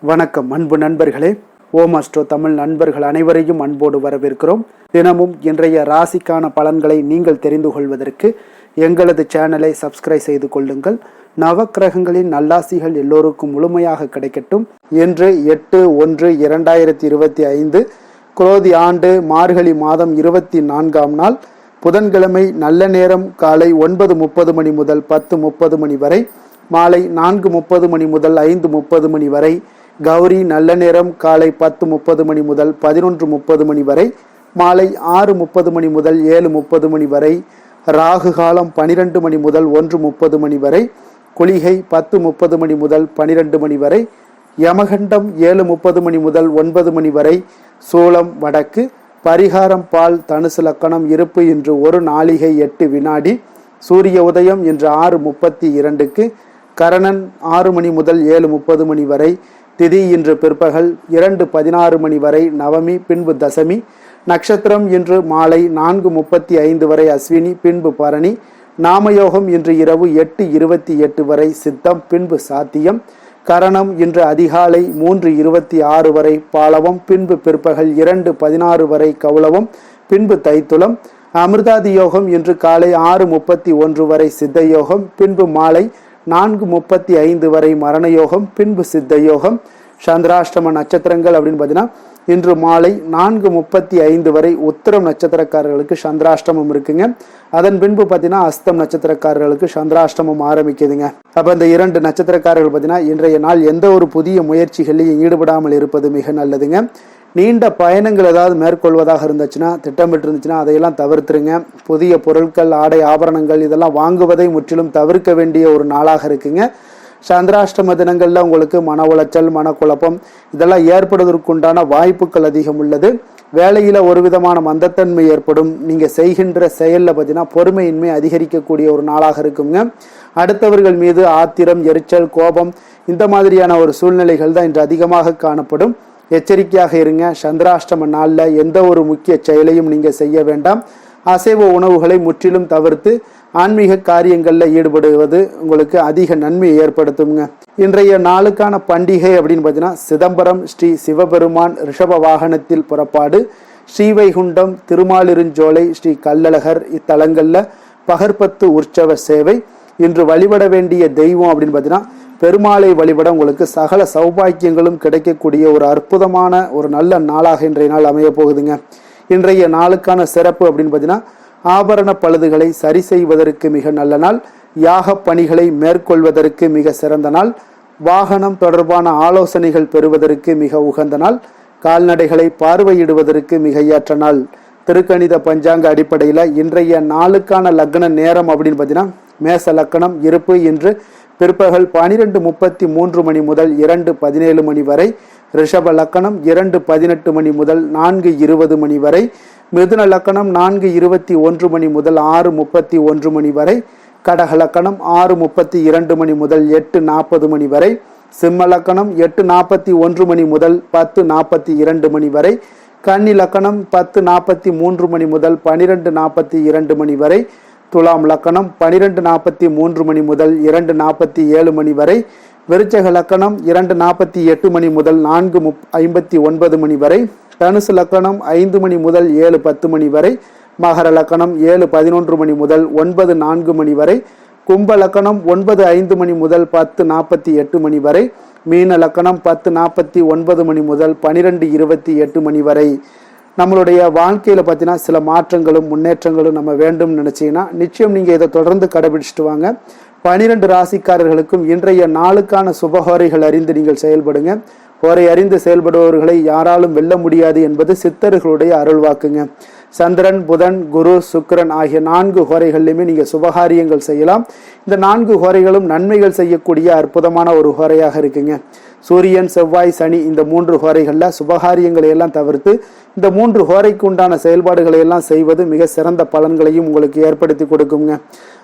வணக்கம் அன்பு நண்பர்களே. ஓம் அஸ்ட்ரோ தமிழ் நண்பர்கள் அனைவரையும் அன்போடு வரவேற்கிறோம். தினமும் இன்றைய ராசிக்கான பலன்களை நீங்கள் தெரிந்து கொள்வதற்கு எங்களது சேனலை சப்ஸ்கிரைப் செய்து கொள்ளுங்கள். நவக்கிரகங்களின் நல்லாசிகள் எல்லோருக்கும் முழுமையாக கிடைக்கட்டும். இன்று 8/1/2025 குரோதி ஆண்டு மார்கழி மாதம் 24ஆம் நாள் புதன்கிழமை. நல்ல நேரம் காலை 9:30 மணி முதல் 10:30 மணி வரை, மாலை 4:30 மணி முதல் 5:30 மணி வரை. கௌரி நல்ல நேரம் காலை 10:30 மணி முதல் 11:30 மணி வரை, மாலை 6:30 மணி முதல் 7:30 மணி வரை. ராகு காலம் 12 மணி முதல் 1:30 மணி வரை. குளிகை 10:30 மணி முதல் 12 மணி வரை. யமகண்டம் 7:30 மணி முதல் 9 மணி வரை. சூலம் வடக்கு. பரிகாரம் பால். தனுசு லக்கணம். இருப்பு இன்று 1 நாழிகை 8 வினாடி. சூரிய உதயம் இன்று 6:32க்கு. கரணன் 6 மணி முதல் 7:30 மணி வரை. திதி இன்று பிற்பகல் 2:16 மணி வரை நவமி, பின்பு தசமி. நட்சத்திரம் இன்று மாலை 4:35 வரை அஸ்வினி, பின்பு பரணி. நாமயோகம் இன்று இரவு 8:28 வரை சித்தம், பின்பு சாத்தியம். கரணம் இன்று அதிகாலை 3:26 வரை பாலவம், பின்பு பிற்பகல் 2:16 வரை கௌளவம், பின்பு தைத்துளம். அமிர்தாதி யோகம் இன்று காலை 6:31 வரை சித்த யோகம், பின்பு மாலை 4:35 வரை மரண யோகம், பின்பு சித்த யோகம். சந்திராஷ்டம நட்சத்திரங்கள் அப்படின்னு பார்த்தீங்கன்னா இன்று மாலை 4:35 வரை உத்திரம் நட்சத்திரக்காரர்களுக்கு சந்திராஷ்டமம் இருக்குங்க. அதன் பின்பு பார்த்தீங்கன்னா அஸ்தம் நட்சத்திரக்காரர்களுக்கு சந்திராஷ்டமம் ஆரம்பிக்குதுங்க. அப்போ இந்த 2 நட்சத்திரக்காரர்கள் பார்த்தீங்கன்னா இன்றைய நாள் எந்த ஒரு புதிய முயற்சிகளையும் ஈடுபடாமல் இருப்பது மிக நல்லதுங்க. நீண்ட பயணங்கள் ஏதாவது மேற்கொள்வதாக இருந்துச்சுன்னா, திட்டமிட்டு இருந்துச்சுன்னா அதையெல்லாம் தவிர்த்துருங்க. புதிய பொருட்கள், ஆடை, ஆபரணங்கள் இதெல்லாம் வாங்குவதை முற்றிலும் தவிர்க்க வேண்டிய ஒரு நாளாக இருக்குங்க. சந்திராஷ்டம தினங்கள்ல உங்களுக்கு மன உளைச்சல், மனக்குழப்பம் இதெல்லாம் ஏற்படுவதற்குண்டான வாய்ப்புகள் அதிகம் உள்ளது. வேலையில ஒரு விதமான மந்தத்தன்மை ஏற்படும். நீங்க செய்கின்ற செயல்ல பார்த்தீங்கன்னா பொறுமையின்மை அதிகரிக்கக்கூடிய ஒரு நாளாக இருக்குங்க. அடுத்தவர்கள் மீது ஆத்திரம், எரிச்சல், கோபம் இந்த மாதிரியான ஒரு சூழ்நிலைகள் தான் இன்று அதிகமாக காணப்படும். எச்சரிக்கையாக இருங்க. சந்திராஷ்டம நாளில் எந்த ஒரு முக்கிய செயலையும் நீங்கள் செய்ய வேண்டாம். அசைவ உணவுகளை முற்றிலும் தவிர்த்து ஆன்மீக காரியங்களில் ஈடுபடுவது உங்களுக்கு அதிக நன்மையை ஏற்படுத்துங்க. இன்றைய நாளுக்கான பண்டிகை அப்படின்னு பார்த்தீங்கன்னா சிதம்பரம் ஸ்ரீ சிவபெருமான் ரிஷப வாகனத்தில் புறப்பாடு, ஸ்ரீவைகுண்டம், திருமாலிருஞ்சோலை, ஸ்ரீ கள்ளழகர் இத்தலங்களில் பகற்பத்து உற்சவ சேவை. இன்று வழிபட வேண்டிய தெய்வம் அப்படின்னு பார்த்தீங்கன்னா பெருமாளை வழிபட உங்களுக்கு சகல சௌபாக்கியங்களும் கிடைக்கக்கூடிய ஒரு அற்புதமான ஒரு நல்ல நாளாக இன்றைய நாள் அமைய போகுதுங்க. இன்றைய நாளுக்கான சிறப்பு அப்படின்னு பார்த்தீங்கன்னா ஆபரண பழுதுகளை சரி செய்வதற்கு மிக நல்ல நாள். யாக பணிகளை மேற்கொள்வதற்கு மிக சிறந்த நாள். வாகனம் தொடர்பான ஆலோசனைகள் பெறுவதற்கு மிக உகந்த நாள். கால்நடைகளை பார்வையிடுவதற்கு மிக ஏற்ற நாள். திருக்கணித பஞ்சாங்க அடிப்படையில் இன்றைய நாளுக்கான லக்ன நேரம் அப்படின்னு பார்த்தீங்கன்னா மேச லக்கணம். இருப்பு இன்று பிற்பகல் 12:33 மணி முதல் 2:17 மணி வரை. ரிஷப லக்கணம் 2:18 மணி முதல் 4:20 மணி வரை. மிதுன லக்கணம் 4:21 மணி முதல் 6:31 மணி வரை. கடக லக்கணம் 6:32 மணி முதல் 8:40 மணி வரை. சிம்ம லக்கணம் 8:41 மணி முதல் 10:42 மணி வரை. கன்னி லக்கணம் 10:43 மணி முதல் 12:42 மணி வரை. துலாம் லக்கணம் 12:43 மணி முதல் 2:47 மணி வரை. விருச்சக லக்கணம் 2:48 மணி முதல் 4:59 மணி வரை. தனுசு லக்கணம் 5 மணி முதல் 7:10 மணி வரை. மகர லக்கணம் 7:11 மணி முதல் 9:04 மணி வரை. கும்ப லக்கணம் 9:05 மணி முதல் 10:48 மணி வரை. மீன லக்கணம் 10:49 மணி முதல் 12:28 மணி வரை. நம்மளுடைய வாழ்க்கையில் பார்த்தீங்கன்னா சில மாற்றங்களும் முன்னேற்றங்களும் நம்ம வேண்டும் நினைச்சீங்கன்னா நிச்சயம் நீங்கள் இதை தொடர்ந்து கடைபிடிச்சிட்டு வாங்க. 12 ராசிக்காரர்களுக்கும் இன்றைய நாளுக்கான சுபஹோரைகள் அறிந்து நீங்கள் செயல்படுங்க. ஹோரை அறிந்து செயல்படுபவர்களை யாராலும் வெல்ல முடியாது என்பது சித்தர்களுடைய அருள்வாக்குங்க. சந்திரன், புதன், குரு, சுக்கிரன் ஆகிய 4 ஹோரைகள்லையுமே நீங்கள் சுபகாரியங்கள் செய்யலாம். இந்த 4 ஹோரைகளும் நன்மைகள் செய்யக்கூடிய அற்புதமான ஒரு ஹோரையாக இருக்குங்க. சூரியன், செவ்வாய், சனி இந்த 3 ஹோரைகளில் சுபகாரியங்களை எல்லாம் தவிர்த்து இந்த 3 ஹோரைக்கு உண்டான செயல்பாடுகளை எல்லாம் செய்வது மிக சிறந்த பலன்களையும் உங்களுக்கு ஏற்படுத்தி கொடுக்குங்க.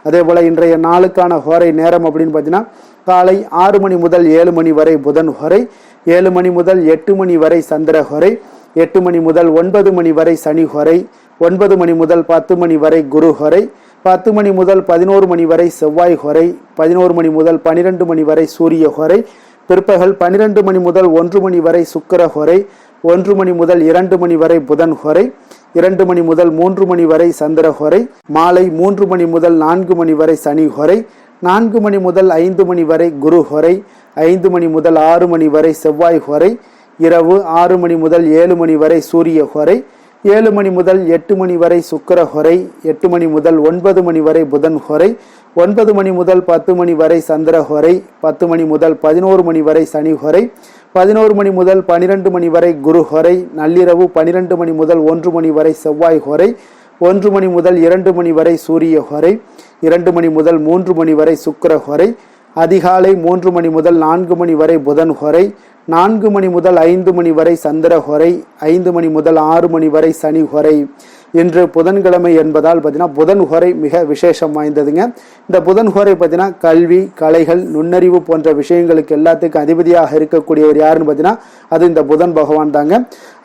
அதே போல இன்றைய நாளுக்கான ஹோரை நேரம் அப்படின்னு பார்த்தீங்கன்னா காலை 6 மணி முதல் 7 மணி வரை புதன் ஹோரை, 7 மணி முதல் 8 மணி வரை சந்திர ஹோரை, 8 மணி முதல் 9 மணி வரை சனி ஹோரை, 9 மணி முதல் 10 மணி வரை குரு ஹோரை, 10 மணி முதல் 11 மணி வரை செவ்வாய் ஹொரை, 11 மணி முதல் 12 மணி வரை சூரிய ஹொரை, பிற்பகல் 12 மணி முதல் 1 மணி வரை சுக்கிர ஹொரை, 1 மணி முதல் 2 மணி வரை புதன் ஹொரை, 2 மணி முதல் 3 மணி வரை சந்திர ஹொரை, மாலை 3 மணி முதல் 4 மணி வரை சனி ஹொரை, 4 மணி முதல் 5 மணி வரை குரு ஹொரை, 5 மணி முதல் 6 மணி வரை செவ்வாய் ஹொரை, இரவு 6 மணி முதல் 7 மணி வரை சூரிய ஹொரை, 7 மணி முதல் 8 மணி வரை சுக்கிர ஹொரை, 8 மணி முதல் 9 மணி வரை புதன் ஹொரை, 9 மணி முதல் 10 மணி வரை சந்திர ஹொரை, 10 மணி முதல் 11 மணி வரை சனி ஹொரை, 11 மணி முதல் 12 மணி வரை குரு ஹொரை, நள்ளிரவு 12 மணி முதல் 1 மணி வரை செவ்வாய் ஹொரை, 1 மணி முதல் 2 மணி வரை சூரிய ஹொரை, 2 மணி முதல் 3 மணி வரை சுக்கிர ஹொரை, அதிகாலை 3 மணி முதல் 4 மணி வரை புதன் ஹொரை, 4 மணி முதல் 5 மணி வரை சந்திர ஹொரை, 5 மணி முதல் 6 மணி வரை சனி ஹொரை. இன்று புதன்கிழமை என்பதால் பார்த்தீங்கன்னா புதன் ஹொரை மிக விசேஷம் வாய்ந்ததுங்க. இந்த புதன் ஹொரை பார்த்தீங்கன்னா கல்வி, கலைகள், நுண்ணறிவு போன்ற விஷயங்களுக்கு எல்லாத்துக்கும் அதிபதியாக இருக்கக்கூடியவர் யாருன்னு பார்த்தீங்கன்னா அது இந்த புதன் பகவான் தாங்க.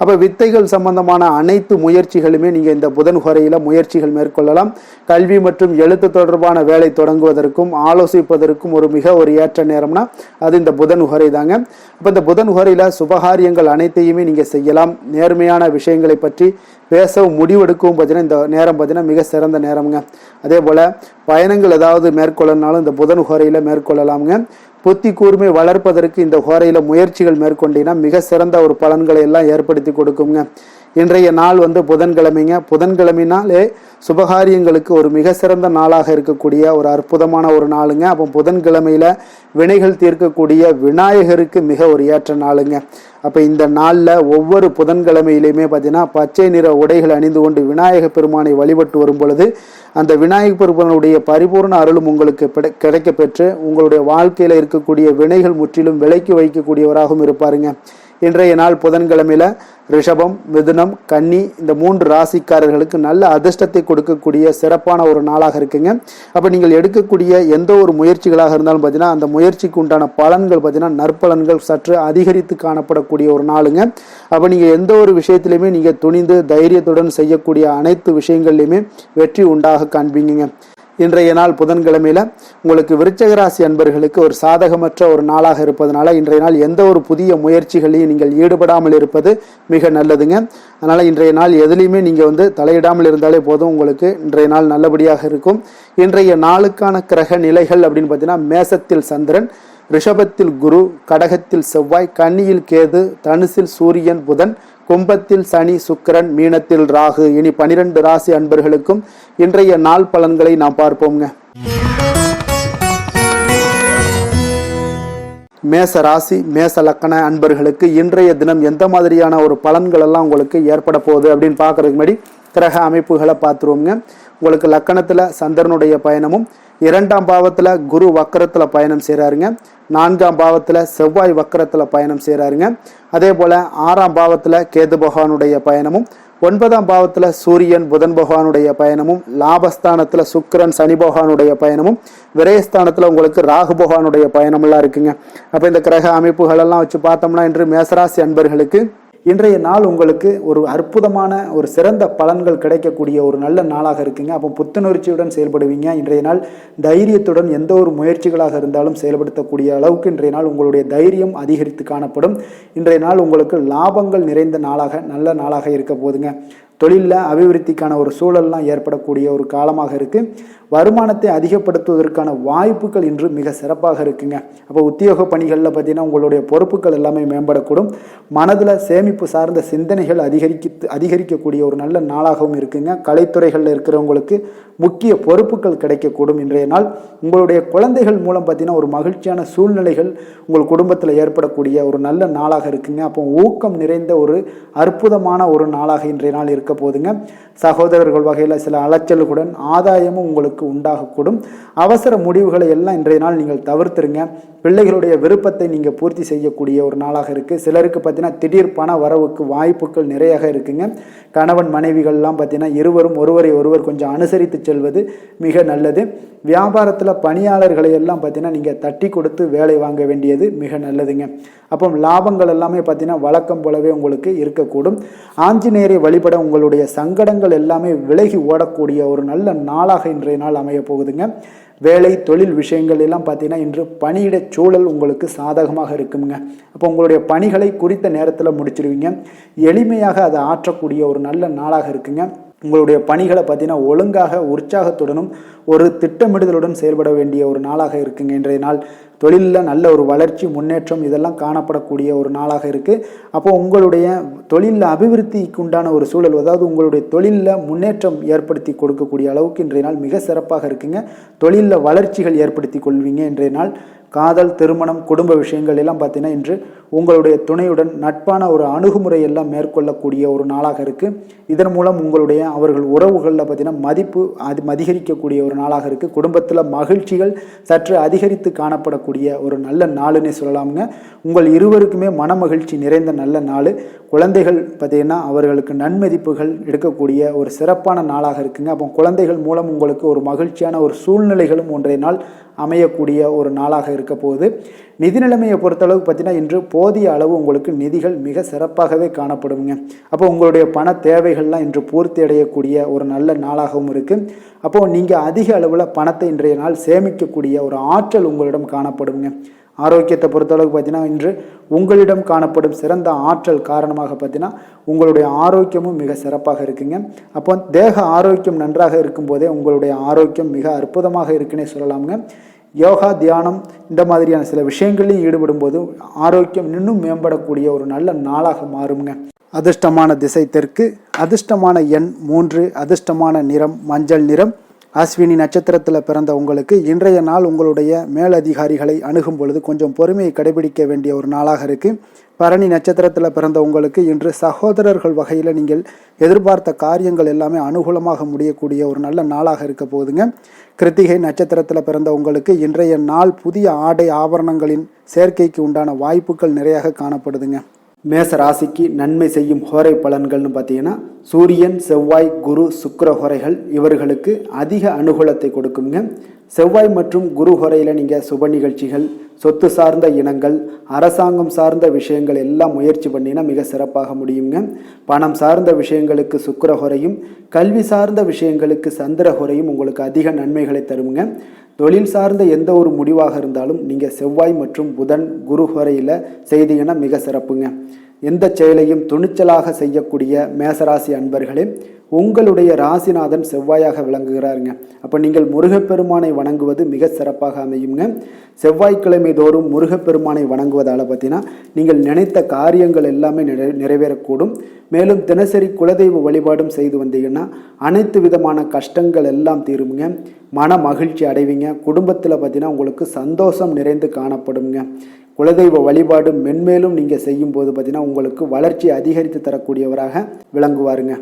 அப்போ வித்தைகள் சம்பந்தமான அனைத்து முயற்சிகளுமே நீங்கள் இந்த புதன் ஹொரையில் முயற்சிகள் மேற்கொள்ளலாம். கல்வி மற்றும் எழுத்து தொடர்பான வேலை தொடங்குவதற்கும் ஆலோசிப்பதற்கும் ஒரு ஏற்ற நேரம்னா அது இந்த புதன் ஹொரை தாங்க. அப்போ இந்த புதன் ஹொரையில் சுபகாரியங்கள் அனைத்தையுமே நீங்கள் செய்யலாம். நேர்மையான விஷயங்களை பற்றி பேசவும் முடிவெடுக்கவும் பார்த்தீங்கன்னா இந்த நேரம் பார்த்தீங்கன்னா மிக சிறந்த நேரம்ங்க. அதே போல் பயணங்கள் ஏதாவது மேற்கொள்ளனாலும் இந்த புதன் ஹோரையில் மேற்கொள்ளலாமுங்க. புத்தி கூர்மை வளர்ப்பதற்கு இந்த ஹோரையில் முயற்சிகள் மேற்கொண்டீங்கன்னா மிக சிறந்த ஒரு பலன்களை எல்லாம் ஏற்படுத்தி கொடுக்குங்க. இன்றைய நாள் புதன்கிழமைங்க. புதன்கிழமைனாலே சுபகாரியங்களுக்கு ஒரு மிக சிறந்த நாளாக இருக்கக்கூடிய ஒரு அற்புதமான ஒரு நாளுங்க. அப்போ புதன்கிழமையில வினைகள் தீர்க்கக்கூடிய விநாயகருக்கு மிக ஒரு ஏற்ற நாளுங்க. அப்போ இந்த நாளில் ஒவ்வொரு புதன்கிழமையிலையுமே பார்த்தீங்கன்னா பச்சை நிற உடைகள் அணிந்து கொண்டு விநாயக பெருமானை வழிபட்டு வரும் பொழுது அந்த விநாயக பெருமானுடைய பரிபூர்ண அருளும் உங்களுக்கு கிடைக்க பெற்று உங்களுடைய வாழ்க்கையில் இருக்கக்கூடிய வினைகள் முற்றிலும் விலக்கி வைக்கக்கூடியவராகவும் இருப்பாருங்க. இன்றைய நாள் புதன்கிழமையில ரிஷபம், மிதுனம், கன்னி இந்த 3 ராசிக்காரர்களுக்கு நல்ல அதிர்ஷ்டத்தை கொடுக்கக்கூடிய சிறப்பான ஒரு நாளாக இருக்குங்க. அப்போ நீங்கள் எடுக்கக்கூடிய எந்த ஒரு முயற்சிகளாக இருந்தாலும் பார்த்தீங்கன்னா அந்த முயற்சிக்கு உண்டான பலன்கள் பார்த்தீங்கன்னா நற்பலன்கள் சற்று அதிகரித்து காணப்படக்கூடிய ஒரு நாளுங்க. அப்போ நீங்கள் எந்த ஒரு விஷயத்திலையுமே நீங்கள் துணிந்து தைரியத்துடன் செய்யக்கூடிய அனைத்து விஷயங்கள்லையுமே வெற்றி உண்டாக காண்பீங்க. இன்றைய நாள் புதன்கிழமையில உங்களுக்கு விருச்சிக ராசி அன்பர்களுக்கு ஒரு சாதகமற்ற ஒரு நாளாக இருப்பதனால இன்றைய நாள் எந்த ஒரு புதிய முயற்சிகளையும் நீங்கள் ஈடுபடாமல் இருப்பது மிக நல்லதுங்க. அதனால இன்றைய நாள் எதுலையுமே நீங்க தலையிடாமல் இருந்தாலே போதும், உங்களுக்கு இன்றைய நாள் நல்லபடியாக இருக்கும். இன்றைய நாளுக்கான கிரக நிலைகள் அப்படின்னு பார்த்தீங்கன்னா மேசத்தில் சந்திரன், ரிஷபத்தில் குரு, கடகத்தில் செவ்வாய், கன்னியில் கேது, தனுசில் சூரியன் புதன், கும்பத்தில் சனி சுக்கிரன், மீனத்தில் ராகு. இனி 12 ராசி அன்பர்களுக்கும் இன்றைய நாள் பலன்களை நாம் பார்ப்போம்ங்க. மேச ராசி மேச லக்கண அன்பர்களுக்கு இன்றைய தினம் எந்த மாதிரியான ஒரு பலன்கள் எல்லாம் உங்களுக்கு ஏற்பட போகுது அப்படின்னு பார்க்கறதுக்கு முன்னாடி கிரக அமைப்புகளை பார்த்துருவோங்க. உங்களுக்கு லக்கணத்துல சந்திரனுடைய பயணமும், 2ஆம் பாவத்துல குரு வக்கரத்துல பயணம் செய்கிறாருங்க, 4ஆம் பாவத்துல செவ்வாய் வக்கரத்துல பயணம் செய்கிறாருங்க. அதே போல 6ஆம் பாவத்துல கேது பகவானுடைய பயணமும், 9ஆம் பாவத்துல சூரியன் புதன் பகவானுடைய பயணமும், லாபஸ்தானத்துல சுக்கிரன் சனி பகவானுடைய பயணமும், விரயஸ்தானத்துல உங்களுக்கு ராகு பகவானுடைய பயணம் எல்லாம் இருக்குங்க. அப்ப இந்த கிரக அமைப்புகள் எல்லாம் வச்சு பார்த்தோம்னா இன்று மேசராசி அன்பர்களுக்கு இன்றைய நாள் உங்களுக்கு ஒரு அற்புதமான ஒரு சிறந்த பலன்கள் கிடைக்கக்கூடிய ஒரு நல்ல நாளாக இருக்குங்க. அப்போ புத்துணர்ச்சியுடன் செயல்படுவீங்க. இன்றைய நாள் தைரியத்துடன் எந்த ஒரு முயற்சிகளாக இருந்தாலும் செயல்படுத்தக்கூடிய அளவுக்கு இன்றைய நாள் உங்களுடைய தைரியம் அதிகரித்து காணப்படும். இன்றைய நாள் உங்களுக்கு லாபங்கள் நிறைந்த நாளாக நல்ல நாளாக இருக்க போதுங்க. தொழிலில் அபிவிருத்திக்கான ஒரு சூழல்லாம் ஏற்படக்கூடிய ஒரு காலமாக இருக்குது. வருமானத்தை அதிகப்படுத்துவதற்கான வாய்ப்புகள் இன்று மிக சிறப்பாக இருக்குங்க. அப்போ உத்தியோக பணிகளில் பார்த்தீங்கன்னா உங்களுடைய பொறுப்புகள் எல்லாமே மேம்படக்கூடும். மனதில் சேமிப்பு சார்ந்த சிந்தனைகள் அதிகரிக்கக்கூடிய ஒரு நல்ல நாளாகவும் இருக்குங்க. கலைத்துறைகளில் இருக்கிறவங்களுக்கு முக்கிய பொறுப்புகள் கிடைக்கக்கூடும். இன்றைய நாள் உங்களுடைய குழந்தைகள் மூலம் பார்த்தீங்கன்னா ஒரு மகிழ்ச்சியான சூழ்நிலைகள் உங்கள் குடும்பத்தில் ஏற்படக்கூடிய ஒரு நல்ல நாளாக இருக்குங்க. அப்போ ஊக்கம் நிறைந்த ஒரு அற்புதமான ஒரு நாளாக இன்றைய நாள் இருக்க போதுங்க. சகோதரர்கள் வகையில் சில அலைச்சல்களுடன் ஆதாயமும் உங்களுக்கு உண்டாகக்கூடும். அவசர முடிவுகளை எல்லாம் இன்றைய நாள் நீங்கள் தவிர்த்துருங்க. பிள்ளைகளுடைய விருப்பத்தை நீங்கள் பூர்த்தி செய்யக்கூடிய ஒரு நாளாக இருக்குது. சிலருக்கு பார்த்தீங்கன்னா திடீர் பண வரவுக்கு வாய்ப்புகள் நிறையாக இருக்குங்க. கணவன் மனைவிகள்லாம் பார்த்தீங்கன்னா இருவரும் ஒருவரை ஒருவர் கொஞ்சம் அனுசரித்து செல்வது மிக நல்லது. வியாபாரத்தில் பணியாளர்களை எல்லாம் பார்த்தீங்கன்னா நீங்கள் தட்டி கொடுத்து வேலை வாங்க வேண்டியது மிக நல்லதுங்க. அப்போ லாபங்கள் எல்லாமே பார்த்தீங்கன்னா வழக்கம் போலவே உங்களுக்கு இருக்கக்கூடும். ஆஞ்சநேயரை வழிபட உங்களுடைய சங்கடங்கள் எல்லாமே விலகி ஓடக்கூடிய ஒரு நல்ல நாளாக இன்றைய நாள் நாள் அமைய போகுதுங்க. வேலை தொழில் விஷயங்கள் எல்லாம் பார்த்தீங்கன்னா இன்று பணியிட சூழல் உங்களுக்கு சாதகமாக இருக்குங்க. அப்போ உங்களுடைய பணிகளை குறித்த நேரத்தில் முடிச்சிடுவீங்க. எளிமையாக அதை ஆற்றக்கூடிய ஒரு நல்ல நாளாக இருக்குங்க. உங்களுடைய பணிகளை பார்த்தீங்கன்னா ஒழுங்காக உற்சாகத்துடனும் ஒரு திட்டமிடுதலுடன் செயல்பட வேண்டிய ஒரு நாளாக இருக்குங்க. இன்றைய நாள் தொழிலில் நல்ல ஒரு வளர்ச்சி முன்னேற்றம் இதெல்லாம் காணப்படக்கூடிய ஒரு நாளாக இருக்குது. அப்போ உங்களுடைய தொழிலில் அபிவிருத்திக்கு உண்டான ஒரு சூழல், அதாவது உங்களுடைய தொழிலில் முன்னேற்றம் ஏற்படுத்தி கொடுக்கக்கூடிய அளவுக்கு இன்றைய நாள் மிக சிறப்பாக இருக்குங்க. தொழிலில் வளர்ச்சிகள் ஏற்படுத்தி கொள்வீங்க. இன்றைய நாள் காதல், திருமணம், குடும்ப விஷயங்கள் எல்லாம் பார்த்தீங்கன்னா இன்று உங்களுடைய துணையுடன் நட்பான ஒரு அணுகுமுறை எல்லாம் மேற்கொள்ளக்கூடிய ஒரு நாளாக இருக்குது. இதன் மூலம் உங்களுடைய அவர்கள் உறவுகளில் பார்த்தீங்கன்னா மதிப்பு அதிகரிக்கக்கூடிய ஒரு நாளாக இருக்குது. குடும்பத்தில் மகிழ்ச்சிகள் சற்று அதிகரித்து காணப்படக்கூடிய ஒரு நல்ல நாளுன்னே சொல்லலாமுங்க. உங்கள் இருவருக்குமே மன மகிழ்ச்சி நிறைந்த நல்ல நாள். குழந்தைகள் பார்த்தீங்கன்னா அவர்களுக்கு நன்மதிப்புகள் எடுக்கக்கூடிய ஒரு சிறப்பான நாளாக இருக்குங்க. அப்போ குழந்தைகள் மூலம் உங்களுக்கு ஒரு மகிழ்ச்சியான ஒரு சூழ்நிலைகளும் ஒன்றைய நாள் அமையக்கூடிய ஒரு நாளாக இருக்க போகுது. நிதி நிலைமையை பொறுத்தளவுக்கு பார்த்தீங்கன்னா இன்று போதிய அளவு உங்களுக்கு நிதிகள் மிக சிறப்பாகவே காணப்படுங்க. அப்போ உங்களுடைய பண தேவைகள்லாம் இன்று பூர்த்தி அடையக்கூடிய ஒரு நல்ல நாளாகவும் இருக்குது. அப்போது நீங்கள் அதிக அளவில் பணத்தை இன்றைய நாள் சேமிக்கக்கூடிய ஒரு ஆற்றல் உங்களிடம் காணப்படுங்க. ஆரோக்கியத்தை பொறுத்தளவுக்கு பார்த்தீங்கன்னா இன்று உங்களிடம் காணப்படும் சிறந்த ஆற்றல் காரணமாக பார்த்தீங்கன்னா உங்களுடைய ஆரோக்கியமும் மிக சிறப்பாக இருக்குங்க. அப்போ தேக ஆரோக்கியம் நன்றாக இருக்கும்போதே உங்களுடைய ஆரோக்கியம் மிக அற்புதமாக இருக்குன்னே சொல்லலாமுங்க. யோகா, தியானம் இந்த மாதிரியான சில விஷயங்களையும் ஈடுபடும் போது ஆரோக்கியம் இன்னும் மேம்படக்கூடிய ஒரு நல்ல நாளாக மாறுங்க. அதிர்ஷ்டமான திசை தெற்கு, அதிர்ஷ்டமான எண் 3, அதிர்ஷ்டமான நிறம் மஞ்சள் நிறம். அஸ்வினி நட்சத்திரத்தில் பிறந்த உங்களுக்கு இன்றைய நாள் உங்களுடைய மேலதிகாரிகளை அணுகும் பொழுது கொஞ்சம் பொறுமையை கடைபிடிக்க வேண்டிய ஒரு நாளாக இருக்குது. பரணி நட்சத்திரத்தில் பிறந்த உங்களுக்கு இன்று சகோதரர்கள் வகையில் நீங்கள் எதிர்பார்த்த காரியங்கள் எல்லாமே அனுகூலமாக முடியக்கூடிய ஒரு நல்ல நாளாக இருக்க போகுதுங்க. கிருத்திகை நட்சத்திரத்தில் பிறந்த உங்களுக்கு இன்றைய நாள் புதிய ஆடை ஆபரணங்களின் சேர்க்கைக்கு உண்டான வாய்ப்புகள் நிறையாக காணப்படுதுங்க. மேச ராசிக்கு நன்மை செய்யும் ஹோரை பலன்கள்னு பார்த்தீங்கன்னா சூரியன், செவ்வாய், குரு, சுக்கிர ஹோரைகள் இவர்களுக்கு அதிக அனுகூலத்தை கொடுக்குங்க. செவ்வாய் மற்றும் குரு ஹோரையில் நீங்கள் சுப நிகழ்ச்சிகள், சொத்து சார்ந்த இனங்கள், அரசாங்கம் சார்ந்த விஷயங்கள் எல்லாம் முயற்சி பண்ணினா மிக சிறப்பாக முடியுங்க. பணம் சார்ந்த விஷயங்களுக்கு சுக்கிர ஹோரையும், கல்வி சார்ந்த விஷயங்களுக்கு சந்திர ஹோரையும் உங்களுக்கு அதிக நன்மைகளை தருங்க. தொழில் சார்ந்த எந்த ஒரு முடிவாக இருந்தாலும் நீங்கள் செவ்வாய் மற்றும் புதன், குரு ஹோரையில் செய்தீங்கன்னா மிக சிறப்புங்க. எந்த செயலையும் துணிச்சலாக செய்யக்கூடிய மேசராசி அன்பர்களே, உங்களுடைய ராசிநாதன் செவ்வாயாக விளங்குகிறாருங்க. அப்போ நீங்கள் முருகப்பெருமானை வணங்குவது மிக சிறப்பாக அமையுங்க. செவ்வாய்க்கிழமை தோறும் முருகப்பெருமானை வணங்குவதால் பார்த்தீங்கன்னா நீங்கள் நினைத்த காரியங்கள் எல்லாமே நிறைவேறக்கூடும். மேலும் தினசரி குலதெய்வ வழிபாடும் செய்து வந்தீங்கன்னா அனைத்து விதமான கஷ்டங்கள் எல்லாம் தீருங்க. மன மகிழ்ச்சி அடைவீங்க. குடும்பத்தில் பார்த்தீங்கன்னா உங்களுக்கு சந்தோஷம் நிறைந்து காணப்படுங்க. குலதெய்வ வழிபாடு மென்மேலும் நீங்கள் செய்யும்போது பார்த்தீங்கன்னா உங்களுக்கு வளர்ச்சி அதிகரித்து தரக்கூடியவராக விளங்குவாருங்க.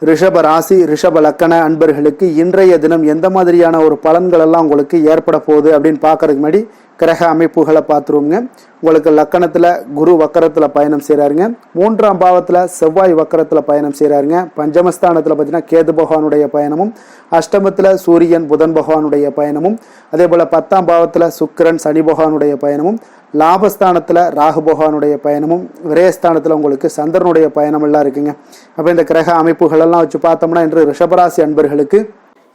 ரிஷப ராசி, ரிஷப லக்கண அன்பர்களுக்கு இன்றைய தினம் எந்த மாதிரியான ஒரு பலன்கள் எல்லாம் உங்களுக்கு ஏற்பட போகுது அப்படின்னு பார்க்கறதுக்கு முன்னாடி கிரக அமைப்புகளை பார்த்துருவோங்க. உங்களுக்கு லக்கணத்தில் குரு வக்கரத்தில் பயணம் செய்கிறாருங்க. 3ஆம் பாவத்தில் செவ்வாய் வக்கரத்தில் பயணம் செய்கிறாருங்க. பஞ்சமஸ்தானத்தில் பார்த்தீங்கன்னா கேது பகவானுடைய பயணமும், அஷ்டமத்தில் சூரியன் புதன் பகவானுடைய பயணமும், அதே போல் 10ஆம் பாவத்தில் சுக்கிரன் சனி பகவானுடைய பயணமும், லாபஸ்தானத்தில் ராகு பகவானுடைய பயணமும், விரயஸ்தானத்தில் உங்களுக்கு சந்திரனுடைய பயணம் எல்லாம் இருக்குங்க. அப்போ இந்த கிரக அமைப்புகளெல்லாம் வச்சு பார்த்தோம்னா இன்று ரிஷபராசி அன்பர்களுக்கு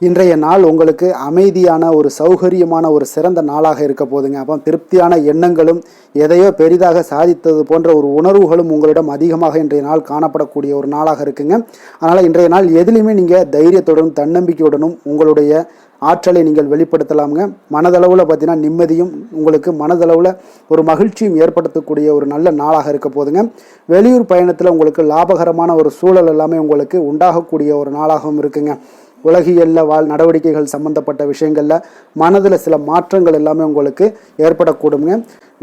இன்றைய நாள் உங்களுக்கு அமைதியான ஒரு சௌகரியமான ஒரு சிறந்த நாளாக இருக்க போதுங்க. அப்போ திருப்தியான எண்ணங்களும் எதையோ பெரிதாக சாதித்தது போன்ற ஒரு உணர்வுகளும் உங்களிடம் அதிகமாக இன்றைய நாள் காணப்படக்கூடிய ஒரு நாளாக இருக்குங்க. அதனால் இன்றைய நாள் எதிலையுமே நீங்கள் தைரியத்துடனும் தன்னம்பிக்கையுடனும் உங்களுடைய ஆற்றலை நீங்கள் வெளிப்படுத்தலாமுங்க. மனதளவில் பார்த்தீங்கன்னா நிம்மதியும் உங்களுக்கு மனதளவில் ஒரு மகிழ்ச்சியும் ஏற்படுத்தக்கூடிய ஒரு நல்ல நாளாக இருக்க போதுங்க. வெளியூர் பயணத்தில் உங்களுக்கு லாபகரமான ஒரு சூழல் எல்லாமே உங்களுக்கு உண்டாகக்கூடிய ஒரு நாளாகவும் இருக்குங்க. உலகியல்ல நடவடிக்கைகள் சம்பந்தப்பட்ட விஷயங்களில் மனதில் சில மாற்றங்கள் எல்லாமே உங்களுக்கு ஏற்படக்கூடுங்க.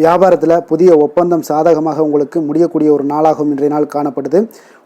வியாபாரத்தில் புதிய ஒப்பந்தம் சாதகமாக உங்களுக்கு முடியக்கூடிய ஒரு நாளாகவும் இன்றைய நாள் காணப்படுது.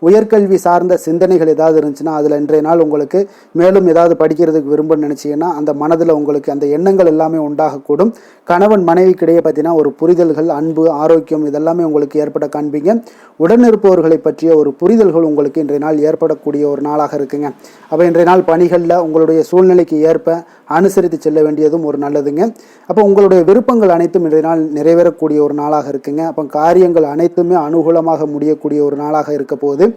உயர்கல்வி சார்ந்த சிந்தனைகள் ஏதாவது இருந்துச்சுன்னா அதில் இன்றைய நாள் உங்களுக்கு மேலும் ஏதாவது படிக்கிறதுக்கு விரும்புன்னு நினச்சிங்கன்னா அந்த மனதில் உங்களுக்கு அந்த எண்ணங்கள் எல்லாமே உண்டாகக்கூடும். கணவன் மனைவிக்கிடையே பார்த்தீங்கன்னா ஒரு புரிதல்கள், அன்பு, ஆரோக்கியம் இதெல்லாமே உங்களுக்கு ஏற்பட காண்பீங்க. உடனிருப்பவர்களை பற்றிய ஒரு புரிதல்கள் உங்களுக்கு இன்றைய நாள் ஏற்படக்கூடிய ஒரு நாளாக இருக்குங்க. அப்போ இன்றைய நாள் பணிகளில் உங்களுடைய சூழ்நிலைக்கு ஏற்ப அனுசரித்து செல்ல வேண்டியதும் ஒரு நல்லதுங்க. அப்போ உங்களுடைய விருப்பங்கள் அனைத்தும் இன்றைய நாள் நிறைவேறக்கூடிய ஒரு நாளாக இருக்குங்க. அப்போ காரியங்கள் அனைத்துமே அனுகூலமாக முடியக்கூடிய ஒரு நாளாக இருக்க போது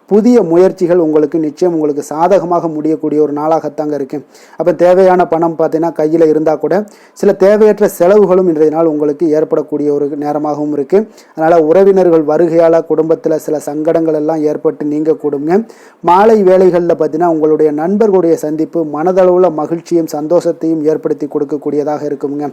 புதிய முயற்சிகள் உங்களுக்கு நிச்சயம் உங்களுக்கு சாதகமாக முடியக்கூடிய ஒரு நாளாகத்தாங்க இருக்கு. அப்போ தேவையான பணம் பார்த்தீங்கன்னா கையில் இருந்தால் கூட சில தேவையற்ற செலவுகளும் இன்றைய நாள் உங்களுக்கு ஏற்படக்கூடிய ஒரு நேரமாகவும் இருக்கு. அதனால உறவினர்கள் வருகையால் குடும்பத்தில் சில சங்கடங்கள் எல்லாம் ஏற்பட்டு நீங்க கூடுங்க. மாலை வேளைகளில் பார்த்தீங்கன்னா உங்களுடைய நண்பர்களுடைய சந்திப்பு மனதளவுல மகிழ்ச்சியும் சந்தோஷத்தையும் ஏற்படுத்தி கொடுக்கக்கூடியதாக இருக்குங்க.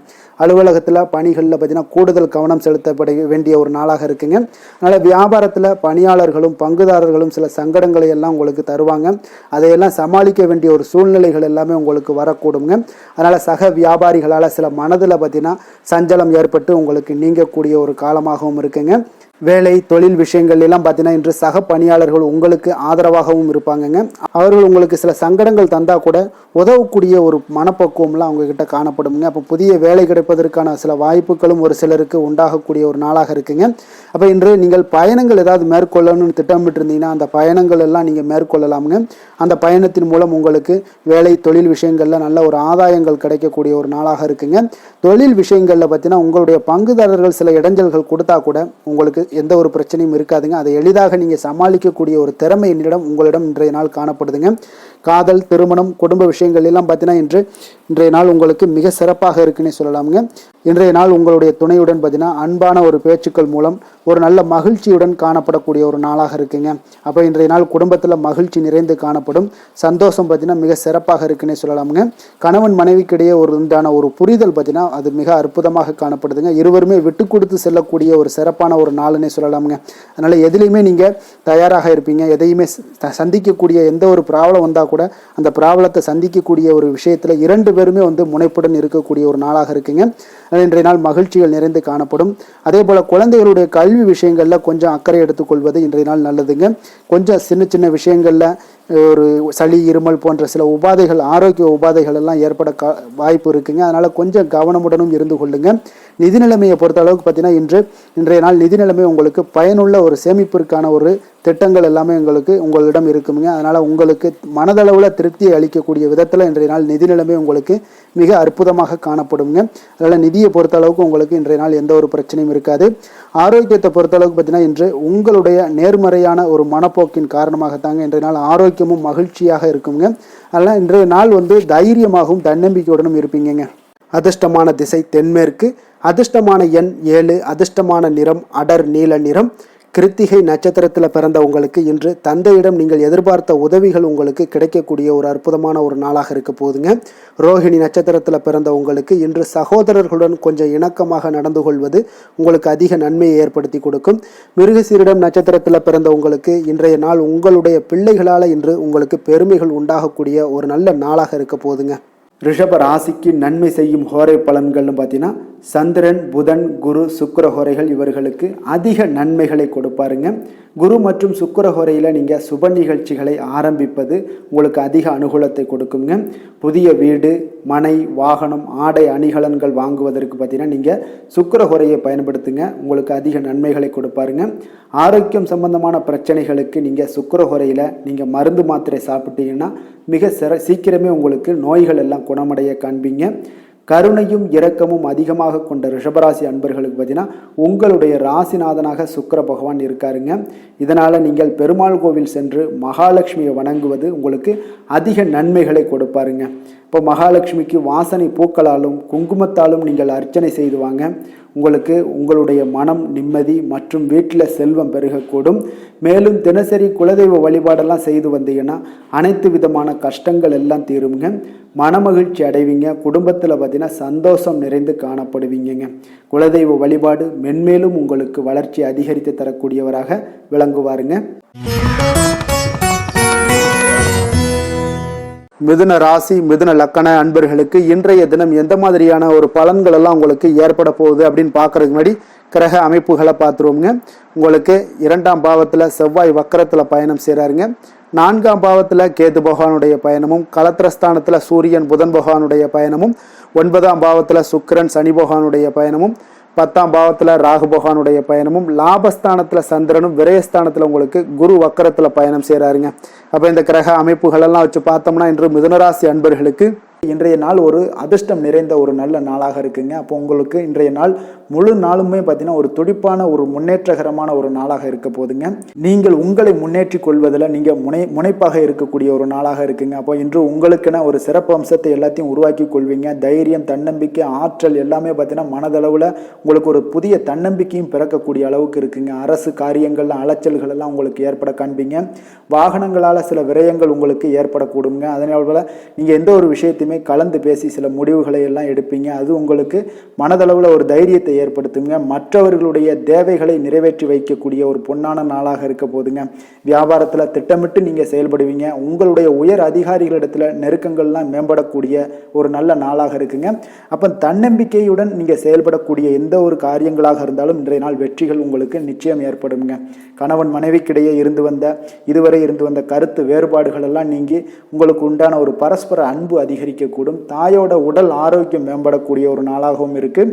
அலுவலகத்தில் பணிகளில் பார்த்தீங்கன்னா கூடுதல் கவனம் செலுத்தப்பட வேண்டிய ஒரு நாளாக இருக்குங்க. அதனால வியாபாரத்தில் பணியாளர்களும் பங்குதாரர்களும் சில சங்கடங்களை எல்லாம் உங்களுக்கு தருவாங்க. அதையெல்லாம் சமாளிக்க வேண்டிய ஒரு சூழ்நிலைகள் எல்லாமே உங்களுக்கு வரக்கூடுங்க. அதனால சக வியாபாரிகளால் சில மனதில் பார்த்தீங்கன்னா சஞ்சலம் ஏற்பட்டு உங்களுக்கு நீங்கக்கூடிய ஒரு காலமாகவும் இருக்குங்க. வேலை தொழில் விஷயங்கள் எல்லாம் பார்த்தீங்கன்னா இன்று சக பணியாளர்கள் உங்களுக்கு ஆதரவாகவும் இருப்பாங்கங்க. அவர்கள் உங்களுக்கு சில சங்கடங்கள் தந்தால் கூட உதவக்கூடிய ஒரு மனப்பக்குவம்லாம் அவங்கக்கிட்ட காணப்படுங்க. அப்போ புதிய வேலை கிடைப்பதற்கான சில வாய்ப்புகளும் ஒரு சிலருக்கு உண்டாகக்கூடிய ஒரு நாளாக இருக்குங்க. அப்போ இன்று நீங்கள் பயணங்கள் ஏதாவது மேற்கொள்ளணும்னு திட்டமிட்டு இருந்தீங்கன்னா அந்த பயணங்கள் எல்லாம் நீங்கள் மேற்கொள்ளலாமுங்க. அந்த பயணத்தின் மூலம் உங்களுக்கு வேலை தொழில் விஷயங்களில் நல்ல ஒரு ஆதாயங்கள் கிடைக்கக்கூடிய ஒரு நாளாக இருக்குங்க. தொழில் விஷயங்களில் பார்த்தீங்கன்னா உங்களுடைய பங்குதாரர்கள் சில இடைஞ்சல்கள் கொடுத்தா கூட உங்களுக்கு எந்த ஒரு பிரச்சனையும் இருக்காதுங்க. அதை எளிதாக நீங்கள் சமாளிக்கக்கூடிய ஒரு திறமை உங்களிடம் இன்றைய நாள் காணப்படுதுங்க. காதல் திருமணம் குடும்ப விஷயங்கள் எல்லாம் பார்த்தீங்கன்னா இன்றைய நாள் உங்களுக்கு மிக சிறப்பாக இருக்குன்னு சொல்லலாமுங்க. இன்றைய நாள் உங்களுடைய துணையுடன் பார்த்தீங்கன்னா அன்பான ஒரு பேச்சுக்கள் மூலம் ஒரு நல்ல மகிழ்ச்சியுடன் காணப்படக்கூடிய ஒரு நாளாக இருக்குங்க. அப்போ இன்றைய நாள் குடும்பத்தில் மகிழ்ச்சி நிறைந்து காணப்படும். சந்தோஷம் பார்த்தீங்கன்னா மிக சிறப்பாக இருக்குன்னே சொல்லலாமுங்க. கணவன் மனைவிக்கிடையே உண்டான ஒரு புரிதல் பார்த்தீங்கன்னா அது மிக அற்புதமாக காணப்படுதுங்க. இருவருமே விட்டு கொடுத்து செல்லக்கூடிய ஒரு சிறப்பான ஒரு நாளுன்னே சொல்லலாமுங்க. அதனால எதுலையுமே நீங்கள் தயாராக இருப்பீங்க. எதையுமே சந்திக்கக்கூடிய எந்த ஒரு ப்ராப்ளம் வந்தால் கூட அந்த ப்ராப்ளத்தை சந்திக்கக்கூடிய ஒரு விஷயத்தில் இரண்டு பேருமே முனைப்புடன் இருக்கக்கூடிய ஒரு நாளாக இருக்குங்க. இன்றைய நாள் மகிழ்ச்சிகள் நிறைந்து காணப்படும். அதே போல் குழந்தைகளுடைய கல்வி விஷயங்களில் கொஞ்சம் அக்கறை எடுத்துக்கொள்வது இன்றைய நாள் நல்லதுங்க. கொஞ்சம் சின்ன சின்ன விஷயங்களில் ஒரு சளி இருமல் போன்ற சில உபாதைகள் ஆரோக்கிய உபாதைகள் எல்லாம் ஏற்பட வாய்ப்பு இருக்குங்க. அதனால் கொஞ்சம் கவனமுடனும் இருந்து கொள்ளுங்க. நிதி நிலைமையை பொறுத்த அளவுக்கு பார்த்தீங்கன்னா இன்றைய நாள் நிதி நிலைமை உங்களுக்கு பயனுள்ள ஒரு சேமிப்பிற்கான ஒரு திட்டங்கள் எல்லாமே உங்களிடம் இருக்குங்க. அதனால் உங்களுக்கு மனதளவில் திருப்தியை அளிக்கக்கூடிய விதத்தில் இன்றைய நாள் நிதி நிலைமை உங்களுக்கு மிக அற்புதமாக காணப்படுங்க. அதனால் நிதியை பொறுத்த அளவுக்கு உங்களுக்கு இன்றைய நாள் எந்த ஒரு பிரச்சனையும் இருக்காது. ஆரோக்கியத்தை பொறுத்த அளவுக்கு பார்த்தீங்கன்னா இன்று உங்களுடைய நேர்மறையான ஒரு மனப்போக்கின் காரணமாகத்தாங்க இன்றைய நாள் ஆரோக்கியமும் மகிழ்ச்சியாக இருக்குங்க. அதனால் இன்றைய நாள் தைரியமாகவும் தன்னம்பிக்கையுடனும் இருப்பீங்க. அதிர்ஷ்டமான திசை தென்மேற்கு. அதிர்ஷ்டமான எண் 7. அதிர்ஷ்டமான நிறம் அடர் நீல நிறம். கிருத்திகை நட்சத்திரத்தில் பிறந்த உங்களுக்கு இன்று தந்தையிடம் நீங்கள் எதிர்பார்த்த உதவிகள் உங்களுக்கு கிடைக்கக்கூடிய ஒரு அற்புதமான ஒரு நாளாக இருக்க போகுதுங்க. ரோஹிணி நட்சத்திரத்தில் பிறந்த உங்களுக்கு இன்று சகோதரர்களுடன் கொஞ்சம் இணக்கமாக நடந்து கொள்வது உங்களுக்கு அதிக நன்மையை ஏற்படுத்தி கொடுக்கும். மிருகசீரிடம் நட்சத்திரத்தில் பிறந்த உங்களுக்கு இன்றைய நாள் உங்களுடைய பிள்ளைகளால் இன்று உங்களுக்கு பெருமைகள் உண்டாகக்கூடிய ஒரு நல்ல நாளாக இருக்க போகுதுங்க. ரிஷப ராசிக்கு நன்மை செய்யும் ஹோரை பலன்கள்னு பார்த்தீங்கன்னா சந்திரன் புதன் குரு சுக்கிர ஹோரைகள் இவர்களுக்கு அதிக நன்மைகளை கொடுப்பாருங்க. குரு மற்றும் சுக்கிர ஹோரையில் நீங்கள் சுப நிகழ்ச்சிகளை ஆரம்பிப்பது உங்களுக்கு அதிக அனுகூலத்தை கொடுக்குங்க. புதிய வீடு மனை வாகனம் ஆடை அணிகலன்கள் வாங்குவதற்கு பார்த்தீங்கன்னா நீங்கள் சுக்கிர ஹோரையை பயன்படுத்துங்க. உங்களுக்கு அதிக நன்மைகளை கொடுப்பாருங்க. ஆரோக்கியம் சம்பந்தமான பிரச்சனைகளுக்கு நீங்கள் சுக்கிர ஹோரையில் நீங்கள் மருந்து மாத்திரை சாப்பிட்டீங்கன்னா மிக சீக்கிரமே உங்களுக்கு நோய்கள் எல்லாம் குணமடைய காண்பீங்க. கருணையும் இரக்கமும் அதிகமாக கொண்ட ரிஷபராசி அன்பர்களுக்கு பார்த்தீங்கன்னா உங்களுடைய ராசிநாதனாக சுக்கிர பகவான் இருக்காருங்க. இதனால் நீங்கள் பெருமாள் கோவில் சென்று மகாலட்சுமியை வணங்குவது உங்களுக்கு அதிக நன்மைகளை கொடுப்பாருங்க. இப்போ மகாலட்சுமிக்கு வாசனை பூக்களாலும் குங்குமத்தாலும் நீங்கள் அர்ச்சனை செய்து வாங்க. உங்களுக்கு உங்களுடைய மனம் நிம்மதி மற்றும் வீட்டில் செல்வம் பெருகக்கூடும். மேலும் தினசரி குலதெய்வ வழிபாடெல்லாம் செய்து வந்தீங்கன்னா அனைத்து விதமான கஷ்டங்கள் எல்லாம் தீருங்க. மனமகிழ்ச்சி அடைவீங்க. குடும்பத்தில் பார்த்தீங்கன்னா சந்தோஷம் நிறைந்து காணப்படுவீங்க. குலதெய்வ வழிபாடு மென்மேலும் உங்களுக்கு வளர்ச்சி அதிகரித்து தரக்கூடியவராக விளங்குவாருங்க. மிதுன ராசி மிதுன லக்கண அன்பர்களுக்கு இன்றைய தினம் எந்த மாதிரியான ஒரு பலன்கள் எல்லாம் உங்களுக்கு ஏற்பட போகுது அப்படின்னு பார்க்கறதுக்கு முன்னாடி கிரக அமைப்புகளை பார்த்துருவோங்க. உங்களுக்கு 2ஆம் பாவத்தில் செவ்வாய் வக்கரத்தில் பயணம் செய்கிறாருங்க. 4ஆம் பாவத்தில் கேது பகவானுடைய பயணமும், கலத்திரஸ்தானத்தில் சூரியன் புதன் பகவானுடைய பயணமும், 9ஆம் பாவத்தில் சுக்கிரன் சனி பகவானுடைய பயணமும், 10ஆம் பாவத்தில் ராகு பகவானுடைய பயணமும், லாபஸ்தானத்தில் சந்திரனும், விரயஸ்தானத்தில் உங்களுக்கு குரு வக்கரத்தில் பயணம் செய்கிறாருங்க. அப்போ இந்த கிரக அமைப்புகளெல்லாம் வச்சு பார்த்தோம்னா இன்று மிதுனராசி அன்பர்களுக்கு இன்றைய நாள் ஒரு அதிர்ஷ்டம் நிறைந்த ஒரு நல்ல நாளாக இருக்குங்க. அப்போ உங்களுக்கு இன்றைய நாள் முழு நாளுமே பார்த்தீங்கன்னா ஒரு துடிப்பான ஒரு முன்னேற்றகரமான ஒரு நாளாக இருக்க போதுங்க. நீங்கள் உங்களை முன்னேற்றி கொள்வதில் நீங்கள் முனைப்பாக இருக்கக்கூடிய ஒரு நாளாக இருக்குங்க. அப்போ இன்று உங்களுக்கென ஒரு சிறப்பு அம்சத்தை எல்லாத்தையும் உருவாக்கி கொள்வீங்க. தைரியம், தன்னம்பிக்கை, ஆற்றல் எல்லாமே பார்த்தீங்கன்னா மனதளவில் உங்களுக்கு ஒரு புதிய தன்னம்பிக்கையும் பிறக்கக்கூடிய அளவுக்கு இருக்குங்க. அரசு காரியங்கள்ல அலைச்சல்கள் எல்லாம் உங்களுக்கு ஏற்பட காண்பீங்க. வாகனங்களால் சில விரயங்கள் உங்களுக்கு ஏற்படக்கூடுங்க. அதனால நீங்கள் எந்த ஒரு விஷயத்தையுமே கலந்து பேசி சில முடிவுகளை எல்லாம் எடுப்பீங்க. அது உங்களுக்கு மனதளவில் ஒரு தைரியத்தை ஏற்படுத்துங்க. மற்றவர்களுடைய தேவைகளை நிறைவேற்றி வைக்கக்கூடிய ஒரு பொன்னான நாளாக இருக்க போதுங்க. வியாபாரத்தில் திட்டமிட்டு நீங்கள் செயல்படுவீங்க. உங்களுடைய உயர் அதிகாரிகளிடத்தில் நெருக்கங்கள்லாம் மேம்படக்கூடிய ஒரு நல்ல நாளாக இருக்குங்க. அப்போ தன்னம்பிக்கையுடன் நீங்கள் செயல்படக்கூடிய எந்த ஒரு காரியங்களாக இருந்தாலும் இன்றைய நாள் வெற்றிகள் உங்களுக்கு நிச்சயம் ஏற்படுங்க. கணவன் மனைவிக்கிடையே இதுவரை இருந்து வந்த கருத்து வேறுபாடுகள் எல்லாம் நீங்கி உங்களுக்கு உண்டான ஒரு பரஸ்பர அன்பு அதிகரிக்கக்கூடும். தாயோட உடல் ஆரோக்கியம் மேம்படக்கூடிய ஒரு நாளாகவும் இருக்கு.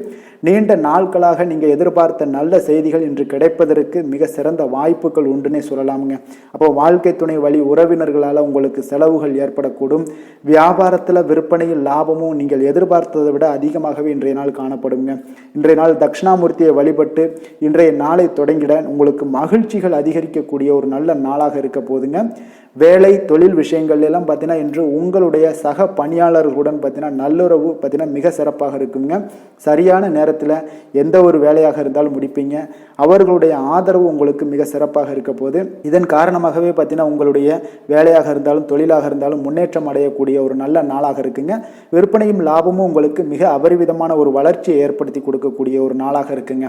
நீண்ட நாட்களாக நீங்கள் எதிர்பார்த்த நல்ல செய்திகள் இன்று கிடைப்பதற்கு மிக சிறந்த வாய்ப்புகள் உண்டுன்னே சொல்லலாமுங்க. அப்போ வாழ்க்கை துணை வழி உறவினர்களால் உங்களுக்கு செலவுகள் ஏற்படக்கூடும். வியாபாரத்தில் விற்பனையில் லாபமும் நீங்கள் எதிர்பார்த்ததை விட அதிகமாகவே இன்றைய நாள் காணப்படுங்க. இன்றைய நாள் தட்சிணாமூர்த்தியை வழிபட்டு இன்றைய நாளை தொடங்கிட உங்களுக்கு மகிழ்ச்சிகள் அதிகரிக்கக்கூடிய ஒரு நல்ல நாளாக இருக்க போதுங்க. வேலை தொழில் விஷயங்கள் எல்லாம் பார்த்தீங்கன்னா இன்று உங்களுடைய சக பணியாளர்களுடன் பார்த்தீங்கன்னா நல்லுறவு பார்த்தீங்கன்னா மிக சிறப்பாக இருக்குங்க. சரியான நேரத்தில் எந்த ஒரு வேலையாக இருந்தாலும் முடிப்பீங்க. அவர்களுடைய ஆதரவு உங்களுக்கு மிக சிறப்பாக இருக்க போது இதன் காரணமாகவே பார்த்தீங்கன்னா உங்களுடைய வேலையாக இருந்தாலும் தொழிலாக இருந்தாலும் முன்னேற்றம் அடையக்கூடிய ஒரு நல்ல நாளாக இருக்குங்க. விற்பனையும் லாபமும் உங்களுக்கு மிக அபரிவிதமான ஒரு வளர்ச்சியை ஏற்படுத்தி கொடுக்கக்கூடிய ஒரு நாளாக இருக்குங்க.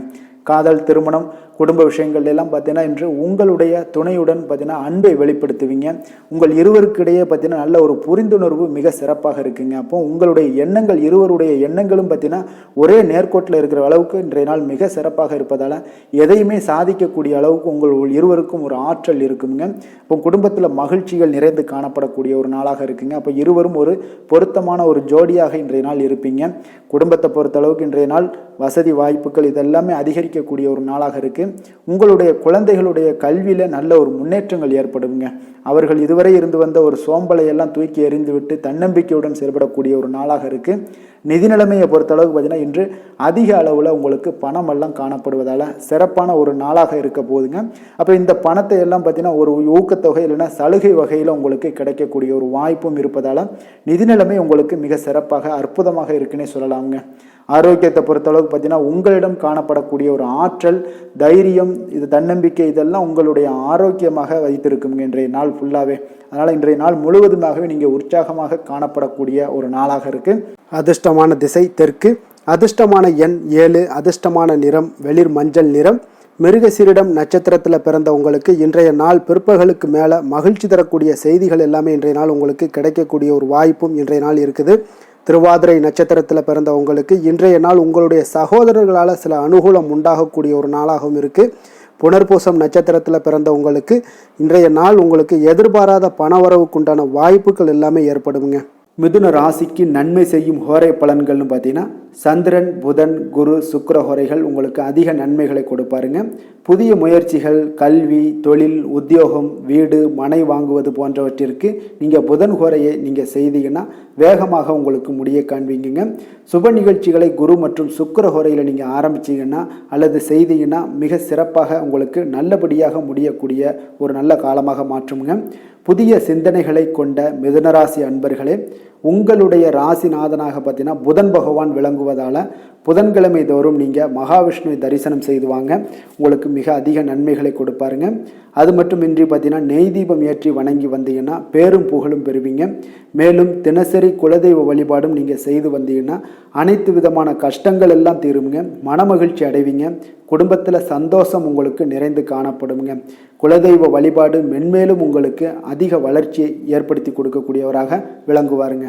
காதல், திருமணம், குடும்ப விஷயங்கள் எல்லாம் பார்த்தீங்கன்னா இன்று உங்களுடைய துணையுடன் பார்த்தீங்கன்னா அன்பை வெளிப்படுத்துவீங்க. உங்கள் இருவருக்கிடையே பார்த்தீங்கன்னா நல்ல ஒரு புரிந்துணர்வு மிக சிறப்பாக இருக்குங்க. அப்போ உங்களுடைய எண்ணங்கள் இருவருடைய எண்ணங்களும் பார்த்தீங்கன்னா ஒரே நேர்கோட்டில் இருக்கிற அளவுக்கு இன்றைய நாள் மிக சிறப்பாக இருப்பதால் எதையுமே சாதிக்கக்கூடிய அளவுக்கு உங்கள் இருவருக்கும் ஒரு ஆற்றல் இருக்குங்க. இப்போ குடும்பத்தில் மகிழ்ச்சிகள் நிறைந்து காணப்படக்கூடிய ஒரு நாளாக இருக்குங்க. அப்போ இருவரும் ஒரு பொருத்தமான ஒரு ஜோடியாக இன்றைய நாள் இருப்பீங்க. குடும்பத்தை பொறுத்த அளவுக்கு இன்றைய நாள் வசதி வாய்ப்புகள் இதெல்லாமே அதிகரிக்கக்கூடிய ஒரு நாளாக இருக்கு. உங்களுடைய குழந்தைகளுடைய கல்வியில நல்ல ஒரு முன்னேற்றங்கள் ஏற்படுங்க. அவர்கள் இதுவரை இருந்து வந்த ஒரு சோம்பலை எல்லாம் தூக்கி எறிந்துவிட்டு தன்னம்பிக்கையுடன் செயல்படக்கூடிய ஒரு நாளாக இருக்கு. நிதி நிலைமையை பொறுத்தளவுக்கு பார்த்தீங்கன்னா இன்று அதிக அளவில் உங்களுக்கு பணம் எல்லாம் காணப்படுவதால் சிறப்பான ஒரு நாளாக இருக்க போதுங்க. அப்போ இந்த பணத்தை எல்லாம் பார்த்தீங்கன்னா ஒரு ஊக்கத்தொகை இல்லைன்னா சலுகை வகையில் உங்களுக்கு கிடைக்கக்கூடிய ஒரு வாய்ப்பும் இருப்பதால் நிதி நிலைமை உங்களுக்கு மிக சிறப்பாக அற்புதமாக இருக்குன்னே சொல்லலாமுங்க. ஆரோக்கியத்தை பொறுத்தளவுக்கு பார்த்தீங்கன்னா உங்களிடம் காணப்படக்கூடிய ஒரு ஆற்றல், தைரியம், இது தன்னம்பிக்கை இதெல்லாம் உங்களுடைய ஆரோக்கியமாக வைத்திருக்குங்க இன்றைய நாள் ஃபுல்லாகவே. அதனால் இன்றைய நாள் முழுவதுமாகவே நீங்கள் உற்சாகமாக காணப்படக்கூடிய ஒரு நாளாக இருக்குது. அதிர்ஷ்டமான திசை தெற்கு, அதிர்ஷ்டமான எண் 7, அதிர்ஷ்டமான நிறம் வெளிர் மஞ்சள் நிறம். மிருகசீரிடம் நட்சத்திரத்தில் பிறந்த உங்களுக்கு இன்றைய நாள் பிற்பகலுக்கு மேலே மகிழ்ச்சி தரக்கூடிய செய்திகள் எல்லாமே இன்றைய நாள் உங்களுக்கு கிடைக்கக்கூடிய ஒரு வாய்ப்பும் இன்றைய நாள் இருக்குது. திருவாதிரை நட்சத்திரத்தில் பிறந்த உங்களுக்கு இன்றைய நாள் உங்களுடைய சகோதரர்களால் சில அனுகூலம் உண்டாகக்கூடிய ஒரு நாளாகவும் இருக்குது. புனர்பூசம் நட்சத்திரத்தில் பிறந்த உங்களுக்கு இன்றைய நாள் உங்களுக்கு எதிர்பாராத பணவரவுக்குண்டான வாய்ப்புகள் எல்லாமே ஏற்படுங்க. மிதுன ராசிக்கு நன்மை செய்யும் ஹோரை பலன்கள்னு பார்த்தீங்கன்னா சந்திரன், புதன், குரு, சுக்கிர ஹோரைகள் உங்களுக்கு அதிக நன்மைகளை கொடுப்பாருங்க. புதிய முயற்சிகள், கல்வி, தொழில், உத்தியோகம், வீடு, மனை வாங்குவது போன்றவற்றிற்கு நீங்கள் புதன் ஹோரையை நீங்கள் செய்தீங்கன்னா வேகமாக உங்களுக்கு முடிய காண்பீங்க. சுப நிகழ்ச்சிகளை குரு மற்றும் சுக்கிர ஹோரையில் நீங்கள் ஆரம்பிச்சிங்கன்னா அல்லது செய்தீங்கன்னா மிக சிறப்பாக உங்களுக்கு நல்லபடியாக முடியக்கூடிய ஒரு நல்ல காலமாக மாற்றுங்க. புதிய சிந்தனைகளை கொண்ட மிதுனராசி அன்பர்களே, உங்களுடைய ராசிநாதனாக பார்த்தீங்கன்னா புதன் பகவான் விளங்குவதால் புதன்கிழமை தோறும் நீங்கள் மகாவிஷ்ணுவை தரிசனம் செய்து வாங்க. உங்களுக்கு மிக அதிக நன்மைகளை கொடுப்பாருங்க. அது மட்டுமின்றி பார்த்தீங்கன்னா நெய் தீபம் ஏற்றி வணங்கி வந்தீங்கன்னா பேரும் புகழும் பெறுவீங்க. மேலும் தினசரி குலதெய்வ வழிபாடும் நீங்கள் செய்து வந்தீங்கன்னா அனைத்து விதமான கஷ்டங்கள் எல்லாம் தீருங்க. மனமகிழ்ச்சி அடைவீங்க. குடும்பத்தில் சந்தோஷம் உங்களுக்கு நிறைந்து காணப்படுங்க. குலதெய்வ வழிபாடு மென்மேலும் உங்களுக்கு அதிக வளர்ச்சியை ஏற்படுத்தி கொடுக்கக்கூடியவராக விளங்குவாருங்க.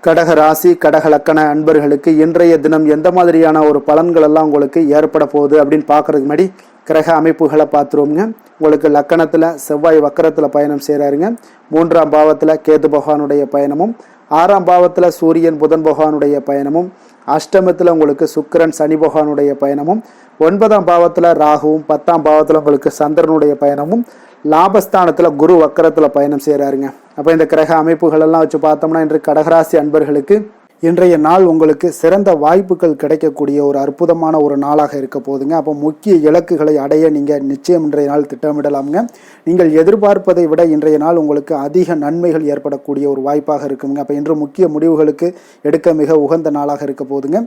கடக ராசி, கடக லக்கண அன்பர்களுக்கு இன்றைய தினம் எந்த மாதிரியான ஒரு பலன்கள் எல்லாம் உங்களுக்கு ஏற்பட போகுது அப்படின்னு பார்க்கறதுக்கு முன்னாடி கிரக அமைப்புகளை பார்த்துருவோங்க. உங்களுக்கு லக்கணத்தில் செவ்வாய் வக்கரத்தில் பயணம் செய்கிறாருங்க. 3ஆம் பாவத்தில் கேது பகவானுடைய பயணமும், 6ஆம் பாவத்தில் சூரியன் புதன் பகவானுடைய பயணமும், அஷ்டமத்தில் உங்களுக்கு சுக்கிரன் சனி பகவானுடைய பயணமும், 9ஆம் பாவத்தில் ராகுவும், 10ஆம் பாவத்தில் உங்களுக்கு சந்திரனுடைய பயணமும், லாபஸ்தானத்துல குரு வக்கரத்துல பயணம் செய்யறாருங்க. அப்ப இந்த கிரக அமைப்புகள் எல்லாம் வச்சு பார்த்தோம்னா இன்று கடகராசி அன்பர்களுக்கு இன்றைய நாள் உங்களுக்கு சிறந்த வாய்ப்புகள் கிடைக்கக்கூடிய ஒரு அற்புதமான ஒரு நாளாக இருக்க போகுதுங்க. அப்போ முக்கிய இலக்குகளை அடைய நீங்கள் நிச்சயம் இன்றைய நாள் திட்டமிடலாமுங்க. நீங்கள் எதிர்பார்ப்பதை விட இன்றைய நாள் உங்களுக்கு அதிக நன்மைகள் ஏற்படக்கூடிய ஒரு வாய்ப்பாக இருக்குங்க. அப்போ இன்று முக்கிய முடிவுகளுக்கு எடுக்க மிக உகந்த நாளாக இருக்க போகுதுங்க.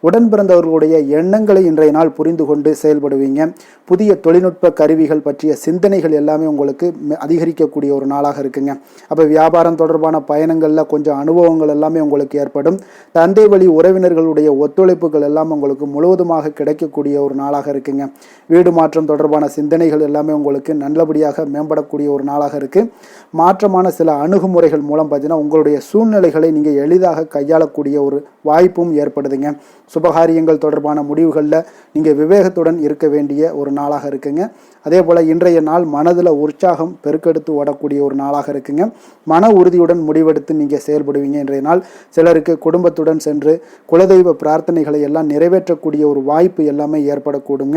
உடன் பிறந்தவர்களுடைய எண்ணங்களை இன்றைய நாள் புரிந்து கொண்டு செயல்படுவீங்க. புதிய தொழில்நுட்ப கருவிகள் பற்றிய சிந்தனைகள் எல்லாமே உங்களுக்கு அதிகரிக்கக்கூடிய ஒரு நாளாக இருக்குங்க. அப்போ வியாபாரம் தொடர்பான பயணங்களில் கொஞ்சம் அனுபவங்கள் எல்லாமே உங்களுக்கு ஏற்படும். தந்தை வழி உறவினர்களுடைய ஒத்துழைப்புகள் எல்லாம் உங்களுக்கு முழுவதுமாக கிடைக்கக்கூடிய ஒரு நாளாக இருக்குங்க. வீடு மாற்றம் தொடர்பான சிந்தனைகள் எல்லாமே உங்களுக்கு நல்லபடியாக மேம்படக்கூடிய ஒரு நாளாக இருக்கு. மாற்றமான சில அணுகுமுறைகள் மூலம் பார்த்தீங்கன்னா உங்களுடைய சூழ்நிலைகளை நீங்கள் எளிதாக கையாளக்கூடிய ஒரு வாய்ப்பும் ஏற்படுதுங்க. சுபகாரியங்கள் தொடர்பான முடிவுகளில் நீங்கள் விவேகத்துடன் இருக்க வேண்டிய ஒரு நாளாக இருக்குங்க. அதே போல் இன்றைய நாள் மனதில் உற்சாகம் பெருக்கெடுத்து ஓடக்கூடிய ஒரு நாளாக இருக்குங்க. மன உறுதியுடன் முடிவெடுத்து நீங்கள் செயல்படுவீங்க. இன்றைய நாள் சிலருக்கு குடும்பத்துடன் சென்று குலதெய்வ பிரார்த்தனைகளை எல்லாம் நிறைவேற்றக்கூடிய ஒரு வாய்ப்பு எல்லாமே ஏற்படக்கூடுங்க.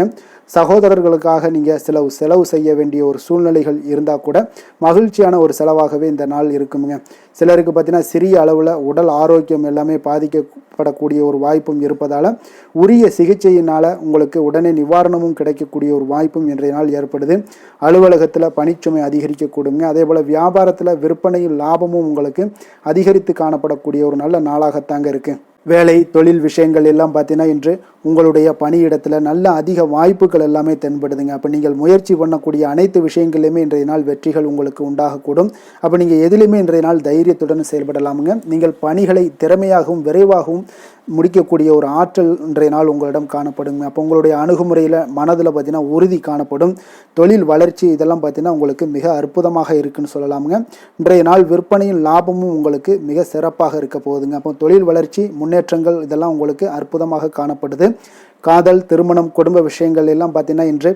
சகோதரர்களுக்காக நீங்கள் செலவு செய்ய வேண்டிய ஒரு சூழ்நிலைகள் இருந்தால் கூட மகிழ்ச்சியான ஒரு செலவாகவே இந்த நாள் இருக்குங்க. சிலருக்கு பார்த்தீங்கன்னா சிறிய அளவில் உடல் ஆரோக்கியம் எல்லாமே பாதிக்கப்படக்கூடிய ஒரு வாய்ப்பும் இருப்பதால் உரிய சிகிச்சையினால் உங்களுக்கு உடனே நிவாரணமும் கிடைக்கக்கூடிய ஒரு வாய்ப்பும் இன்றைய நாள் ஏற்படுது. அலுவலகத்தில் பணிச்சுமை அதிகரிக்கக்கூடுங்க. அதே போல் வியாபாரத்தில் விற்பனையில் லாபமும் உங்களுக்கு அதிகரித்து காணப்படக்கூடிய ஒரு நல்ல நாளாகத்தாங்க இருக்குது. வேலை தொழில் விஷயங்கள் எல்லாம் பார்த்தீங்கன்னா இன்று உங்களுடைய பணியிடத்தில் நல்ல அதிக வாய்ப்புகள் எல்லாமே தென்படுதுங்க. அப்போ நீங்கள் முயற்சி பண்ணக்கூடிய அனைத்து விஷயங்களையுமே இன்றைய நாள் வெற்றிகள் உங்களுக்கு உண்டாகக்கூடும். அப்போ நீங்கள் எதிலுமே இன்றைய நாள் தைரியத்துடன் செயல்படலாமுங்க. நீங்கள் பணிகளை திறமையாகவும் விரைவாகவும் முடிக்கக்கூடிய ஒரு ஆற்றல் இன்றைய நாள் உங்களிடம் காணப்படுங்க. அப்போ உங்களுடைய அணுகுமுறையில் மனதில் பார்த்தீங்கன்னா உறுதி காணப்படும். தொழில் வளர்ச்சி இதெல்லாம் பார்த்தீங்கன்னா உங்களுக்கு மிக அற்புதமாக இருக்குன்னு சொல்லலாமுங்க. இன்றைய நாள் விற்பனையும் லாபமும் உங்களுக்கு மிக சிறப்பாக இருக்க போகுதுங்க. அப்போ தொழில் வளர்ச்சி முன்னேற்றங்கள் இதெல்லாம் உங்களுக்கு அற்புதமாக காணப்படுது. காதல் திருமணம் குடும்ப விஷயங்கள் எல்லாம் பார்த்தீங்கன்னா இன்று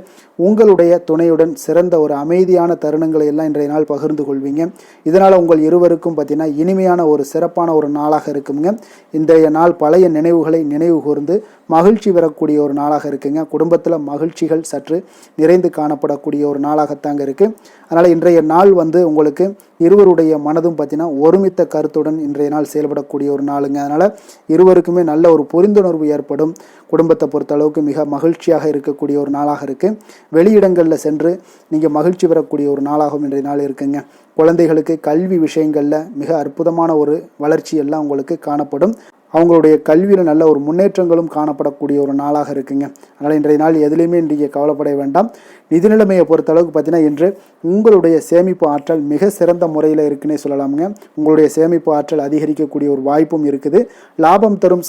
உங்களுடைய துணையுடன் சிறந்த ஒரு அமைதியான தருணங்களை எல்லாம் இன்றைய நாள் பகிர்ந்து கொள்வீங்க. இதனால் உங்கள் இருவருக்கும் பார்த்தீங்கன்னா இனிமையான ஒரு சிறப்பான ஒரு நாளாக இருக்குங்க. இன்றைய நாள் பழைய நினைவுகளை நினைவு கூர்ந்து மகிழ்ச்சி பெறக்கூடிய ஒரு நாளாக இருக்குங்க. குடும்பத்தில் மகிழ்ச்சிகள் சற்று நிறைந்து காணப்படக்கூடிய ஒரு நாளாகத்தாங்க இருக்குது. அதனால் இன்றைய நாள் உங்களுக்கு இருவருடைய மனதும் பார்த்தீங்கன்னா ஒருமித்த கருத்துடன் இன்றைய நாள் செயல்படக்கூடிய ஒரு நாளுங்க. அதனால் இருவருக்குமே நல்ல ஒரு புரிந்துணர்வு ஏற்படும். குடும்பத்தை பொறுத்தளவுக்கு மிக மகிழ்ச்சியாக இருக்கக்கூடிய ஒரு நாளாக இருக்குது. வெளியிடங்களில் சென்று நீங்கள் மகிழ்ச்சி பெறக்கூடிய ஒரு நாளாகவும் இன்றைய நாள் இருக்குங்க. குழந்தைகளுக்கு கல்வி விஷயங்களில் மிக அற்புதமான ஒரு வளர்ச்சி எல்லாம் உங்களுக்கு காணப்படும். அவங்களுடைய கல்வியில் நல்ல ஒரு முன்னேற்றங்களும் காணப்படக்கூடிய ஒரு நாளாக இருக்குங்க. அதனால் இன்றைய நாள் எதுலேயுமே இன்றைக்கு கவலைப்பட வேண்டாம். நிதி நிலைமையை பொறுத்தளவுக்கு பார்த்தீங்கன்னா இன்று உங்களுடைய சேமிப்பு ஆற்றல் மிக சிறந்த முறையில் இருக்குன்னே சொல்லலாமுங்க. உங்களுடைய சேமிப்பு ஆற்றல் அதிகரிக்கக்கூடிய ஒரு வாய்ப்பும் இருக்குது. லாபம் தரும்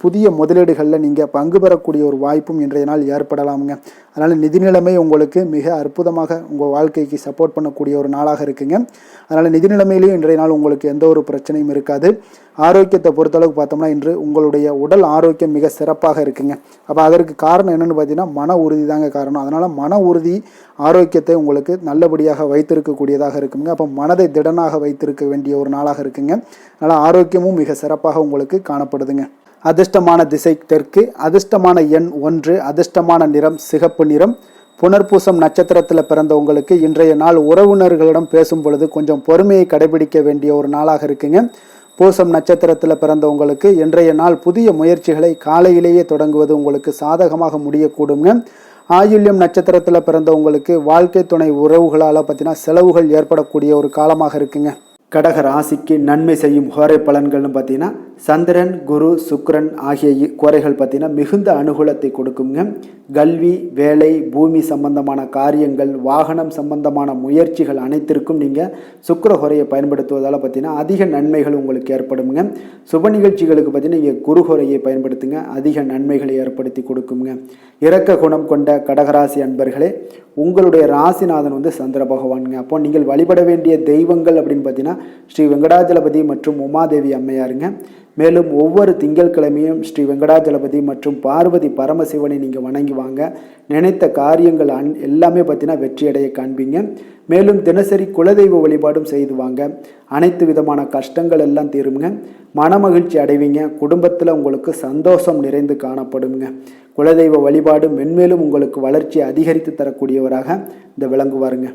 புதிய முதலீடுகளில் நீங்கள் பங்கு பெறக்கூடிய ஒரு வாய்ப்பும் இன்றைய நாள் ஏற்படலாமுங்க. அதனால் நிதி நிலைமை உங்களுக்கு மிக அற்புதமாக உங்கள் வாழ்க்கைக்கு சப்போர்ட் பண்ணக்கூடிய ஒரு நாளாக இருக்குங்க. அதனால் நிதி நிலைமையிலையும் இன்றைய நாள் உங்களுக்கு எந்த ஒரு பிரச்சனையும் இருக்காது. ஆரோக்கியத்தை பொறுத்தளவுக்கு பார்த்தோம்னா இன்று உங்களுடைய உடல் ஆரோக்கியம் மிக சிறப்பாக இருக்குங்க. அப்போ அதற்கு காரணம் என்னென்னு பார்த்தீங்கன்னா மன உறுதி தாங்க காரணம். அதனால் மன உறுதி ஆரோக்கியத்தை உங்களுக்கு நல்லபடியாக வைத்திருக்கக்கூடியதாக இருக்குங்க. அப்போ மனதை திடனாக வைத்திருக்க வேண்டிய ஒரு நாளாக இருக்குங்க. அதனால் ஆரோக்கியமும் மிக சிறப்பாக உங்களுக்கு காணப்படுதுங்க. அதிர்ஷ்டமான திசை தெற்கு, அதிர்ஷ்டமான எண் 1, அதிர்ஷ்டமான நிறம் சிகப்பு நிறம். புனர்பூசம் நட்சத்திரத்தில் பிறந்தவங்களுக்கு இன்றைய நாள் உறவினர்களிடம் பேசும் பொழுது கொஞ்சம் பொறுமையை கடைபிடிக்க வேண்டிய ஒரு நாளாக இருக்குங்க. பூசம் நட்சத்திரத்தில் பிறந்தவங்களுக்கு இன்றைய நாள் புதிய முயற்சிகளை காலையிலேயே தொடங்குவது உங்களுக்கு சாதகமாக முடியக்கூடுங்க. ஆயுள்யம் நட்சத்திரத்தில் பிறந்தவங்களுக்கு வாழ்க்கை துணை உறவுகளால் பார்த்தீங்கன்னா செலவுகள் ஏற்படக்கூடிய ஒரு காலமாக இருக்குங்க. கடக ராசிக்கு நன்மை செய்யும் கோரை பலன்கள்னு பார்த்தீங்கன்னா சந்திரன் குரு சுக்கிரன் ஆகிய கோரைகள் பார்த்தீங்கன்னா மிகுந்த அனுகூலத்தை கொடுக்குங்க. கல்வி வேலை பூமி சம்பந்தமான காரியங்கள் வாகனம் சம்பந்தமான முயற்சிகள் அனைத்திற்கும் நீங்கள் சுக்கிர கோரையை பயன்படுத்துவதால் பார்த்தீங்கன்னா அதிக நன்மைகள் உங்களுக்கு ஏற்படுங்க. சுப நிகழ்ச்சிகளுக்கு பார்த்தீங்கன்னா நீங்கள் குரு கோரையை பயன்படுத்துங்க, அதிக நன்மைகளை ஏற்படுத்தி கொடுக்குங்க. இரக்க குணம் கொண்ட கடகராசி அன்பர்களே, உங்களுடைய ராசிநாதன் சந்திர பகவானுங்க. அப்போ நீங்கள் வழிபட வேண்டிய தெய்வங்கள் அப்படின்னு பார்த்தீங்கன்னா ஸ்ரீ வெங்கடாஜலபதி மற்றும் உமாதேவி அம்மையாருங்க. மேலும் ஒவ்வொரு திங்கட்கிழமையும் ஸ்ரீ வெங்கடாஜலபதி மற்றும் பார்வதி பரமசிவனை நீங்கள் வணங்கி வாங்க. நினைத்த காரியங்கள் எல்லாமே பார்த்தீங்கன்னா வெற்றியடைய காண்பீங்க. மேலும் தினசரி குலதெய்வ வழிபாடும் செய்து வாங்க. அனைத்து விதமான கஷ்டங்கள் எல்லாம் தீருங்க. மனமகிழ்ச்சி அடைவீங்க. குடும்பத்தில் உங்களுக்கு சந்தோஷம் நிறைந்து காணப்படுங்க. குலதெய்வ வழிபாடு மென்மேலும் உங்களுக்கு வளர்ச்சியை அதிகரித்து தரக்கூடியவராக இந்த விளங்குவாருங்க.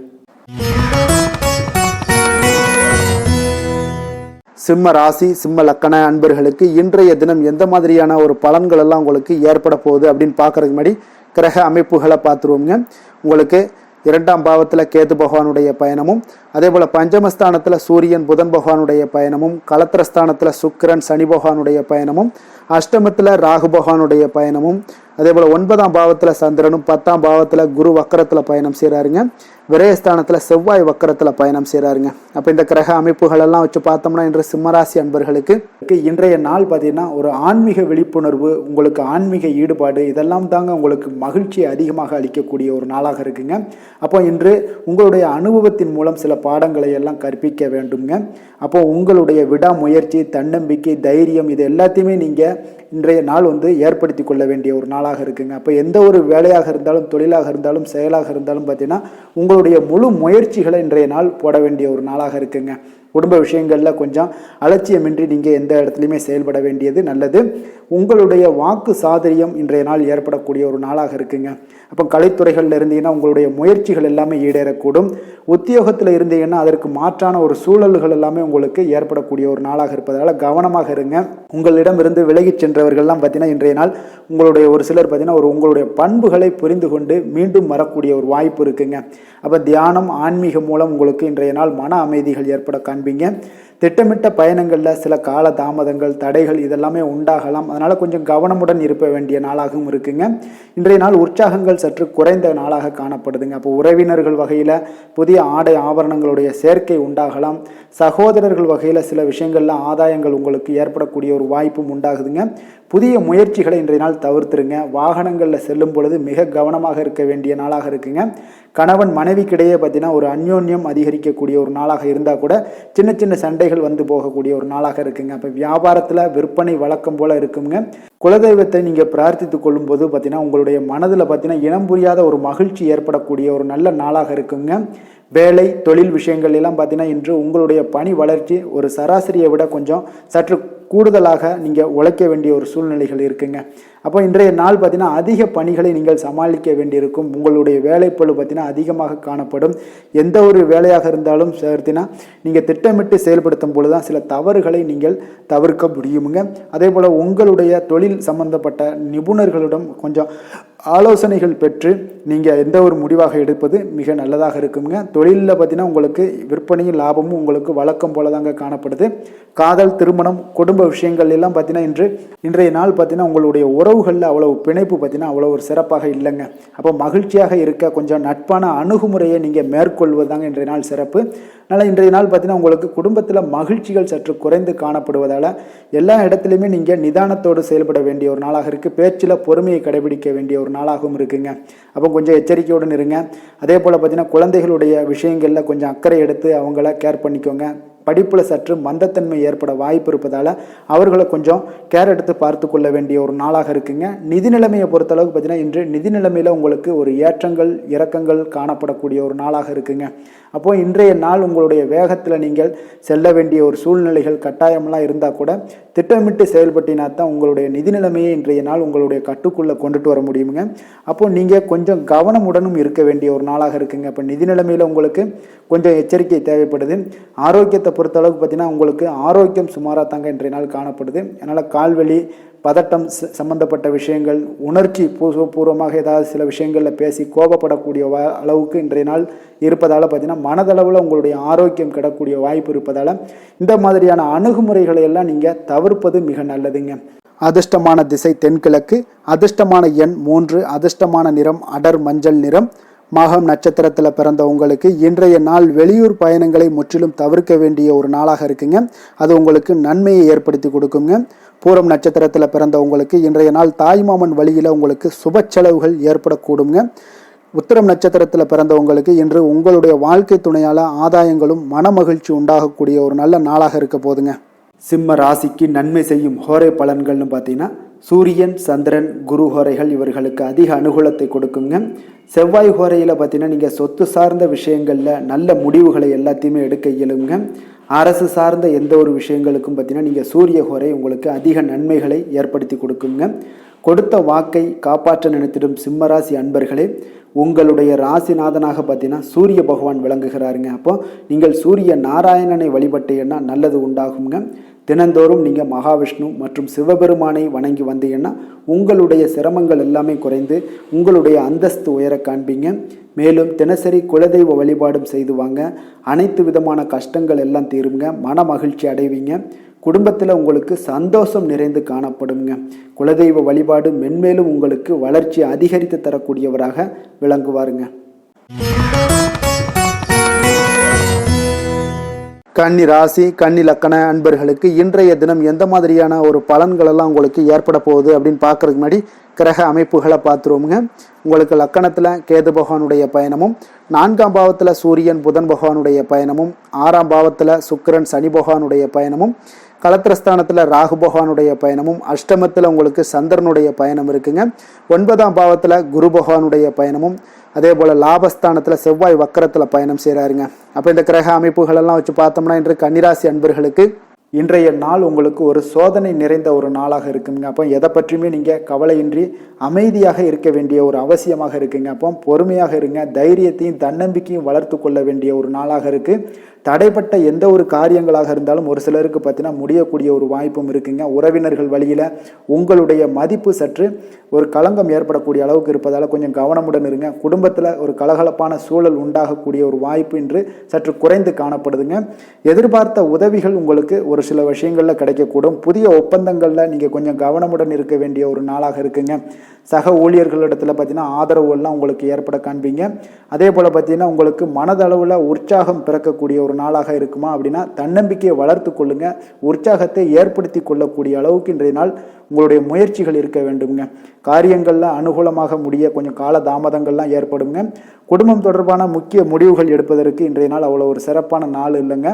சிம்ம ராசி சிம்ம லக்கண அன்பர்களுக்கு இன்றைய தினம் எந்த மாதிரியான ஒரு பலன்கள் எல்லாம் உங்களுக்கு ஏற்பட போகுது அப்படின்னு பார்க்கறதுக்கு முன்னாடி கிரக அமைப்புகளை பார்த்துருவோங்க. உங்களுக்கு 2ஆம் பாவத்தில் கேது பகவானுடைய பயணமும், அதே போல் பஞ்சமஸ்தானத்தில் சூரியன் புதன் பகவானுடைய பயணமும், கலத்திரஸ்தானத்தில் சுக்கிரன் சனி பகவானுடைய பயணமும், அஷ்டமத்தில் ராகு பகவானுடைய பயணமும், அதே போல் 9ஆம் பாவத்தில் சந்திரனும், 10ஆம் பாவத்தில் குரு வக்கரத்தில் பயணம் செய்கிறாருங்க. விரயஸ்தானத்தில் செவ்வாய் வக்கரத்தில் பயணம் செய்கிறாருங்க. அப்போ இந்த கிரக அமைப்புகள் எல்லாம் வச்சு பார்த்தோம்னா இன்று சிம்மராசி அன்பர்களுக்கு இன்றைய நாள் பார்த்தீங்கன்னா ஒரு ஆன்மீக விழிப்புணர்வு, உங்களுக்கு ஆன்மீக ஈடுபாடு, இதெல்லாம் தாங்க உங்களுக்கு மகிழ்ச்சியை அதிகமாக அளிக்கக்கூடிய ஒரு நாளாக இருக்குங்க. அப்போ இன்று உங்களுடைய அனுபவத்தின் மூலம் சில பாடங்களை எல்லாம் கற்பிக்க வேண்டுங்க. அப்போ உங்களுடைய விடாமுயற்சி, தன்னம்பிக்கை, தைரியம், இது எல்லாத்தையுமே நீங்கள் இன்றைய நாள் ஏற்படுத்தி கொள்ள வேண்டிய ஒரு நாளாக இருக்குங்க. அப்போ எந்த ஒரு வேலையாக இருந்தாலும், தொழிலாக இருந்தாலும், செயலாக இருந்தாலும் பார்த்தீங்கன்னா உங்களுடைய முழு முயற்சிகளை இன்றைய நாள் போட வேண்டிய ஒரு நாளாக இருக்குங்க. குடும்ப விஷயங்களில் கொஞ்சம் அலட்சியமின்றி நீங்கள் எந்த இடத்துலையுமே செயல்பட வேண்டியது நல்லது. உங்களுடைய வாக்கு சாதுரியம் இன்றைய நாள் ஏற்படக்கூடிய ஒரு நாளாக இருக்குங்க. அப்போ கலைத்துறைகளில் இருந்தீங்கன்னா உங்களுடைய முயற்சிகள் எல்லாமே ஈடேறக்கூடும். உத்தியோகத்தில் இருந்தீங்கன்னா அதற்கு மாற்றான ஒரு சூழல்கள் எல்லாமே உங்களுக்கு ஏற்படக்கூடிய ஒரு நாளாக இருப்பதால் கவனமாக இருங்க. உங்களிடமிருந்து விலகி சென்றவர்கள்லாம் பார்த்தீங்கன்னா இன்றைய நாள் உங்களுடைய ஒரு சிலர் பார்த்தீங்கன்னா உங்களுடைய பண்புகளை புரிந்து கொண்டு மீண்டும் வரக்கூடிய ஒரு வாய்ப்பு இருக்குங்க. அப்போ தியானம், ஆன்மீகம் மூலம் உங்களுக்கு இன்றைய நாள் மன அமைதிகள் ஏற்பட காண்பீங்க. திட்டமிட்ட பயணங்களில் சில கால தாமதங்கள், தடைகள் இதெல்லாமே உண்டாகலாம். அதனால் கொஞ்சம் கவனமுடன் இருக்க வேண்டிய நாளாகவும் இருக்குங்க. இன்றைய நாள் உற்சாகங்கள் சற்று குறைந்த நாளாக காணப்படுதுங்க. அப்போ உறவினர்கள் வகையில் புதிய ஆடை ஆபரணங்களுடைய சேர்க்கை உண்டாகலாம். சகோதரர்கள் வகையில் சில விஷயங்களில் ஆதாயங்கள் உங்களுக்கு ஏற்படக்கூடிய ஒரு வாய்ப்பும் உண்டாகுதுங்க. புதிய முயற்சிகளை இன்றைய நாள் தவிர்த்துருங்க. வாகனங்களில் செல்லும் பொழுது மிக கவனமாக இருக்க வேண்டிய நாளாக இருக்குங்க. கணவன் மனைவிக்கிடையே பார்த்தீங்கன்னா ஒரு அந்யோன்யம் அதிகரிக்கக்கூடிய ஒரு நாளாக இருந்தால் கூட சின்ன சின்ன சண்டைகள் போகக்கூடிய ஒரு நாளாக இருக்குங்க. அப்போ வியாபாரத்தில் விற்பனை வழக்கம் போல் இருக்குங்க. குலதெய்வத்தை நீங்கள் பிரார்த்தித்து கொள்ளும் போது பார்த்தீங்கன்னா உங்களுடைய மனதில் பார்த்தீங்கன்னா இனம் புரியாத ஒரு மகிழ்ச்சி ஏற்படக்கூடிய ஒரு நல்ல நாளாக இருக்குங்க. வேலை, தொழில் விஷயங்கள் எல்லாம் பார்த்தீங்கன்னா இன்று உங்களுடைய பணி வளர்ச்சி ஒரு சராசரியை விட கொஞ்சம் சற்று கூடுதலாக நீங்கள் உழைக்க வேண்டிய ஒரு சூழ்நிலைகள் இருக்குங்க. அப்போ இன்றைய நாள் பார்த்தீங்கன்னா அதிக பணிகளை நீங்கள் சமாளிக்க வேண்டியிருக்கும். உங்களுடைய வேலைப்பளு பார்த்தீங்கன்னா அதிகமாக காணப்படும். எந்த ஒரு வேலையாக இருந்தாலும் பார்த்தீங்கன்னா நீங்கள் திட்டமிட்டு செயல்படுத்தும் பொழுது தான் சில தவறுகளை நீங்கள் தவிர்க்க முடியுமுங்க. அதே போல் உங்களுடைய தொழில் சம்பந்தப்பட்ட நிபுணர்களிடம் கொஞ்சம் ஆலோசனைகள் பெற்று நீங்கள் எந்த ஒரு முடிவாக எடுப்பது மிக நல்லதாக இருக்குங்க. தொழிலில் பார்த்தீங்கன்னா உங்களுக்கு விற்பனையும் லாபமும் உங்களுக்கு வழக்கம் போல தாங்க காணப்படுது. காதல், திருமணம், குடும்ப விஷயங்கள் எல்லாம் பார்த்தீங்கன்னா இன்றைய நாள் பார்த்தீங்கன்னா உங்களுடைய உறவுகளில் அவ்வளவு பிணைப்பு பார்த்தீங்கன்னா அவ்வளோ ஒரு சிறப்பாக இல்லைங்க. அப்போ மகிழ்ச்சியாக இருக்க கொஞ்சம் நட்பான அணுகுமுறையை நீங்கள் மேற்கொள்வதாங்க இன்றைய நாள் சிறப்பு. அதனால் இன்றைய நாள் பார்த்தீங்கன்னா உங்களுக்கு குடும்பத்தில் மகிழ்ச்சிகள் சற்று குறைந்து காணப்படுவதால் எல்லா இடத்துலையுமே நீங்கள் நிதானத்தோடு செயல்பட வேண்டிய ஒரு நாளாக இருக்குது. பேச்சில் பொறுமையை கடைபிடிக்க வேண்டிய ஒரு நாளாகவும் இருக்குங்க. அப்போ கொஞ்சம் எச்சரிக்கையுடன் இருங்க. அதே போல் பார்த்தீங்கன்னா குழந்தைகளுடைய விஷயங்களில் கொஞ்சம் அக்கறை எடுத்து அவங்கள கேர் பண்ணிக்கோங்க. படிப்பில் சற்று மந்தத்தன்மை ஏற்பட வாய்ப்பு இருப்பதால் அவர்களை கொஞ்சம் கேர் எடுத்து பார்த்து கொள்ள வேண்டிய ஒரு நாளாக இருக்குங்க. நிதி நிலைமையை பொறுத்தளவுக்கு பார்த்தீங்கன்னா இன்று நிதி நிலைமையில் உங்களுக்கு ஒரு ஏற்றங்கள் இறக்கங்கள் காணப்படக்கூடிய ஒரு நாளாக இருக்குங்க. அப்போது இன்றைய நாள் உங்களுடைய வேகத்தில் நீங்கள் செல்ல வேண்டிய ஒரு சூழ்நிலைகள் கட்டாயமெல்லாம் இருந்தால் கூட திட்டமிட்டு செயல்பட்டினா தான் உங்களுடைய நிதி நிலைமையை இன்றைய நாள் உங்களுடைய கட்டுக்குள்ளே கொண்டுட்டு வர முடியுங்க. அப்போது நீங்கள் கொஞ்சம் கவனமுடனும் இருக்க வேண்டிய ஒரு நாளாக இருக்குங்க. அப்போ நிதி நிலைமையில் உங்களுக்கு கொஞ்சம் எச்சரிக்கை தேவைப்படுது. ஆரோக்கியத்தை பொறுத்தளவுக்கு பார்த்தீங்கன்னா உங்களுக்கு ஆரோக்கியம் சுமாராக தாங்க இன்றைய நாள் காணப்படுது. அதனால் கால்வலி, பதட்டம் சம்பந்தப்பட்ட விஷயங்கள், உணர்ச்சி பூர்வமாக ஏதாவது சில விஷயங்களில் பேசி கோபப்படக்கூடிய அளவுக்கு இன்றைய நாள் இருப்பதால் பார்த்தீங்கன்னா மனதளவில் உங்களுடைய ஆரோக்கியம் கிடக்கூடிய வாய்ப்பு இருப்பதால் இந்த மாதிரியான அணுகுமுறைகளை எல்லாம் நீங்கள் தவிர்ப்பது மிக நல்லதுங்க. அதிர்ஷ்டமான திசை தென்கிழக்கு, அதிர்ஷ்டமான எண் 3, அதிர்ஷ்டமான நிறம் அடர் மஞ்சள் நிறம். மகம் நட்சத்திரத்தில் பிறந்த உங்களுக்கு இன்றைய நாள் வெளியூர் பயணங்களை முற்றிலும் தவிர்க்க வேண்டிய ஒரு நாளாக இருக்குங்க. அது உங்களுக்கு நன்மையை ஏற்படுத்தி கொடுக்குங்க. பூரம் நட்சத்திரத்தில் பிறந்த உங்களுக்கு இன்றைய நாள் தாய்மாமன் வழியில் உங்களுக்கு சுப செலவுகள் ஏற்படக்கூடுங்க. உத்திரம் நட்சத்திரத்தில் பிறந்தவங்களுக்கு இன்று உங்களுடைய வாழ்க்கை துணையால் ஆதாயங்களும் மனமகிழ்ச்சி உண்டாகக்கூடிய ஒரு நல்ல நாளாக இருக்க போதுங்க. சிம்ம ராசிக்கு நன்மை செய்யும் ஹோரை பலன்கள்னு பார்த்தீங்கன்னா சூரியன், சந்திரன், குரு ஹோரைகள் இவர்களுக்கு அதிக அனுகூலத்தை கொடுக்குங்க. செவ்வாய் ஹோரையில் பார்த்தீங்கன்னா நீங்கள் சொத்து சார்ந்த விஷயங்களில் நல்ல முடிவுகளை எல்லாத்தையுமே எடுக்க இயலுங்க. அரசு சார்ந்த எந்த ஒரு விஷயங்களுக்கும் பார்த்தீங்கன்னா நீங்கள் சூரிய ஹோரை உங்களுக்கு அதிக நன்மைகளை ஏற்படுத்தி கொடுக்குங்க. கொடுத்த வாக்கை காப்பாற்ற நினைத்திடும் சிம்மராசி அன்பர்களே, உங்களுடைய ராசிநாதனாக பார்த்தீங்கன்னா சூரிய பகவான் விளங்குகிறாருங்க. அப்போ நீங்கள் சூரிய நாராயணனை வழிபட்டீங்கன்னா நல்லது உண்டாகுங்க. தினந்தோறும் நீங்கள் மகாவிஷ்ணு மற்றும் சிவபெருமானை வணங்கி வந்தீங்கன்னா உங்களுடைய சிரமங்கள் எல்லாமே குறைந்து உங்களுடைய அந்தஸ்து உயர காண்பீங்க. மேலும் தினசரி குலதெய்வ வழிபாடும் செய்து வாங்க. அனைத்து விதமான கஷ்டங்கள் எல்லாம் தீருங்க. மன மகிழ்ச்சி அடைவீங்க. குடும்பத்தில் உங்களுக்கு சந்தோஷம் நிறைந்து காணப்படுங்க. குலதெய்வ வழிபாடு மென்மேலும் உங்களுக்கு வளர்ச்சி அதிகரித்து தரக்கூடியவராக விளங்குவாருங்க. கன்னி ராசி கன்னி லக்கண அன்பர்களுக்கு இன்றைய தினம் எந்த மாதிரியான ஒரு பலன்கள் எல்லாம் உங்களுக்கு ஏற்பட போகுது அப்படின்னு பார்க்கறதுக்கு முன்னாடி கிரக அமைப்புகளை பார்த்துருவோமுங்க. உங்களுக்கு லக்கணத்தில் கேது பகவானுடைய பயணமும், 4ஆம் பாவத்தில் சூரியன் புதன் பகவானுடைய பயணமும், 6ஆம் பாவத்தில் சுக்கிரன் சனி பகவானுடைய பயணமும், களத்திரஸ்தானத்தில் ராகு பகவானுடைய பயணமும், அஷ்டமத்தில் உங்களுக்கு சந்திரனுடைய பயணம் இருக்குங்க. 9ஆம் பாவத்தில் குரு பகவானுடைய பயணமும், அதே போல் லாபஸ்தானத்தில் செவ்வாய் வக்கரத்தில் பயணம் செய்கிறாருங்க. அப்போ இந்த கிரக அமைப்புகளெல்லாம் வச்சு பார்த்தோம்னா இன்று கன்னிராசி அன்பர்களுக்கு இன்றைய நாள் உங்களுக்கு ஒரு சோதனை நிறைந்த ஒரு நாளாக இருக்குங்க. அப்போ எதை பற்றியுமே நீங்கள் கவலையின்றி அமைதியாக இருக்க வேண்டிய ஒரு அவசியமாக இருக்குங்க. அப்போ பொறுமையாக இருங்க. தைரியத்தையும் தன்னம்பிக்கையும் வளர்த்து கொள்ள வேண்டிய ஒரு நாளாக இருக்குது. தடைப்பட்ட எந்த ஒரு காரியங்களாக இருந்தாலும் ஒரு சிலருக்கு பார்த்தீங்கன்னா முடியக்கூடிய ஒரு வாய்ப்பும் இருக்குங்க. உறவினர்கள் வழியில் உங்களுடைய மதிப்பு சற்று ஒரு களங்கம் ஏற்படக்கூடிய அளவுக்கு இருப்பதால் கொஞ்சம் கவனமுடன் இருங்க. குடும்பத்தில் ஒரு கலகலப்பான சூழல் உண்டாகக்கூடிய ஒரு வாய்ப்பு இன்று சற்று குறைந்து காணப்படுதுங்க. எதிர்பார்த்த உதவிகள் உங்களுக்கு ஒரு சில விஷயங்களில் கிடைக்கக்கூடும். புதிய ஒப்பந்தங்களில் நீங்கள் கொஞ்சம் கவனமுடன் இருக்க வேண்டிய ஒரு நாளாக இருக்குங்க. சக ஊழியர்களிடத்தில் பார்த்தீங்கன்னா ஆதரவு எல்லாம் உங்களுக்கு ஏற்பட காண்பீங்க. அதே போல் பார்த்தீங்கன்னா உங்களுக்கு மனதளவில் உற்சாகம் பிறக்கக்கூடிய ஒரு நாளாக இருக்குமா அப்படின்னா தன்னம்பிக்கையை வளர்த்து கொள்ளுங்க. உற்சாகத்தை ஏற்படுத்தி கொள்ளக்கூடிய அளவுக்கு இன்றைய நாள் உங்களுடைய முயற்சிகள் இருக்க வேண்டுங்க. காரியங்களில் அனுகூலமாக முடிய கொஞ்சம் கால தாமதங்கள்லாம் ஏற்படுங்க. குடும்பம் தொடர்பான முக்கிய முடிவுகள் எடுப்பதற்கு இன்றைய நாள் அவ்வளோ ஒரு சிறப்பான நாள் இல்லைங்க.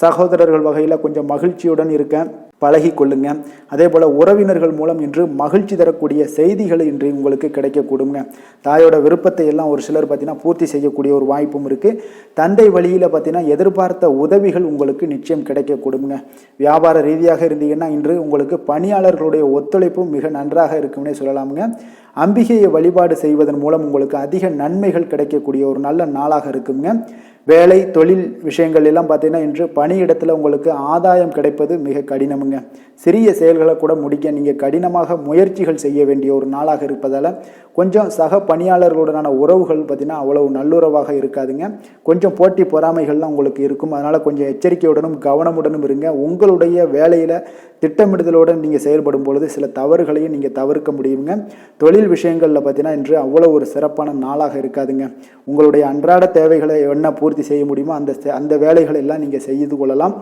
சகோதரர்கள் வகையில் கொஞ்சம் மகிழ்ச்சியுடன் இருக்க பழகி கொள்ளுங்க. அதே போல் உறவினர்கள் மூலம் இன்று மகிழ்ச்சி தரக்கூடிய செய்திகள் இன்று உங்களுக்கு கிடைக்கக்கூடுங்க. தாயோட விருப்பத்தை எல்லாம் ஒரு சிலர் பார்த்தீங்கன்னா பூர்த்தி செய்யக்கூடிய ஒரு வாய்ப்பும் இருக்குது. தந்தை வழியில் பார்த்தீங்கன்னா எதிர்பார்த்த உதவிகள் உங்களுக்கு நிச்சயம் கிடைக்கக்கூடுங்க. வியாபார ரீதியாக இருந்தீங்கன்னா இன்று உங்களுக்கு பணியாளர்களுடைய ஒத்துழைப்பும் மிக நன்றாக இருக்கும்னே சொல்லலாமுங்க. அம்பிகையை வழிபாடு செய்வதன் மூலம் உங்களுக்கு அதிக நன்மைகள் கிடைக்கக்கூடிய ஒரு நல்ல நாளாக இருக்குங்க. வேலை தொழில் விஷயங்கள் எல்லாம் பார்த்தீங்கன்னா இன்று பணியிடத்தில் உங்களுக்கு ஆதாயம் கிடைப்பது மிக கடினமுங்க. சிறிய செயல்களை கூட முடிக்க நீங்கள் கடினமாக முயற்சிகள் செய்ய வேண்டிய ஒரு நாளாக இருப்பதால் கொஞ்சம் சக பணியாளர்களுடனான உறவுகள் பார்த்தீங்கன்னா அவ்வளவு நல்லுறவாக இருக்காதுங்க. கொஞ்சம் போட்டி பொறாமைகள்லாம் உங்களுக்கு இருக்கும். அதனால் கொஞ்சம் எச்சரிக்கையுடனும் கவனமுடனும் இருங்க. உங்களுடைய வேலையில் திட்டமிடுதலுடன் நீங்கள் செயல்படும் பொழுது சில தவறுகளையும் நீங்கள் தவிர்க்க முடியுங்க. தொழில் விஷயங்களில் பார்த்தீங்கன்னா இன்று அவ்வளோ ஒரு சிறப்பான நாளாக இருக்காதுங்க. உங்களுடைய அன்றாட தேவைகளை என்ன பூர்த்தி செய்ய முடியுமோ அந்த வேலைகளை எல்லாம் நீங்கள் செய்து கொள்ளலாம்.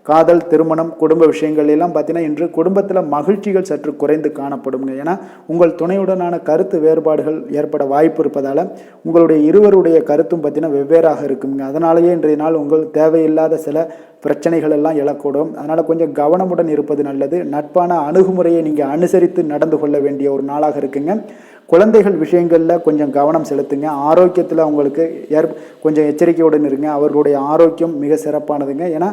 காதல் திருமணம் குடும்ப விஷயங்கள் எல்லாம் பார்த்தீங்கன்னா இன்று குடும்பத்தில் மகிழ்ச்சிகள் சற்று குறைந்து காணப்படுங்க. ஏன்னா உங்கள் துணையுடனான கருத்து வேறுபாடுகள் ஏற்பட வாய்ப்பு இருப்பதால் உங்களுடைய இருவருடைய கருத்தும் பார்த்தீங்கன்னா வெவ்வேறாக இருக்குங்க. அதனாலேயே இன்றைய நாள் உங்கள் தேவையில்லாத சில பிரச்சனைகள் எல்லாம் எழக்கூடும். அதனால் கொஞ்சம் கவனமுடன் இருப்பது நல்லது. நட்பான அணுகுமுறையை நீங்கள் அனுசரித்து நடந்து கொள்ள வேண்டிய ஒரு நாளாக இருக்குங்க. குழந்தைகள் விஷயங்களில் கொஞ்சம் கவனம் செலுத்துங்க. ஆரோக்கியத்தில் அவங்களுக்கு கொஞ்சம் எச்சரிக்கையுடன் இருங்க. அவர்களுடைய ஆரோக்கியம் மிக சிறப்பானதுங்க. ஏன்னா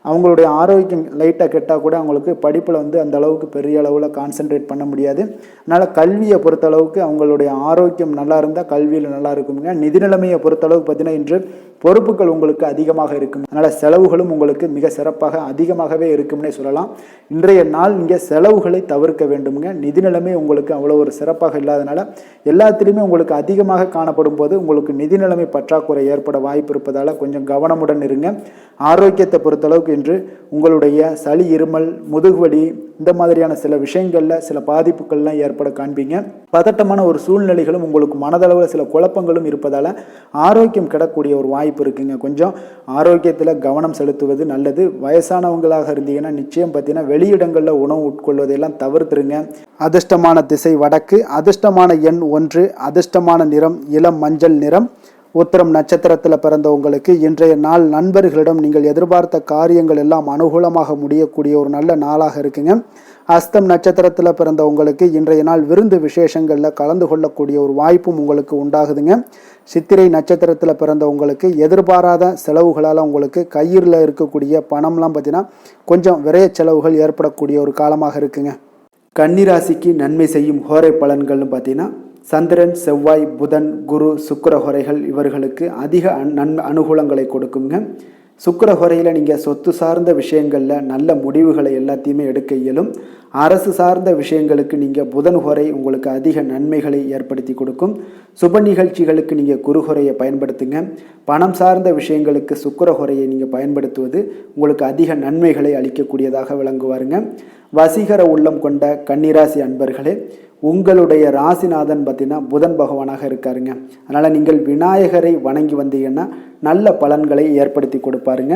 அவங்களுடைய ஆரோக்கியம் லைட்டாக கெட்டால் கூட அவங்களுக்கு படிப்பில் அந்த அளவுக்கு பெரிய அளவில் கான்சென்ட்ரேட் பண்ண முடியாது. அதனால் கல்வியை பொறுத்தளவுக்கு அவங்களுடைய ஆரோக்கியம் நல்லா இருந்தால் கல்வியில் நல்லா இருக்குங்க. நிதி நிலைமையை பொறுத்தளவுக்கு பார்த்தீங்கன்னா இன்று பொறுப்புகள் உங்களுக்கு அதிகமாக இருக்கும். அதனால் செலவுகளும் உங்களுக்கு மிக சிறப்பாக அதிகமாகவே இருக்கும்னே சொல்லலாம். இன்றைய நாள் நீங்கள் செலவுகளை தவிர்க்க வேண்டுமுங்க. நிதி நிலைமை உங்களுக்கு அவ்வளோ ஒரு சிறப்பாக இல்லாதனால எல்லாத்திலையுமே உங்களுக்கு அதிகமாக காணப்படும் போது உங்களுக்கு நிதி நிலைமை பற்றாக்குறை ஏற்பட வாய்ப்பு இருப்பதால் கொஞ்சம் கவனமுடன் இருங்க. ஆரோக்கியத்தை பொறுத்தளவுக்கு இன்று உங்களுடைய சளி இருமல் முதுகுவலி இந்த மாதிரியான சில விஷயங்களில் சில பாதிப்புகள்லாம் ஏற்பட காண்பீங்க. பதட்டமான ஒரு சூழ்நிலைகளும் உங்களுக்கு மனதளவில் சில குழப்பங்களும் இருப்பதால் ஆரோக்கியம் கிடக்கூடிய ஒரு வாய்ப்பு இருக்குங்க. கொஞ்சம் ஆரோக்கியத்தில் கவனம் செலுத்துவது நல்லது. வயசானவங்களாக இருந்தீங்கன்னா நிச்சயம் பார்த்தீங்கன்னா வெளியிடங்களில் உணவு உட்கொள்வதையெல்லாம் தவிர்த்துருங்க. அதிர்ஷ்டமான திசை வடக்கு, அதிர்ஷ்டமான எண் 1, அதிர்ஷ்டமான நிறம் இளம் மஞ்சள் நிறம். உத்திரம் நட்சத்திரத்தில் பிறந்தவங்களுக்கு இன்றைய நாள் நண்பர்களிடம் நீங்கள் எதிர்பார்த்த காரியங்கள் எல்லாம் அனுகூலமாக முடியக்கூடிய ஒரு நல்ல நாளாக இருக்குங்க. அஸ்தம் நட்சத்திரத்தில் பிறந்தவங்களுக்கு இன்றைய நாள் விருந்து விசேஷங்களில் கலந்து கொள்ளக்கூடிய ஒரு வாய்ப்பும் உங்களுக்கு உண்டாகுதுங்க. சித்திரை நட்சத்திரத்தில் பிறந்தவங்களுக்கு எதிர்பாராத செலவுகளால் உங்களுக்கு கையில் இருக்கக்கூடிய பணம்லாம் பார்த்தீங்கன்னா கொஞ்சம் விரைய செலவுகள் ஏற்படக்கூடிய ஒரு காலமாக இருக்குங்க. கன்னிராசிக்கு நன்மை செய்யும் ஹோரை பலன்கள்னு பார்த்தீங்கன்னா சந்திரன், செவ்வாய், புதன், குரு, சுக்கிர ஹோரைகள் இவர்களுக்கு அதிக அனுகூலங்களை கொடுக்குங்க. சுக்கிர ஹோரையில் நீங்கள் சொத்து சார்ந்த விஷயங்களில் நல்ல முடிவுகளை எல்லாத்தையுமே எடுக்க இயலும். அரசு சார்ந்த விஷயங்களுக்கு நீங்கள் புதன் ஹோரை உங்களுக்கு அதிக நன்மைகளை ஏற்படுத்தி கொடுக்கும். சுப நிகழ்ச்சிகளுக்கு நீங்கள் குரு ஹோரையை பயன்படுத்துங்க. பணம் சார்ந்த விஷயங்களுக்கு சுக்கிர ஹோரையை நீங்கள் பயன்படுத்துவது உங்களுக்கு அதிக நன்மைகளை அளிக்கக்கூடியதாக விளங்குவாருங்க. வசீகர உள்ளம் கொண்ட கன்னிராசி அன்பர்களே, உங்களுடைய ராசிநாதன் பார்த்தீங்கன்னா புதன் பகவானாக இருக்காருங்க. அதனால் நீங்கள் விநாயகரை வணங்கி வந்தீங்கன்னா நல்ல பலன்களை ஏற்படுத்தி கொடுப்பாருங்க.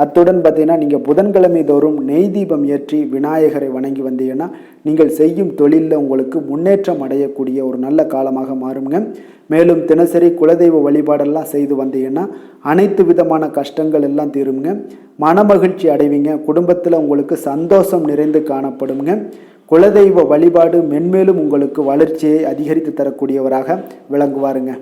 அத்துடன் பார்த்தீங்கன்னா நீங்கள் புதன்கிழமை தோறும் நெய் தீபம் ஏற்றி விநாயகரை வணங்கி வந்தீங்கன்னா நீங்கள் செய்யும் தொழிலில் உங்களுக்கு முன்னேற்றம் அடையக்கூடிய ஒரு நல்ல காலமாக மாறுங்க. மேலும் தினசரி குலதெய்வ வழிபாடெல்லாம் செய்து வந்தீங்கன்னா அனைத்து விதமான கஷ்டங்கள் எல்லாம் தீருங்க. மனமகிழ்ச்சி அடைவீங்க. குடும்பத்தில் உங்களுக்கு சந்தோஷம் நிறைந்து காணப்படுங்க. குலதெய்வ வழிபாடு மென்மேலும் உங்களுக்கு வளர்ச்சியை அதிகரித்து தரக்கூடியவராக விளங்குவாருங்க.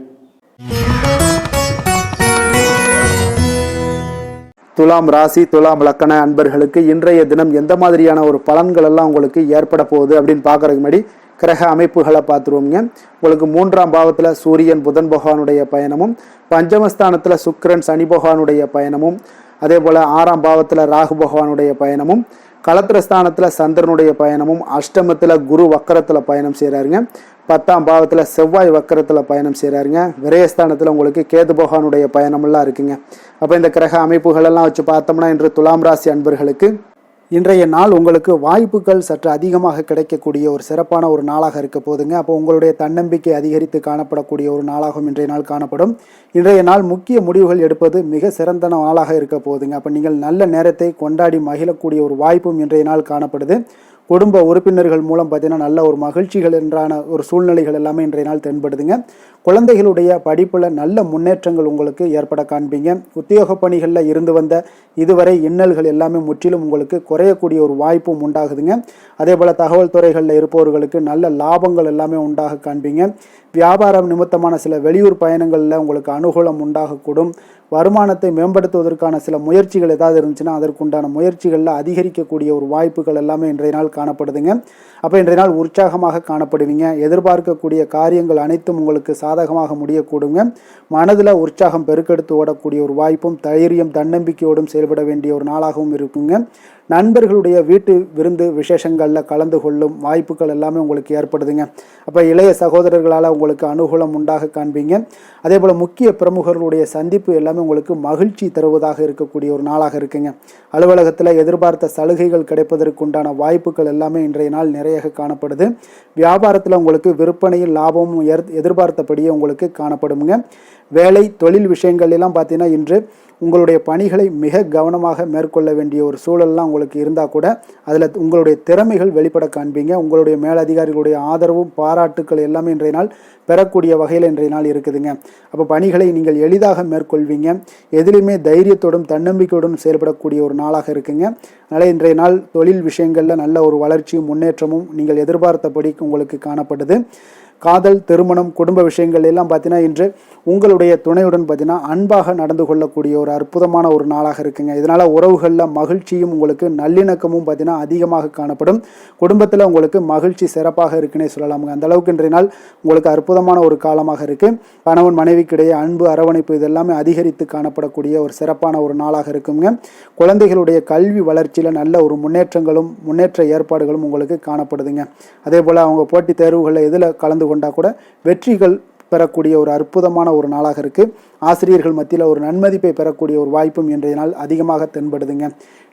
துலாம் ராசி, துலாம் லக்கண அன்பர்களுக்கு இன்றைய தினம் எந்த மாதிரியான ஒரு பலன்கள் எல்லாம் உங்களுக்கு ஏற்பட போகுது அப்படின்னு பார்க்கறதுக்கு முன்னாடி கிரக அமைப்புகளை பார்த்துருவோங்க. உங்களுக்கு 3ஆம் பாவத்தில் சூரியன் புதன் பகவானுடைய பயணமும், பஞ்சமஸ்தானத்தில் சுக்கிரன் சனி பகவானுடைய பயணமும், அதே போல் 6ஆம் பாவத்தில் ராகு பகவானுடைய பயணமும், களத்திரஸ்தானத்தில் சந்திரனுடைய பயணமும், அஷ்டமத்தில் குரு வக்கரத்தில் பயணம் செய்கிறாருங்க. 10ஆம் பாவத்தில் செவ்வாய் வக்கரத்தில் பயணம் செய்கிறாருங்க. விரயஸ்தானத்தில் உங்களுக்கு கேது பகவானுடைய பயணமெல்லாம் இருக்குங்க. அப்போ இந்த கிரக அமைப்புகளெல்லாம் வச்சு பார்த்தோம்னா இன்று துலாம் ராசி அன்பர்களுக்கு இன்றைய நாள் உங்களுக்கு வாய்ப்புகள் சற்று அதிகமாக கிடைக்கக்கூடிய ஒரு சிறப்பான ஒரு நாளாக இருக்க போதுங்க. அப்போ உங்களுடைய தன்னம்பிக்கை அதிகரித்து காணப்படக்கூடிய ஒரு நாளாகவும் இன்றைய நாள் காணப்படும். இன்றைய நாள் முக்கிய முடிவுகள் எடுப்பது மிக சிறந்த நாளாக இருக்க போதுங்க. அப்போ நீங்கள் நல்ல நேரத்தை கொண்டாடி மகிழக்கூடிய ஒரு வாய்ப்பும் இன்றைய நாள் காணப்படுது. குடும்ப உறுப்பினர்கள் மூலம் பார்த்தீங்கன்னா நல்ல ஒரு மகிழ்ச்சிகள் என்றான ஒரு சூழ்நிலைகள் எல்லாமே இன்றைய நாள் தென்படுதுங்க. குழந்தைகளுடைய படிப்பில் நல்ல முன்னேற்றங்கள் உங்களுக்கு ஏற்பட காண்பீங்க. உத்தியோக பணிகளில் இருந்து வந்த இதுவரை இன்னல்கள் எல்லாமே முற்றிலும் உங்களுக்கு குறையக்கூடிய ஒரு வாய்ப்பும் உண்டாகுதுங்க. அதே போல் தகவல் துறைகளில் இருப்பவர்களுக்கு நல்ல லாபங்கள் எல்லாமே உண்டாக காண்பீங்க. வியாபாரம் நிமித்தமான சில வெளியூர் பயணங்களில் உங்களுக்கு அனுகூலம் உண்டாகக்கூடும். வருமானத்தை மேம்படுத்துவதற்கான சில முயற்சிகள் ஏதாவது இருந்துச்சுன்னா அதற்குண்டான முயற்சிகளில் அதிகரிக்கக்கூடிய ஒரு வாய்ப்புகள் எல்லாமே இன்றைய நாள் காணப்படுதுங்க. அப்போ இன்றைய நாள் உற்சாகமாக காணப்படுவீங்க. எதிர்பார்க்கக்கூடிய காரியங்கள் அனைத்தும் உங்களுக்கு சாதகமாக முடியக்கூடுங்க. மனதில் உற்சாகம் பெருக்கெடுத்து ஓடக்கூடிய ஒரு வாய்ப்பும் தைரியம் தன்னம்பிக்கையோடும் செயல்பட வேண்டிய ஒரு நாளாகவும் இருக்குங்க. நண்பர்களுடைய வீட்டு விருந்து விசேஷங்களில் கலந்து கொள்ளும் வாய்ப்புகள் எல்லாமே உங்களுக்கு ஏற்படுதுங்க. அப்போ இளைய சகோதரர்களால் உங்களுக்கு அனுகூலம் உண்டாக காண்பீங்க. அதே போல் முக்கிய பிரமுகர்களுடைய சந்திப்பு எல்லாமே உங்களுக்கு மகிழ்ச்சி தருவதாக இருக்கக்கூடிய ஒரு நாளாக இருக்குங்க. அலுவலகத்தில் எதிர்பார்த்த சலுகைகள் கிடைப்பதற்குண்டான வாய்ப்புகள் எல்லாமே இன்றைய நாள் நிறைய காணப்படுது. வியாபாரத்தில் உங்களுக்கு விற்பனையில் லாபமும் எதிர்பார்த்தபடியே உங்களுக்கு காணப்படுங்க. வேலை தொழில் விஷயங்கள் எல்லாம் பார்த்தீங்கன்னா இன்று உங்களுடைய பணிகளை மிக கவனமாக மேற்கொள்ள வேண்டிய ஒரு சூழல்லாம் உங்களுக்கு இருந்தால் கூட அதில் உங்களுடைய திறமைகள் வெளிப்பட காண்பீங்க. உங்களுடைய மேலதிகாரிகளுடைய ஆதரவும் பாராட்டுக்கள் எல்லாமே இன்றைய நாள் பெறக்கூடிய வகையில் இன்றைய நாள் இருக்குதுங்க. அப்போ பணிகளை நீங்கள் எளிதாக மேற்கொள்வீங்க. எதிலுமே தைரியத்தோடும் தன்னம்பிக்கையோடும் செயல்படக்கூடிய ஒரு நாளாக இருக்குங்க. அதனால் இன்றைய நாள் தொழில் விஷயங்களில் நல்ல ஒரு வளர்ச்சியும் முன்னேற்றமும் நீங்கள் எதிர்பார்த்தபடி உங்களுக்கு காணப்படுது. காதல், திருமணம், குடும்ப விஷயங்கள் எல்லாம் பார்த்தீங்கன்னா இன்று உங்களுடைய துணையுடன் பார்த்தீங்கன்னா அன்பாக நடந்து கொள்ளக்கூடிய ஒரு அற்புதமான ஒரு நாளாக இருக்குங்க. இதனால் உறவுகளில் மகிழ்ச்சியும் உங்களுக்கு நல்லிணக்கமும் பார்த்தீங்கன்னா அதிகமாக காணப்படும். குடும்பத்தில் உங்களுக்கு மகிழ்ச்சி சிறப்பாக இருக்குன்னே சொல்லலாமுங்க. அந்த அளவுக்கு இன்றைய நாள் உங்களுக்கு அற்புதமான ஒரு காலமாக இருக்குது. கணவன் மனைவிக்கிடையே அன்பு, அரவணைப்பு இதெல்லாமே அதிகரித்து காணப்படக்கூடிய ஒரு சிறப்பான ஒரு நாளாக இருக்குங்க. குழந்தைகளுடைய கல்வி வளர்ச்சியில் நல்ல ஒரு முன்னேற்ற ஏற்பாடுகளும் உங்களுக்கு காணப்படுதுங்க. அதே போல் அவங்க போட்டித் தேர்வுகளில் எதில் கலந்து கொண்டா கூட வெற்றிகள் பெறக்கூடிய ஒரு அற்புதமான ஒரு நாளாக இருக்குது. ஆசிரியர்கள் மத்தியில் ஒரு நன்மதிப்பை பெறக்கூடிய ஒரு வாய்ப்பும் இன்றைய நாள் அதிகமாக தென்படுதுங்க.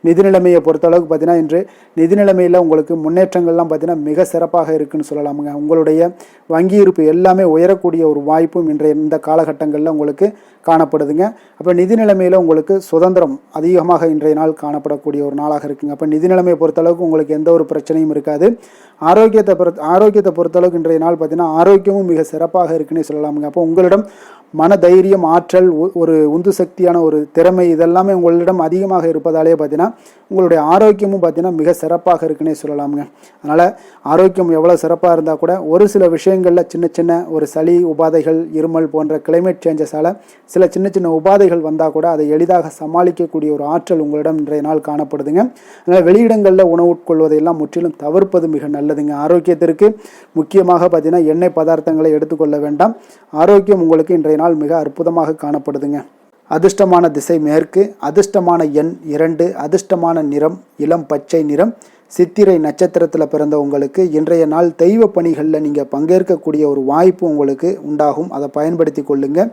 நிதி நிலைமையை பொறுத்தளவுக்கு பார்த்தீங்கன்னா இன்று நிதி நிலைமையில் உங்களுக்கு முன்னேற்றங்கள்லாம் பார்த்தீங்கன்னா மிக சிறப்பாக இருக்குன்னு சொல்லலாமுங்க. உங்களுடைய வங்கி இருப்பு எல்லாமே உயரக்கூடிய ஒரு வாய்ப்பும் இன்றைய இந்த காலகட்டங்களில் உங்களுக்கு காணப்படுதுங்க. அப்போ நிதி நிலைமையில் உங்களுக்கு சுதந்திரம் அதிகமாக இன்றைய நாள் காணப்படக்கூடிய ஒரு நாளாக இருக்குங்க. அப்போ நிதி நிலைமையை பொறுத்தளவுக்கு உங்களுக்கு எந்த ஒரு பிரச்சனையும் இருக்காது. ஆரோக்கியத்தை பொறுத்தளவுக்கு இன்றைய நாள் பார்த்தீங்கன்னா ஆரோக்கியமும் மிக சிறப்பாக இருக்குன்னே சொல்லலாமுங்க. அப்போ உங்களிடம் மன தைரியம், ஆற்றல், ஒரு உந்து சக்தியான ஒரு திறமை இதெல்லாமே உங்களிடம் அதிகமாக இருப்பதாலே பார்த்தீங்கன்னா உங்களுடைய ஆரோக்கியமும் பார்த்தீங்கன்னா மிக சிறப்பாக இருக்குன்னே சொல்லலாமுங்க. அதனால் ஆரோக்கியம் எவ்வளோ சிறப்பாக இருந்தால் கூட ஒரு சில விஷயங்களில் சின்ன சின்ன ஒரு சளி உபாதைகள், இருமல் போன்ற கிளைமேட் சேஞ்சஸால் சில சின்ன சின்ன உபாதைகள் வந்தால் கூட அதை எளிதாக சமாளிக்கக்கூடிய ஒரு ஆற்றல் உங்களிடம் இன்றைய நாள் காணப்படுதுங்க. அதனால் வெளியிடங்களில் உணவு உட்கொள்வதையெல்லாம் முற்றிலும் தவிர்ப்பது மிக நல்லதுங்க. ஆரோக்கியத்திற்கு முக்கியமாக பார்த்தீங்கன்னா எண்ணெய் பதார்த்தங்களை எடுத்துக்கொள்ள வேண்டாம். ஆரோக்கியம் உங்களுக்கு இன்றைய நாள் மிக அற்புதமாக காணப்படுதுங்க. அதிர்ஷ்டமான திசை மேற்கு, அதிர்ஷ்டமான எண் 2, அதிர்ஷ்டமான நிறம் இளம் பச்சை நிறம். சித்திரை நட்சத்திரத்தில் பிறந்த உங்களுக்கு இன்றைய நாள் தெய்வ பணிகளில் நீங்கள் பங்கேற்கக்கூடிய ஒரு வாய்ப்பு உங்களுக்கு உண்டாகும். அதை பயன்படுத்தி கொள்ளுங்க.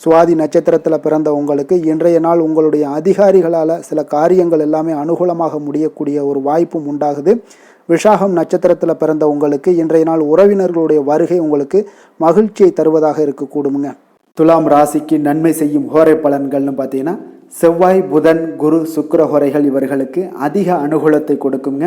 சுவாதி நட்சத்திரத்தில் பிறந்த உங்களுக்கு இன்றைய நாள் உங்களுடைய அதிகாரிகளால் சில காரியங்கள் எல்லாமே அனுகூலமாக முடியக்கூடிய ஒரு வாய்ப்பும் உண்டாகுது. விஷாகம் நட்சத்திரத்தில் பிறந்த உங்களுக்கு இன்றைய நாள் உறவினர்களுடைய வருகை உங்களுக்கு மகிழ்ச்சியை தருவதாக இருக்கக்கூடுமுங்க. துலாம் ராசிக்கு நன்மை செய்யும் ஹோரை பலன்கள்னு பார்த்தீங்கன்னா செவ்வாய், புதன், குரு, சுக்கிர ஹோரைகள் இவர்களுக்கு அதிக அனுகூலத்தை கொடுக்குங்க.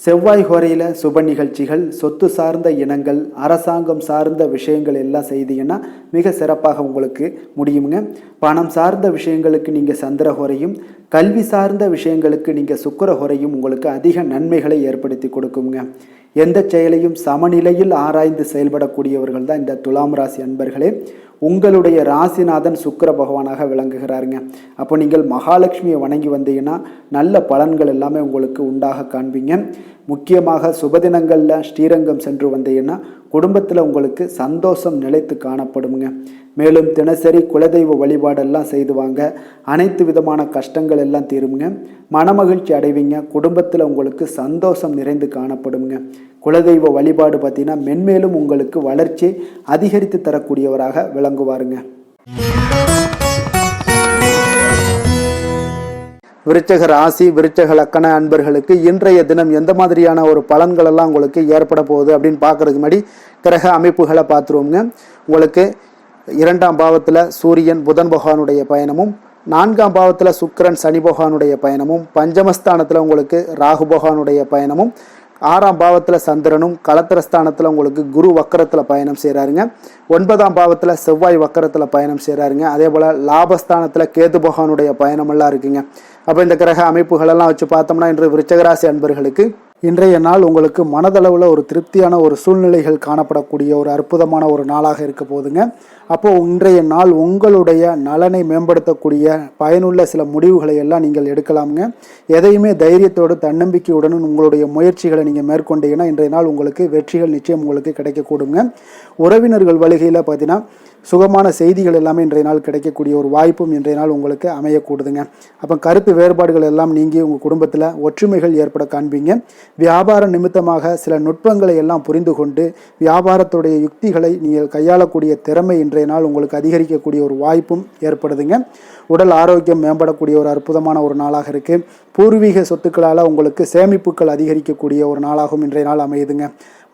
செவ்வாய் ஹோரையில் சுப நிகழ்ச்சிகள், சொத்து சார்ந்த இனங்கள், அரசாங்கம் சார்ந்த விஷயங்கள் எல்லாம் செய்தீங்கன்னா மிக சிறப்பாக உங்களுக்கு முடியுங்க. பணம் சார்ந்த விஷயங்களுக்கு நீங்கள் சந்திர ஹோரையும், கல்வி சார்ந்த விஷயங்களுக்கு நீங்கள் சுக்கிர ஹோரையும் உங்களுக்கு அதிக நன்மைகளை ஏற்படுத்தி கொடுக்குங்க. எந்த செயலையும் சமநிலையில் ஆராய்ந்து செயல்படக்கூடியவர்கள் தான் இந்த துலாம் ராசி அன்பர்களே. உங்களுடைய ராசிநாதன் சுக்கிர பகவானாக விளங்குகிறாருங்க. அப்போ நீங்கள் மகாலட்சுமியை வணங்கி வந்தீங்கன்னா நல்ல பலன்கள் எல்லாமே உங்களுக்கு உண்டாக காண்பீங்க. முக்கியமாக சுபதினங்களில் ஸ்ரீரங்கம் சென்று வந்தீங்கன்னா குடும்பத்தில் உங்களுக்கு சந்தோஷம் நிலைத்து காணப்படுங்க. மேலும் தினசரி குலதெய்வ வழிபாடெல்லாம் செய்து வாங்க. அனைத்து விதமான கஷ்டங்கள் எல்லாம் தீருங்க. மனமகிழ்ச்சி அடைவீங்க. குடும்பத்தில் உங்களுக்கு சந்தோஷம் நிறைந்து காணப்படுங்க. குலதெய்வ வழிபாடு பார்த்தீங்கன்னா மென்மேலும் உங்களுக்கு வளர்ச்சி அதிகரித்து தரக்கூடியவராக விளங்குவாருங்க. விருச்சக ராசி, விருச்சக லக்கண அன்பர்களுக்கு இன்றைய தினம் எந்த மாதிரியான ஒரு பலன்கள் எல்லாம் உங்களுக்கு ஏற்பட போகுது அப்படின்னு பார்க்கறதுக்கு முன்னாடி கிரக அமைப்புகளை பார்த்துருவோங்க. உங்களுக்கு 2ஆம் பாவத்தில் சூரியன் புதன் பகவானுடைய பயணமும், 4ஆம் பாவத்தில் சுக்கிரன் சனி பகவானுடைய பயணமும், பஞ்சமஸ்தானத்தில் உங்களுக்கு ராகு பகவானுடைய பயணமும், 6ஆம் பாவத்தில் சந்திரனும், களத்திரஸ்தானத்தில் உங்களுக்கு குரு வக்கரத்தில் பயணம் செய்கிறாருங்க. 9ஆம் பாவத்தில் செவ்வாய் வக்கரத்தில் பயணம் செய்கிறாருங்க. அதே போல் லாபஸ்தானத்தில் கேது பகவானுடைய பயணமெல்லாம் இருக்குங்க. அப்போ இந்த கிரக அமைப்புகளெல்லாம் வச்சு பார்த்தோம்னா இன்று விருச்சகராசி அன்பர்களுக்கு இன்றைய நாள் உங்களுக்கு மனதளவில் ஒரு திருப்தியான ஒரு சூழ்நிலைகள் காணப்படக்கூடிய ஒரு அற்புதமான ஒரு நாளாக இருக்க போகுதுங்க. அப்போது இன்றைய நாள் உங்களுடைய நலனை மேம்படுத்தக்கூடிய பயனுள்ள சில முடிவுகளை எல்லாம் நீங்கள் எடுக்கலாமுங்க. எதையுமே தைரியத்தோடு தன்னம்பிக்கையுடன் உங்களுடைய முயற்சிகளை நீங்கள் மேற்கொண்டீங்கன்னா இன்றைய நாள் உங்களுக்கு வெற்றிகள் நிச்சயம் உங்களுக்கு கிடைக்கக்கூடுங்க. உறவினர்கள் வழிகையில் பார்த்தீங்கன்னா சுகமான செய்திகள் எல்லாமே இன்றைய நாள் கிடைக்கக்கூடிய ஒரு வாய்ப்பும் இன்றைய நாள் உங்களுக்கு அமையக்கூடுதுங்க. அப்போ கருத்து வேறுபாடுகள் எல்லாம் நீங்கி உங்கள் குடும்பத்தில் ஒற்றுமைகள் ஏற்பட காண்பீங்க. வியாபார நிமித்தமாக சில நுட்பங்களை எல்லாம் புரிந்து கொண்டு வியாபாரத்துடைய யுக்திகளை நீங்கள் கையாளக்கூடிய திறமை இன்றைய நாள் உங்களுக்கு அதிகரிக்கக்கூடிய ஒரு வாய்ப்பும் ஏற்படுதுங்க. உடல் ஆரோக்கியம் மேம்படக்கூடிய ஒரு அற்புதமான ஒரு நாளாக இருக்குது. பூர்வீக சொத்துக்களால் உங்களுக்கு சேமிப்புகள் அதிகரிக்கக்கூடிய ஒரு நாளாகவும் இன்றைய நாள் அமையுதுங்க.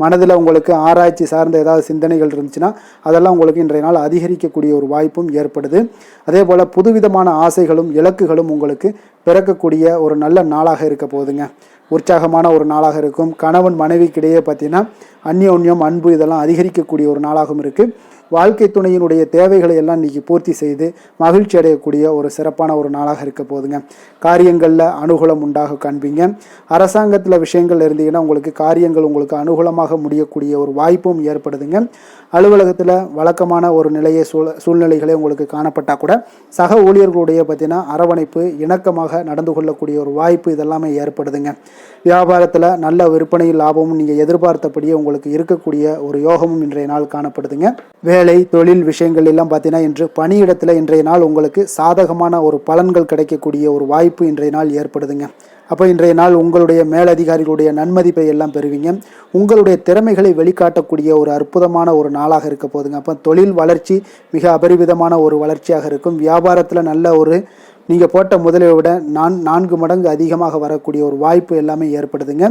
மனதில் உங்களுக்கு ஆராய்ச்சி சார்ந்த ஏதாவது சிந்தனைகள் இருந்துச்சுன்னா அதெல்லாம் உங்களுக்கு இன்றைய நாள் அதிகரிக்கக்கூடிய ஒரு வாய்ப்பும் ஏற்படுது. அதே போல் புதுவிதமான ஆசைகளும் இலக்குகளும் உங்களுக்கு பிறக்கக்கூடிய ஒரு நல்ல நாளாக இருக்க போகுதுங்க. உற்சாகமான ஒரு நாளாக இருக்கும். கணவன் மனைவிக்கிடையே பார்த்தீங்கன்னா அந்யோன்யம், அன்பு இதெல்லாம் அதிகரிக்கக்கூடிய ஒரு நாளாகவும் இருக்குது. வாழ்க்கை துணையினுடைய தேவைகளை எல்லாம் இன்றைக்கி பூர்த்தி செய்து மகிழ்ச்சி அடையக்கூடிய ஒரு சிறப்பான ஒரு நாளாக இருக்க போகுதுங்க. காரியங்களில் அனுகூலம் உண்டாக காண்பீங்க. அரசாங்கத்தில் விஷயங்கள் இருந்தீங்கன்னா உங்களுக்கு காரியங்கள் உங்களுக்கு அனுகூலமாக முடியக்கூடிய ஒரு வாய்ப்பும் ஏற்படுதுங்க. அலுவலகத்தில் வழக்கமான ஒரு நிலையை சூழ்நிலைகளே உங்களுக்கு காணப்பட்டால் கூட சக ஊழியர்களுடைய பார்த்தீங்கன்னா அரவணைப்பு, இணக்கமாக நடந்து கொள்ளக்கூடிய ஒரு வாய்ப்பு இதெல்லாமே ஏற்படுதுங்க. வியாபாரத்தில் நல்ல விற்பனை லாபமும் நீங்கள் எதிர்பார்த்தபடியே உங்களுக்கு இருக்கக்கூடிய ஒரு யோகமும் இன்றைய நாள் காணப்படுதுங்க. வேலை தொழில் விஷயங்கள் எல்லாம் பார்த்தீங்கன்னா இன்று பணியிடத்தில் இன்றைய நாள் உங்களுக்கு சாதகமான ஒரு பலன்கள் கிடைக்கக்கூடிய ஒரு வாய்ப்பு இன்றைய நாள் ஏற்படுதுங்க. அப்போ இன்றைய நாள் உங்களுடைய மேலதிகாரிகளுடைய நன்மதிப்பை எல்லாம் பெறுவீங்க. உங்களுடைய திறமைகளை வெளிக்காட்டக்கூடிய ஒரு அற்புதமான ஒரு நாளாக இருக்க போதுங்க. அப்போ தொழில் வளர்ச்சி மிக அபரிவிதமான ஒரு வளர்ச்சியாக இருக்கும். வியாபாரத்தில் நல்ல ஒரு நீங்கள் போட்ட முதலை விட 4 மடங்கு அதிகமாக வரக்கூடிய ஒரு வாய்ப்பு எல்லாமே ஏற்படுதுங்க.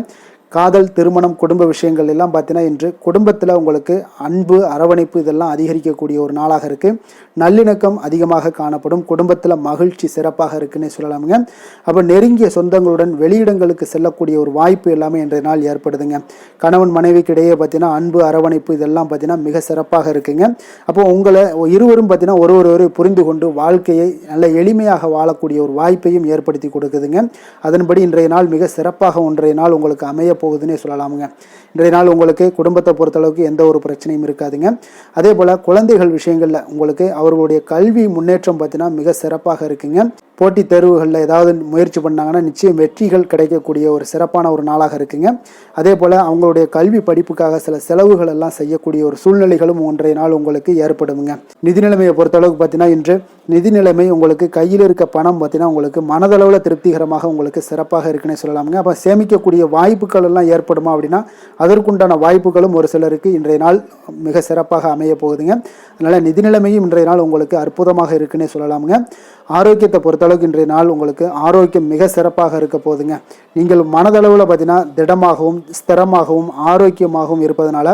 காதல், திருமணம், குடும்ப விஷயங்கள் எல்லாம் பார்த்தீங்கன்னா இன்று குடும்பத்தில் உங்களுக்கு அன்பு, அரவணைப்பு இதெல்லாம் அதிகரிக்கக்கூடிய ஒரு நாளாக இருக்குது. நல்லிணக்கம் அதிகமாக காணப்படும். குடும்பத்தில் மகிழ்ச்சி சிறப்பாக இருக்குன்னு சொல்லலாமுங்க. அப்போ நெருங்கிய சொந்தங்களுடன் வெளியிடங்களுக்கு செல்லக்கூடிய ஒரு வாய்ப்பு எல்லாமே இன்றைய நாள் ஏற்படுதுங்க. கணவன் மனைவிக்கு இடையே பார்த்தீங்கன்னா அன்பு, அரவணைப்பு இதெல்லாம் பார்த்தீங்கன்னா மிக சிறப்பாக இருக்குங்க. அப்போ உங்களை இருவரும் பார்த்தீங்கன்னா ஒருவரை புரிந்து கொண்டு வாழ்க்கையை நல்ல எளிமையாக வாழக்கூடிய ஒரு வாய்ப்பையும் ஏற்படுத்தி கொடுக்குதுங்க. அதன்படி இன்றைய நாள் மிக சிறப்பாக ஒன்றைய நாள் உங்களுக்கு அமைய போகுதுன்னே சொல்லலாமுங்க. இன்றைய நாள் உங்களுக்கு குடும்பத்தை பொறுத்தளவுக்கு எந்த ஒரு பிரச்சனையும் இருக்காதுங்க. அதே போல் குழந்தைகள் விஷயங்களில் உங்களுக்கு அவர்களுடைய கல்வி முன்னேற்றம் பார்த்தீங்கன்னா மிக சிறப்பாக இருக்குங்க. போட்டித் தேர்வுகளில் ஏதாவது முயற்சி பண்ணாங்கன்னா நிச்சயம் வெற்றிகள் கிடைக்கக்கூடிய ஒரு சிறப்பான ஒரு நாளாக இருக்குங்க. அதே போல் அவங்களுடைய கல்வி படிப்புக்காக சில செலவுகள் எல்லாம் செய்யக்கூடிய ஒரு சூழ்நிலைகளும் ஒன்றைய நாள் உங்களுக்கு ஏற்படுங்க. நிதி நிலைமையை பொறுத்தளவுக்கு பார்த்தீங்கன்னா இன்று நிதி நிலைமை உங்களுக்கு கையில் இருக்க பணம் பார்த்தீங்கன்னா உங்களுக்கு மனதளவில் திருப்திகரமாக உங்களுக்கு சிறப்பாக இருக்குன்னு சொல்லலாமுங்க. அப்போ சேமிக்கக்கூடிய வாய்ப்புகள் எல்லாம் ஏற்படுமா அப்படின்னா அதற்குண்டான வாய்ப்புகளும் ஒரு சிலருக்கு இன்றைய நாள் மிக சிறப்பாக அமைய போகுதுங்க. அதனால் நிதி நிலைமையும் இன்றைய நாள் உங்களுக்கு அற்புதமாக இருக்குன்னே சொல்லலாமுங்க. ஆரோக்கியத்தை பொறுத்தளவுக்கு இன்றைய நாள் உங்களுக்கு ஆரோக்கியம் மிக சிறப்பாக இருக்க போகுதுங்க. நீங்கள் மனதளவில் பார்த்தீங்கன்னா திடமாகவும் ஸ்திரமாகவும் ஆரோக்கியமாகவும் இருப்பதனால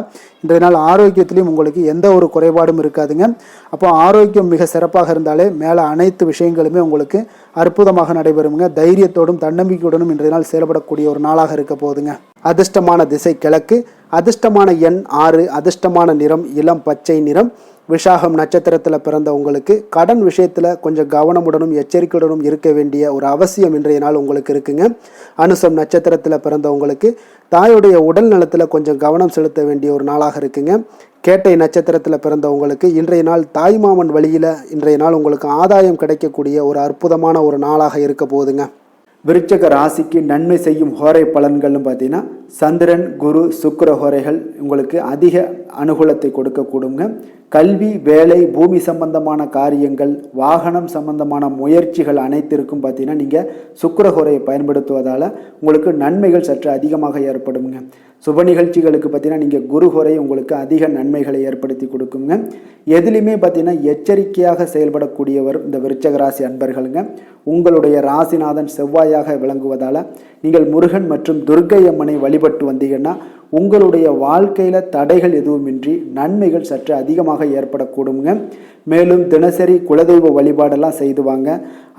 இன்றைய நாள் ஆரோக்கியத்திலையும் உங்களுக்கு எந்த ஒரு குறைபாடும் இருக்காதுங்க. அப்போ ஆரோக்கியம் மிக சிறப்பாக இருந்தாலே மேலே அனைத்து விஷயங்களுமே உங்களுக்கு அற்புதமாக நடைபெறுங்க. தைரியத்தோடும் தன்னம்பிக்கையுடனும் இன்றைய நாள் செயல்படக்கூடிய ஒரு நாளாக இருக்க போகுதுங்க. அதிர்ஷ்டமான திசை கிழக்கு, அதிர்ஷ்டமான எண் 6, அதிர்ஷ்டமான நிறம் இளம் பச்சை நிறம். விஷாகம் நட்சத்திரத்தில் பிறந்த உங்களுக்கு கடன் விஷயத்தில் கொஞ்சம் கவனமுடனும் எச்சரிக்கையுடனும் இருக்க வேண்டிய ஒரு அவசியம் இன்றைய நாள் உங்களுக்கு இருக்குங்க. அனுசம் நட்சத்திரத்தில் பிறந்த உங்களுக்கு தாயுடைய உடல் நலத்தில் கொஞ்சம் கவனம் செலுத்த வேண்டிய ஒரு நாளாக இருக்குங்க. கேட்டை நட்சத்திரத்தில் பிறந்த உங்களுக்கு இன்றைய நாள் தாய்மாமன் வழியில் இன்றைய நாள் உங்களுக்கு ஆதாயம் கிடைக்கக்கூடிய ஒரு அற்புதமான ஒரு நாளாக இருக்க போகுதுங்க. விருச்சக ராசிக்கு நன்மை செய்யும் ஹோரை பலன்கள்னு பார்த்தீங்கன்னா சந்திரன், குரு, சுக்கிர ஹோரைகள் உங்களுக்கு அதிக அனுகூலத்தை கொடுக்கக்கூடுங்க. கல்வி, வேலை, பூமி சம்பந்தமான காரியங்கள், வாகனம் சம்பந்தமான முயற்சிகள் அனைத்திற்கும் பார்த்தீங்கன்னா நீங்கள் சுக்கிர ஹோரையை பயன்படுத்துவதால் உங்களுக்கு நன்மைகள் சற்று அதிகமாக ஏற்படுங்க. சுப நிகழ்ச்சிகளுக்கு பார்த்தீங்கன்னா நீங்கள் குரு ஹோரை உங்களுக்கு அதிக நன்மைகளை ஏற்படுத்தி கொடுக்குங்க. எதுலையுமே பார்த்தீங்கன்னா எச்சரிக்கையாக செயல்படக்கூடியவர் இந்த விருச்சக ராசி அன்பர்களுங்க. உங்களுடைய ராசிநாதன் செவ்வாயாக விளங்குவதால் நீங்கள் முருகன் மற்றும் துர்க்கை அம்மனை வழிபட்டு வந்தீங்கன்னா உங்களுடைய வாழ்க்கையில் தடைகள் எதுவுமின்றி நன்மைகள் சற்று அதிகமாக ஏற்படக்கூடுங்க. மேலும் தினசரி குலதெய்வ வழிபாடெல்லாம் செய்து வாங்க.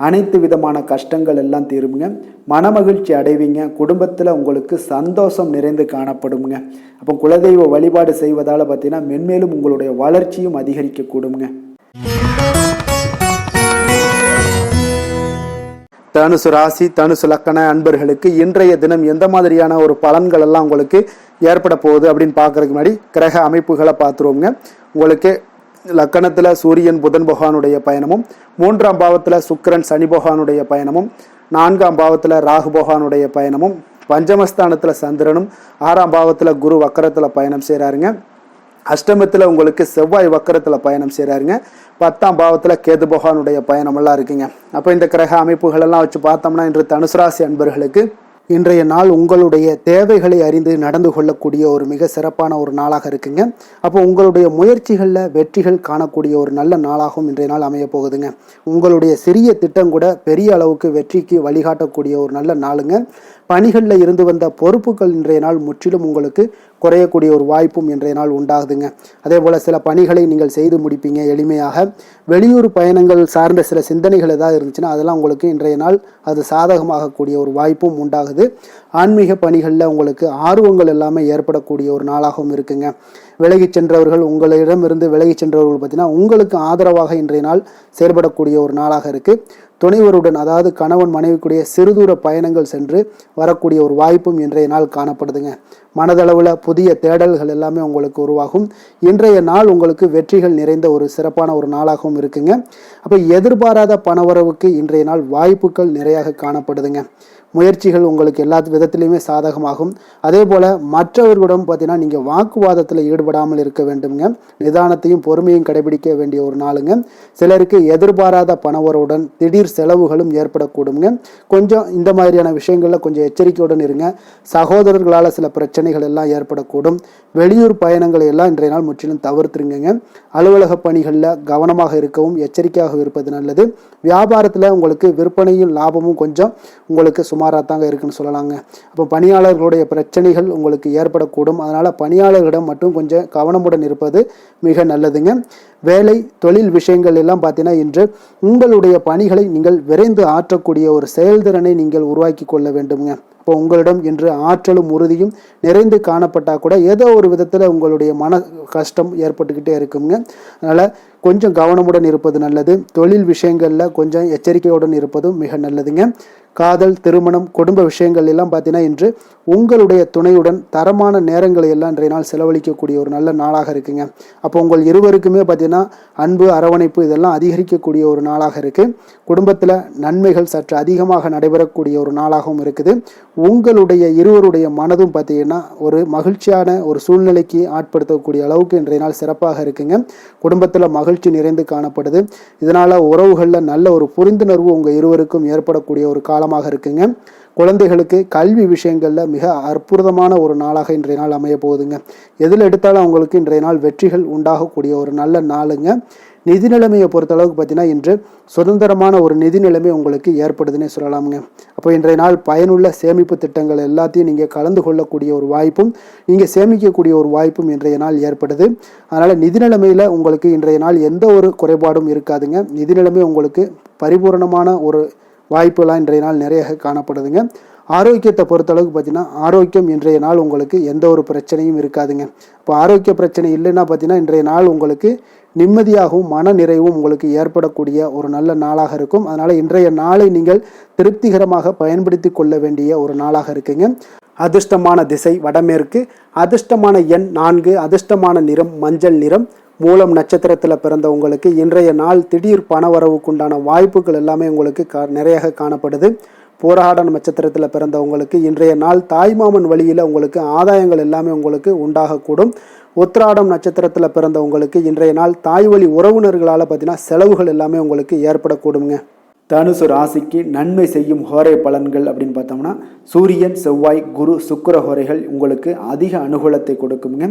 அனைத்து விதமான கஷ்டங்கள் எல்லாம் தீருங்க. மனமகிழ்ச்சி அடைவீங்க. குடும்பத்தில் உங்களுக்கு சந்தோஷம் நிறைந்து காணப்படுங்க. அப்போ குலதெய்வ வழிபாடு செய்வதால் பார்த்தீங்கன்னா மென்மேலும் உங்களுடைய வளர்ச்சியும் அதிகரிக்கக்கூடுங்க. தனுசு ராசி, தனுசு லக்கண அன்பர்களுக்கு இன்றைய தினம் எந்த மாதிரியான ஒரு பலன்கள் எல்லாம் உங்களுக்கு ஏற்பட போகுது அப்படின்னு பார்க்கறதுக்கு முன்னாடி கிரக அமைப்புகளை பார்த்துருவோங்க. உங்களுக்கு லக்கணத்தில் சூரியன் புதன் பகவானுடைய பயணமும், 3ஆம் பாவத்தில் சுக்கிரன் சனி பகவானுடைய பயணமும், 4ஆம் பாவத்தில் ராகு பகவானுடைய பயணமும், பஞ்சமஸ்தானத்தில் சந்திரனும், 6ஆம் பாவத்தில் குரு வக்கரத்தில் பயணம் செய்கிறாருங்க. அஷ்டமத்தில் உங்களுக்கு செவ்வாய் வக்கரத்தில் பயணம் செய்கிறாருங்க. 10ஆம் பாவத்தில் கேது பகவானுடைய பயணமெல்லாம் இருக்குங்க. அப்போ இந்த கிரக அமைப்புகளெல்லாம் வச்சு பார்த்தோம்னா இன்று தனுசு ராசி அன்பர்களுக்கு இன்றைய நாள் உங்களுடைய தேவைகளை அறிந்து நடந்து கொள்ளக்கூடிய ஒரு மிக சிறப்பான ஒரு நாளாக இருக்குங்க. அப்போ உங்களுடைய முயற்சிகளில் வெற்றிகள் காணக்கூடிய ஒரு நல்ல நாளாகவும் இன்றைய நாள் அமைய போகுதுங்க. உங்களுடைய சிறிய திட்டம் கூட பெரிய அளவுக்கு வெற்றிக்கு வழிகாட்டக்கூடிய ஒரு நல்ல நாளுங்க. பணிகளில் இருந்து வந்த பொறுப்புகள் இன்றைய நாள் முற்றிலும் உங்களுக்கு குறையக்கூடிய ஒரு வாய்ப்பும் இன்றைய நாள் உண்டாகுதுங்க. அதே போல் சில பணிகளை நீங்கள் செய்து முடிப்பீங்க எளிமையாக. வெளியூர் பயணங்கள் சார்ந்த சில சிந்தனைகள் ஏதாவது இருந்துச்சுன்னா அதெல்லாம் உங்களுக்கு இன்றைய நாள் அது சாதகமாகக்கூடிய ஒரு வாய்ப்பும் உண்டாகுது. ஆன்மீக பணிகளில் உங்களுக்கு ஆர்வங்கள் எல்லாமே ஏற்படக்கூடிய ஒரு நாளாகவும் இருக்குங்க. விலகி சென்றவர்கள், உங்களிடமிருந்து விலகி சென்றவர்கள் பார்த்தீங்கன்னா உங்களுக்கு ஆதரவாக இன்றைய நாள் செயல்படக்கூடிய ஒரு நாளாக இருக்குது. துணைவருடன் அதாவது கணவன் மனைவிக்குடைய சிறுதூர பயணங்கள் சென்று வரக்கூடிய ஒரு வாய்ப்பும் இன்றைய நாள் காணப்படுதுங்க. மனதளவில் புதிய தேடல்கள் எல்லாமே உங்களுக்கு உருவாகும். இன்றைய நாள் உங்களுக்கு வெற்றிகள் நிறைந்த ஒரு சிறப்பான ஒரு நாளாகவும் இருக்குங்க. அப்போ எதிர்பாராத பணவரவுக்கு இன்றைய நாள் வாய்ப்புகள் நிறையாக காணப்படுதுங்க. முயற்சிகள் உங்களுக்கு எல்லா விதத்திலையுமே சாதகமாகும். அதே போல் மற்றவர்களிடம் பார்த்தீங்கன்னா நீங்கள் வாக்குவாதத்தில் ஈடுபடாமல் இருக்க வேண்டுங்க. நிதானத்தையும் பொறுமையும் கடைபிடிக்க வேண்டிய ஒரு நாளுங்க. சிலருக்கு எதிர்பாராத பணவரவுடன் திடீர் செலவுகளும் ஏற்படக்கூடுங்க. கொஞ்சம் இந்த மாதிரியான விஷயங்களில் கொஞ்சம் எச்சரிக்கையுடன் இருங்க. சகோதரர்களால் சில பிரச்சனை பிரச்சனைகள் எல்லாம் ஏற்படக்கூடும். வெளியூர் பயணங்களை எல்லாம் இன்றைய நாள் முற்றிலும் தவிர்த்துருங்க. அலுவலக பணிகளில் கவனமாக இருக்கவும் எச்சரிக்கையாக இருப்பது நல்லது. வியாபாரத்தில் உங்களுக்கு விற்பனையும் லாபமும் கொஞ்சம் உங்களுக்கு சுமாராக தாங்க இருக்குன்னு சொல்லலாங்க. அப்போ பணியாளர்களுடைய பிரச்சனைகள் உங்களுக்கு ஏற்படக்கூடும். அதனால் பணியாளர்களிடம் மட்டும் கொஞ்சம் கவனமுடன் இருப்பது மிக நல்லதுங்க. வேலை தொழில் விஷயங்கள் எல்லாம் பார்த்தீங்கன்னா இன்று உங்களுடைய பணிகளை நீங்கள் விரைந்து ஆற்றக்கூடிய ஒரு செயல்திறனை நீங்கள் உருவாக்கி கொள்ள வேண்டுங்க. இப்போ உங்களிடம் இன்று ஆற்றலும் உறுதியும் நிறைந்து காணப்பட்டால் கூட ஏதோ ஒரு விதத்தில் உங்களுடைய மன கஷ்டம் ஏற்பட்டுக்கிட்டே இருக்குங்க. அதனால் கொஞ்சம் கவனமுடன் இருப்பது நல்லது. தொழில் விஷயங்களில் கொஞ்சம் எச்சரிக்கையுடன் இருப்பதும் மிக நல்லதுங்க. காதல், திருமணம், குடும்ப விஷயங்கள் எல்லாம் பார்த்தீங்கன்னா இன்று உங்களுடைய துணையுடன் தரமான நேரங்களை எல்லாம் இன்றைய நாள் செலவழிக்கக்கூடிய ஒரு நல்ல நாளாக இருக்குங்க. அப்போ உங்கள் இருவருக்குமே பார்த்தீங்கன்னா அன்பு, அரவணைப்பு இதெல்லாம் அதிகரிக்கக்கூடிய ஒரு நாளாக இருக்குது. குடும்பத்தில் நன்மைகள் சற்று அதிகமாக நடைபெறக்கூடிய ஒரு நாளாகவும் இருக்குது. உங்களுடைய இருவருடைய மனதும் பார்த்தீங்கன்னா ஒரு மகிழ்ச்சியான ஒரு சூழ்நிலைக்கு ஆட்படுத்தக்கூடிய அளவுக்கு இன்றைய நாள் சிறப்பாக இருக்குங்க. குடும்பத்தில் மகிழ்ச்சி நிறைந்து காணப்படுது. இதனால் உறவுகளில் நல்ல ஒரு புரிந்துணர்வு உங்கள் இருவருக்கும் ஏற்படக்கூடிய ஒரு காலமாக இருக்குங்க. குழந்தைகளுக்கு கல்வி விஷயங்களில் மிக அற்புதமான ஒரு நாளாக இன்றைய நாள் அமைய போகுதுங்க. எதில் எடுத்தாலும் அவங்களுக்கு இன்றைய நாள் வெற்றிகள் உண்டாகக்கூடிய ஒரு நல்ல நாளுங்க. நிதி நிலைமையை பொறுத்தளவுக்கு பார்த்தீங்கன்னா இன்று சுதந்திரமான ஒரு நிதி நிலைமை உங்களுக்கு ஏற்படுதுன்னே சொல்லலாமுங்க. அப்போ இன்றைய நாள் பயனுள்ள சேமிப்பு திட்டங்கள் எல்லாத்தையும் நீங்கள் கலந்து கொள்ளக்கூடிய ஒரு வாய்ப்பும் நீங்கள் சேமிக்கக்கூடிய ஒரு வாய்ப்பும் இன்றைய நாள் ஏற்படுது. அதனால் நிதி நிலைமையில் உங்களுக்கு இன்றைய நாள் எந்த ஒரு குறைபாடும் இருக்காதுங்க. நிதி நிலைமை உங்களுக்கு பரிபூரணமான ஒரு வாய்ப்புலாம் இன்றைய நாள் நிறைய காணப்படுதுங்க. ஆரோக்கியத்தை பொறுத்தளவுக்கு பார்த்தீங்கன்னா ஆரோக்கியம் இன்றைய நாள் உங்களுக்கு எந்த ஒரு பிரச்சனையும் இருக்காதுங்க. இப்போ ஆரோக்கிய பிரச்சனை இல்லைன்னா பார்த்தீங்கன்னா இன்றைய நாள் உங்களுக்கு நிம்மதியாகவும் மன நிறைவும் உங்களுக்கு ஏற்படக்கூடிய ஒரு நல்ல நாளாக இருக்கும். அதனால் இன்றைய நாளை நீங்கள் திருப்திகரமாக பயன்படுத்தி கொள்ள வேண்டிய ஒரு நாளாக இருக்குங்க. அதிர்ஷ்டமான திசை வடமேற்கு, அதிர்ஷ்டமான எண் 4, அதிர்ஷ்டமான நிறம் மஞ்சள் நிறம். மூலம் நட்சத்திரத்தில் பிறந்தவங்களுக்கு இன்றைய நாள் திடீர் பணவரவுக்குண்டான வாய்ப்புகள் எல்லாமே உங்களுக்கு நிறைய காணப்படுது. போராட நட்சத்திரத்தில் பிறந்தவங்களுக்கு இன்றைய நாள் தாய்மாமன் வழியில் உங்களுக்கு ஆதாயங்கள் எல்லாமே உங்களுக்கு உண்டாகக்கூடும். உத்திராடம் நட்சத்திரத்தில் பிறந்தவங்களுக்கு இன்றைய நாள் தாய் வழி உறவினர்களால் பார்த்தீங்கன்னா செலவுகள் எல்லாமே உங்களுக்கு ஏற்படக்கூடுங்க. தனுசு ராசிக்கு நன்மை செய்யும் ஹோரை பலன்கள் அப்படின்னு பார்த்தோம்னா சூரியன், செவ்வாய், குரு, சுக்கிர ஹோரைகள் உங்களுக்கு அதிக அனுகூலத்தை கொடுக்குங்க.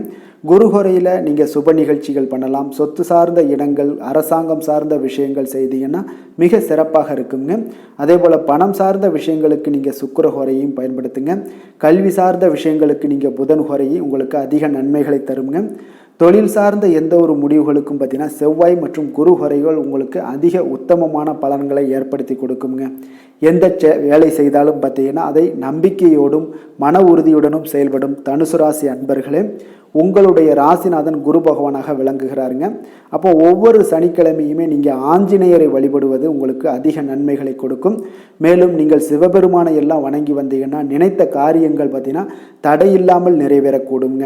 குரு ஹோரையில் நீங்கள் சுப நிகழ்ச்சிகள் பண்ணலாம். சொத்து சார்ந்த இடங்கள், அரசாங்கம் சார்ந்த விஷயங்கள் செய்தீங்கன்னா மிக சிறப்பாக இருக்குங்க. அதே போல் பணம் சார்ந்த விஷயங்களுக்கு நீங்கள் சுக்கிர ஹோரையும் பயன்படுத்துங்க. கல்வி சார்ந்த விஷயங்களுக்கு நீங்கள் புதன் ஹோரையும் உங்களுக்கு அதிக நன்மைகளை தருங்க. தொழில் சார்ந்த எந்த ஒரு முடிவுகளுக்கும் பார்த்தீங்கன்னா செவ்வாய் மற்றும் குரு ஹோரைகள் உங்களுக்கு அதிக உத்தமமான பலன்களை ஏற்படுத்தி கொடுக்குங்க. எந்த வேலை செய்தாலும் பார்த்தீங்கன்னா அதை நம்பிக்கையோடும் மன உறுதியுடனும் செயல்படும் தனுசு ராசி அன்பர்களே, உங்களுடைய ராசிநாதன் குரு பகவானாக விளங்குகிறாருங்க. அப்போ ஒவ்வொரு சனிக்கிழமையுமே நீங்கள் ஆஞ்சநேயரை வழிபடுவது உங்களுக்கு அதிக நன்மைகளை கொடுக்கும். மேலும் நீங்கள் சிவபெருமானை எல்லாம் வணங்கி வந்தீங்கன்னா நினைத்த காரியங்கள் பார்த்தீங்கன்னா தடையில்லாமல் நிறைவேறக்கூடுங்க.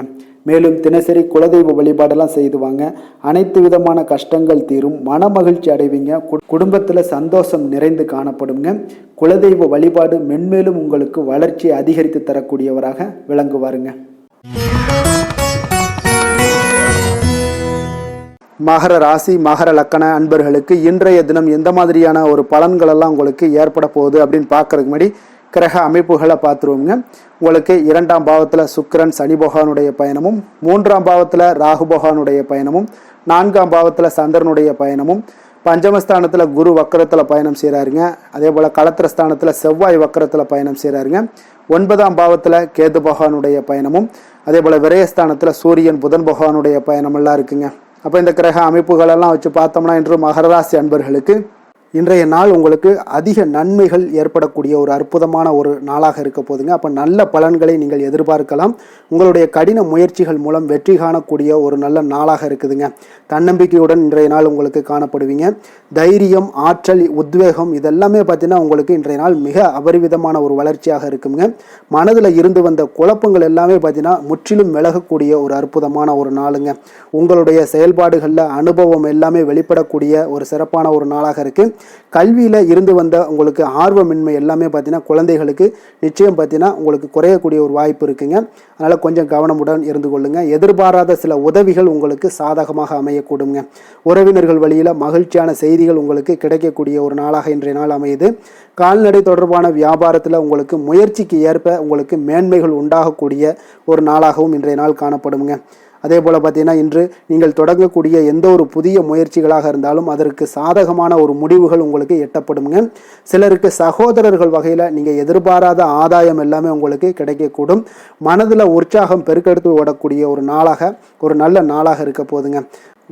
மேலும் தினசரி குலதெய்வ வழிபாடெல்லாம் செய்துவாங்க. அனைத்து விதமான கஷ்டங்கள் தீரும், மன மகிழ்ச்சி அடைவீங்க. குடும்பத்தில் சந்தோஷம் நிறைந்து காணப்படுங்க. குலதெய்வ வழிபாடு மென்மேலும் உங்களுக்கு வளர்ச்சியை அதிகரித்து தரக்கூடியவராக விளங்குவாருங்க. மகர ராசி மகர லக்கண அன்பர்களுக்கு இன்றைய தினம் எந்த மாதிரியான ஒரு பலன்கள் எல்லாம் உங்களுக்கு ஏற்பட போகுது அப்படின்னு பார்க்கறதுக்கு முன்னாடி கிரக அமைப்புகளை பார்த்துருவோங்க. உங்களுக்கு 2ஆம் பாவத்தில் சுக்கிரன் சனி பகவானுடைய பயணமும், 3ஆம் பாவத்தில் ராகு பகவானுடைய பயணமும், 4ஆம் பாவத்தில் சந்திரனுடைய பயணமும், பஞ்சமஸ்தானத்தில் குரு வக்கரத்தில் பயணம் செய்கிறாருங்க. அதே போல் களத்திரஸ்தானத்தில் செவ்வாய் வக்கரத்தில் பயணம் செய்கிறாருங்க. 9ஆம் பாவத்தில் கேது பகவானுடைய பயணமும், அதே போல் விரயஸ்தானத்தில் சூரியன் புதன் பகவானுடைய பயணமெல்லாம் இருக்குங்க. அப்போ இந்த கிரக அமைப்புகளெல்லாம் வச்சு பார்த்தோம்னா இன்று மகர ராசி அன்பர்களுக்கு இன்றைய நாள் உங்களுக்கு அதிக நன்மைகள் ஏற்படக்கூடிய ஒரு அற்புதமான ஒரு நாளாக இருக்க போதுங்க. அப்போ நல்ல பலன்களை நீங்கள் எதிர்பார்க்கலாம். உங்களுடைய கடின முயற்சிகள் மூலம் வெற்றி காணக்கூடிய ஒரு நல்ல நாளாக இருக்குதுங்க. தன்னம்பிக்கையுடன் இன்றைய நாள் உங்களுக்கு காணப்படுவீங்க. தைரியம், ஆற்றல், உத்வேகம் இதெல்லாமே பார்த்தீங்கன்னா உங்களுக்கு இன்றைய நாள் மிக அபரிவிதமான ஒரு வளர்ச்சியாக இருக்குங்க. மனதில் இருந்து வந்த குழப்பங்கள் எல்லாமே பார்த்தீங்கன்னா முற்றிலும் விலகக்கூடிய ஒரு அற்புதமான ஒரு நாளுங்க. உங்களுடைய செயல்பாடுகளில் அனுபவம் எல்லாமே வெளிப்படக்கூடிய ஒரு சிறப்பான ஒரு நாளாக இருக்குது. கல்வியில் இருந்து வந்த உங்களுக்கு ஆர்வமின்மை எல்லாமே பார்த்தீங்கன்னா குழந்தைகளுக்கு நிச்சயம் பார்த்தீங்கன்னா உங்களுக்கு குறையக்கூடிய ஒரு வாய்ப்பு இருக்குங்க. அதனால் கொஞ்சம் கவனமுடன் இருந்து கொள்ளுங்க. எதிர்பாராத சில உதவிகள் உங்களுக்கு சாதகமாக அமையக்கூடுங்க. உறவினர்கள் வழியில் மகிழ்ச்சியான செய்திகள் உங்களுக்கு கிடைக்கக்கூடிய ஒரு நாளாக இன்றைய நாள் அமையுது. கால்நடை தொடர்பான வியாபாரத்தில் உங்களுக்கு முயற்சிக்கு ஏற்ப உங்களுக்கு மேன்மைகள் உண்டாகக்கூடிய ஒரு நாளாகவும் இன்றைய நாள் காணப்படுங்க. அதே போல் பார்த்தீங்கன்னா இன்று நீங்கள் தொடங்கக்கூடிய எந்த ஒரு புதிய முயற்சிகளாக இருந்தாலும் அதற்கு சாதகமான ஒரு முடிவுகள் உங்களுக்கு எட்டப்படுங்க. சிலருக்கு சகோதரர்கள் வகையில் நீங்கள் எதிர்பாராத ஆதாயம் எல்லாமே உங்களுக்கு கிடைக்கக்கூடும். மனதில் உற்சாகம் பெருக்கெடுத்து ஓடக்கூடிய ஒரு நாளாக, ஒரு நல்ல நாளாக இருக்க போதுங்க.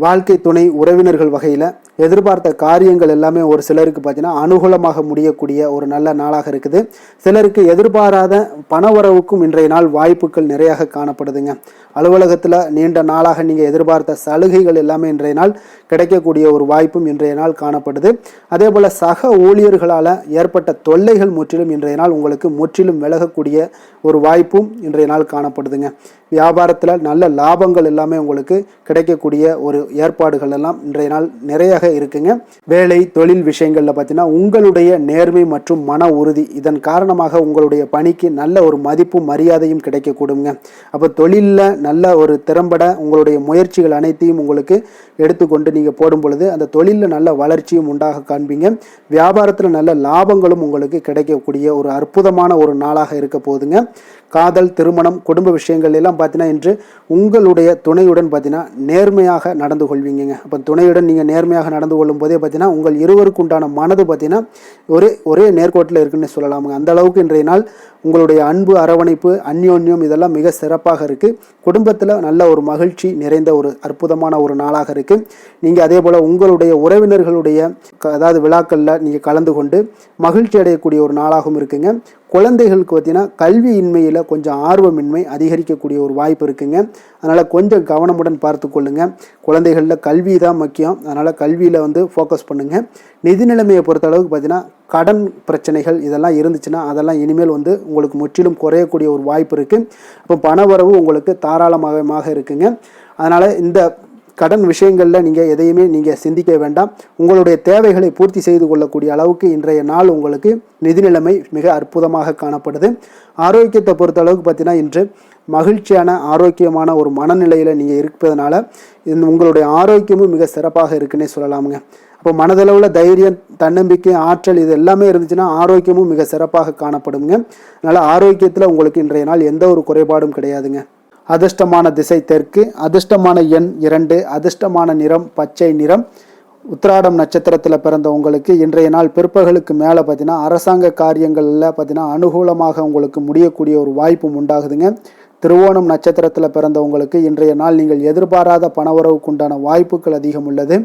வாழ்க்கை துணை உறவினர்கள் வகையில் எதிர்பார்த்த காரியங்கள் எல்லாமே ஒரு சிலருக்கு பார்த்தீங்கன்னா அனுகூலமாக முடியக்கூடிய ஒரு நல்ல நாளாக இருக்குது. சிலருக்கு எதிர்பாராத பணவரவுக்கும் இன்றைய நாள் வாய்ப்புகள் நிறையாக காணப்படுதுங்க. அலுவலகத்தில் நீண்ட நாளாக நீங்கள் எதிர்பார்த்த சலுகைகள் எல்லாமே இன்றைய நாள் கிடைக்கக்கூடிய ஒரு வாய்ப்பும் இன்றைய நாள் காணப்படுது. அதே போல் சக ஊழியர்களால் ஏற்பட்ட தொல்லைகள் முற்றிலும் இன்றைய நாள் உங்களுக்கு முற்றிலும் விலகக்கூடிய ஒரு வாய்ப்பும் இன்றைய நாள் காணப்படுதுங்க. வியாபாரத்தில் நல்ல லாபங்கள் எல்லாமே உங்களுக்கு கிடைக்கக்கூடிய ஒரு ஏற்பாடுகள் எல்லாம் இன்றைய நாள் நிறைய இருக்குங்க. வேலை தொழில் விஷயங்கள்ல பார்த்தீங்கன்னா உங்களுடைய நேர்மை மற்றும் மன உறுதி இதன் காரணமாக உங்களுடைய பணிக்கு நல்ல ஒரு மதிப்பும் மரியாதையும் கிடைக்கக்கூடுங்க. அப்போ தொழிலில் நல்ல ஒரு திறம்பட உங்களுடைய முயற்சிகள் அனைத்தையும் உங்களுக்கு எடுத்துக்கொண்டு நீங்கள் போடும் பொழுது அந்த தொழிலில் நல்ல வளர்ச்சியும் உண்டாக காண்பீங்க. வியாபாரத்தில் நல்ல லாபங்களும் உங்களுக்கு கிடைக்கக்கூடிய ஒரு அற்புதமான ஒரு நாளாக இருக்க போகுதுங்க. காதல், திருமணம், குடும்ப விஷயங்கள் எல்லாம் பார்த்தீங்கன்னா இன்று உங்களுடைய துணையுடன் பார்த்தீங்கன்னா நேர்மையாக நடந்து கொள்வீங்க. அப்போ துணையுடன் நீங்கள் நேர்மையாக நடந்து கொள்ளும் போதே பார்த்தீங்கன்னா உங்கள் இருவருக்கு உண்டான மனது பார்த்தீங்கன்னா ஒரே நேர்கோட்டில் இருக்குன்னு சொல்லலாமுங்க. அந்த அளவுக்கு இன்றைய நாள் உங்களுடைய அன்பு, அரவணைப்பு, அந்யோன்யம் இதெல்லாம் மிக சிறப்பாக இருக்குது. குடும்பத்தில் நல்ல ஒரு மகிழ்ச்சி நிறைந்த ஒரு அற்புதமான ஒரு நாளாக இருக்குது. நீங்கள் அதே போல் உங்களுடைய உறவினர்களுடைய அதாவது விழாக்களில் நீங்கள் கலந்து கொண்டு மகிழ்ச்சி அடையக்கூடிய ஒரு நாளாகவும் இருக்குங்க. குழந்தைகளுக்கு பார்த்தீங்கன்னா கல்வியின்மையில் கொஞ்சம் ஆர்வமின்மை அதிகரிக்கக்கூடிய ஒரு வாய்ப்பு இருக்குங்க. அதனால் கொஞ்சம் கவனமுடன் பார்த்து கொள்ளுங்க. குழந்தைகளில் கல்வி தான் முக்கியம். அதனால் கல்வியில் ஃபோக்கஸ் பண்ணுங்கள். நிதி நிலைமையை பொறுத்த அளவுக்கு பார்த்தீங்கன்னா கடன் பிரச்சனைகள் இதெல்லாம் இருந்துச்சுன்னா அதெல்லாம் இனிமேல் உங்களுக்கு முற்றிலும் குறையக்கூடிய ஒரு வாய்ப்பு இருக்குது. அப்போ பணவரவு உங்களுக்கு தாராளமாக இருக்குங்க. அதனால் இந்த கடன் விஷயங்களில் நீங்கள் எதையுமே நீங்கள் சிந்திக்க வேண்டாம். உங்களுடைய தேவைகளை பூர்த்தி செய்து கொள்ளக்கூடிய அளவுக்கு இன்றைய நாள் உங்களுக்கு நிதி நிலைமை மிக அற்புதமாக காணப்படுது. ஆரோக்கியத்தை பொறுத்த அளவுக்கு பார்த்தீங்கன்னா இன்று மகிழ்ச்சியான ஆரோக்கியமான ஒரு மனநிலையில் நீங்கள் இருப்பதனால உங்களுடைய ஆரோக்கியமும் மிக சிறப்பாக இருக்குன்னே சொல்லலாமுங்க. அப்போ மனதளவில் தைரியம், தன்னம்பிக்கை, ஆற்றல் இது எல்லாமே இருந்துச்சுன்னா ஆரோக்கியமும் மிக சிறப்பாக காணப்படுங்க. அதனால் ஆரோக்கியத்தில் உங்களுக்கு இன்றைய நாள் எந்த ஒரு குறைபாடும் கிடையாதுங்க. அதிர்ஷ்டமான திசை தெற்கு, அதிர்ஷ்டமான எண் 2, அதிர்ஷ்டமான நிறம் பச்சை நிறம். உத்திராடம் நட்சத்திரத்தில் பிறந்த உங்களுக்கு இன்றைய நாள் பிற்பகலுக்கு மேலே பார்த்தீங்கன்னா அரசாங்க காரியங்களில் பார்த்தீங்கன்னா அனுகூலமாக உங்களுக்கு முடியக்கூடிய ஒரு வாய்ப்பும் உண்டாகுதுங்க. திருவோணம் நட்சத்திரத்தில் பிறந்தவங்களுக்கு இன்றைய நாள் நீங்கள் எதிர்பாராத பணவரவுக்கு உண்டான வாய்ப்புகள் அதிகம் உள்ளது.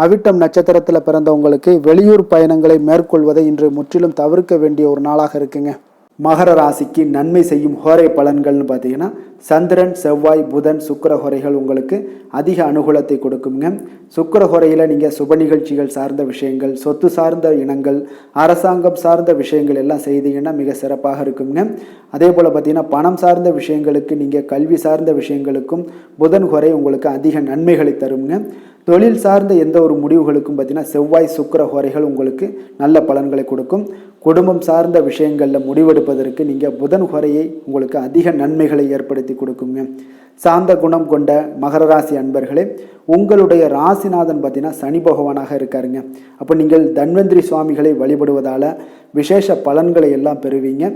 அவிட்டம் நட்சத்திரத்தில் பிறந்தவங்களுக்கு வெளியூர் பயணங்களை மேற்கொள்வதை இன்று முற்றிலும் தவிர்க்க வேண்டிய ஒரு நாளாக இருக்குங்க. மகர ராசிக்கு நன்மை செய்யும் ஹோரை பலன்கள்னு பார்த்தீங்கன்னா சந்திரன், செவ்வாய், புதன், சுக்கிர ஹோரைகள் உங்களுக்கு அதிக அனுகூலத்தை கொடுக்குங்க. சுக்கிர ஹோரையில் நீங்கள் சுப நிகழ்ச்சிகள் சார்ந்த விஷயங்கள், சொத்து சார்ந்த இனங்கள், அரசாங்கம் சார்ந்த விஷயங்கள் எல்லாம் செய்தீங்கன்னா மிக சிறப்பாக இருக்குங்க. அதே போல் பார்த்தீங்கன்னா பணம் சார்ந்த விஷயங்களுக்கு, நீங்கள் கல்வி சார்ந்த விஷயங்களுக்கும் புதன் ஹோரை உங்களுக்கு அதிக நன்மைகளை தருங்க. தொழில் சார்ந்த எந்த ஒரு முடிவுகளுக்கும் பார்த்தீங்கன்னா செவ்வாய், சுக்கிர ஹோரைகள் உங்களுக்கு நல்ல பலன்களை கொடுக்கும். குடும்பம் சார்ந்த விஷயங்களில் முடிவெடுப்பதற்கு நீங்கள் புதன் ஹோரையை உங்களுக்கு அதிக நன்மைகளை ஏற்படுத்தி கொடுக்குங்க. சாந்த குணம் கொண்ட மகர ராசி அன்பர்களே, உங்களுடைய ராசிநாதன் பார்த்தீங்கன்னா சனி பகவானாக இருக்காருங்க. அப்போ நீங்கள் தன்வந்திரி சுவாமிகளை வழிபடுவதால் விசேஷ பலன்களை எல்லாம் பெறுவீங்க.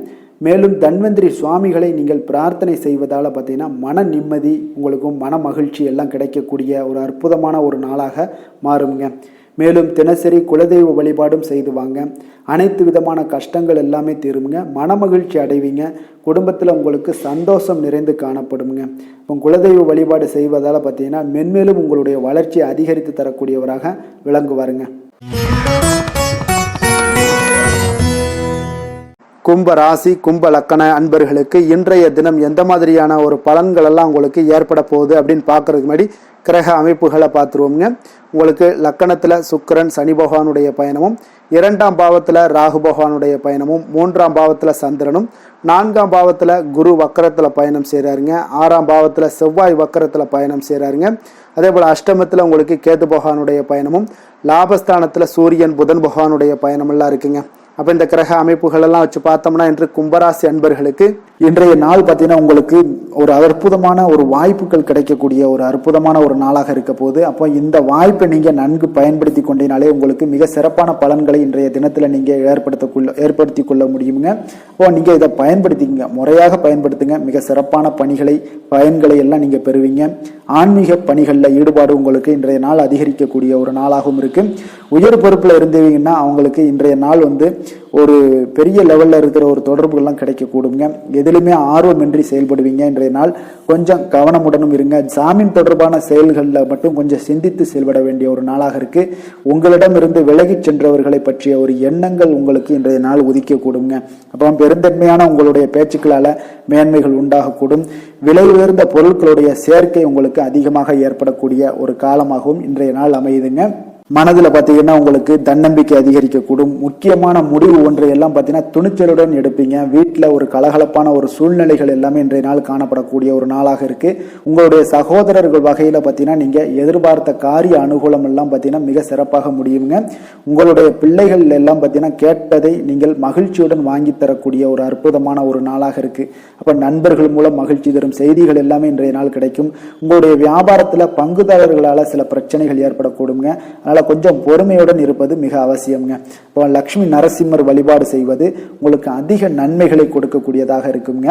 மேலும் தன்வந்திரி சுவாமிகளை நீங்கள் பிரார்த்தனை செய்வதால் பார்த்தீங்கன்னா மன நிம்மதி, உங்களுக்கும் மன மகிழ்ச்சி எல்லாம் கிடைக்கக்கூடிய ஒரு அற்புதமான ஒரு நாளாக மாறுங்க. மேலும் தினசரி குலதெய்வ வழிபாடும் செய்து வாங்க. அனைத்து விதமான கஷ்டங்கள் எல்லாமே தீருங்க. மனமகிழ்ச்சி அடைவீங்க. குடும்பத்தில் உங்களுக்கு சந்தோஷம் நிறைந்து காணப்படுங்க. இப்போ குலதெய்வ வழிபாடு செய்வதால் பார்த்தீங்கன்னா மென்மேலும் உங்களுடைய வளர்ச்சியை அதிகரித்து தரக்கூடியவராக விளங்குவாருங்க. கும்ப ராசி, கும்ப லக்கண அன்பர்களுக்கு இன்றைய தினம் எந்த மாதிரியான ஒரு பலன்கள் எல்லாம் உங்களுக்கு ஏற்பட போகுது அப்படின்னு பார்க்கறதுக்கு முன்னாடி கிரக அமைப்புகளை பார்த்துருவோங்க. உங்களுக்கு லக்கணத்தில் சுக்கிரன் சனி பகவானுடைய பயணமும், 2ஆம் பாவத்தில் ராகு பகவானுடைய பயணமும், 3ஆம் பாவத்தில் சந்திரனும், 4ஆம் பாவத்தில் குரு வக்கரத்தில் பயணம் செய்கிறாருங்க. 6ஆம் பாவத்தில் செவ்வாய் வக்கரத்தில் பயணம் செய்கிறாருங்க. அதே போல் அஷ்டமத்தில் உங்களுக்கு கேது பகவானுடைய பயணமும், லாபஸ்தானத்தில் சூரியன் புதன் பகவானுடைய பயணமெல்லாம் இருக்குங்க. அப்போ இந்த கிரக அமைப்புகள் எல்லாம் வச்சு பார்த்தோம்னா இன்று கும்பராசி அன்பர்களுக்கு இன்றைய நாள் பார்த்தீங்கன்னா உங்களுக்கு ஒரு அற்புதமான ஒரு வாய்ப்புகள் கிடைக்கக்கூடிய ஒரு அற்புதமான ஒரு நாளாக இருக்க போகுது. அப்போ இந்த வாய்ப்பை நீங்கள் நன்கு பயன்படுத்தி கொண்டீனாலே உங்களுக்கு மிக சிறப்பான பலன்களை இன்றைய தினத்தில் நீங்கள் ஏற்படுத்தி கொள்ள முடியுங்க. அப்போ நீங்கள் இதை பயன்படுத்திங்க, முறையாக பயன்படுத்துங்க. மிக சிறப்பான பயன்களை எல்லாம் நீங்கள் பெறுவீங்க. ஆன்மீக பணிகளில் ஈடுபாடு உங்களுக்கு இன்றைய நாள் அதிகரிக்கக்கூடிய ஒரு நாளாகவும் இருக்கு. உயர் பொறுப்பில் இருந்தீங்கன்னா அவங்களுக்கு இன்றைய நாள் ஒரு பெரிய லெவல்ல இருக்கிற ஒரு தொடர்புகள்லாம் கிடைக்கக்கூடுங்க. எதிலுமே ஆர்வமின்றி செயல்படுவீங்க. இன்றைய நாள் கொஞ்சம் கவனமுடனும் இருங்க. ஜாமீன் தொடர்பான செயல்களில் மட்டும் கொஞ்சம் சிந்தித்து செயல்பட வேண்டிய ஒரு நாளாக இருக்கு. உங்களிடம் இருந்து விலகி சென்றவர்களை பற்றிய ஒரு எண்ணங்கள் உங்களுக்கு இன்றைய நாள் உதிக்கக்கூடுங்க. அப்போ பெருந்தன்மையான உங்களுடைய பேச்சுக்களால மேன்மைகள் உண்டாகக்கூடும். விலை உயர்ந்த பொருட்களுடைய சேர்க்கை உங்களுக்கு அதிகமாக ஏற்படக்கூடிய ஒரு காலமாகவும் இன்றைய நாள் அமையுதுங்க. மனதில் பார்த்தீங்கன்னா உங்களுக்கு தன்னம்பிக்கை அதிகரிக்கக்கூடும். முக்கியமான முடிவு ஒன்றை எல்லாம் பார்த்தீங்கன்னா துணிச்சலுடன் எடுப்பீங்க. வீட்டில் ஒரு கலகலப்பான ஒரு சூழ்நிலைகள் எல்லாமே இன்றைய நாள் காணப்படக்கூடிய ஒரு நாளாக இருக்கு. உங்களுடைய சகோதரர்கள் வகையில் பார்த்தீங்கன்னா நீங்கள் எதிர்பார்த்த காரிய அனுகூலம் எல்லாம் பார்த்தீங்கன்னா மிக சிறப்பாக முடியுங்க. உங்களுடைய பிள்ளைகள் எல்லாம் பார்த்தீங்கன்னா கேட்டதை நீங்கள் மகிழ்ச்சியுடன் வாங்கி தரக்கூடிய ஒரு அற்புதமான ஒரு நாளாக இருக்கு. அப்போ நண்பர்கள் மூலம் மகிழ்ச்சி தரும் செய்திகள் எல்லாமே இன்றைய நாள் கிடைக்கும். உங்களுடைய வியாபாரத்தில் பங்குதாரர்களால் சில பிரச்சனைகள் ஏற்படக்கூடுங்க. கொஞ்சம் பொறுமையுடன் இருப்பது மிக அவசியம்ங்க. இப்போ லட்சுமி நரசிம்மர் வழிபாடு செய்வது உங்களுக்கு அதிக நன்மைகளை கொடுக்கக்கூடியதாக இருக்குங்க.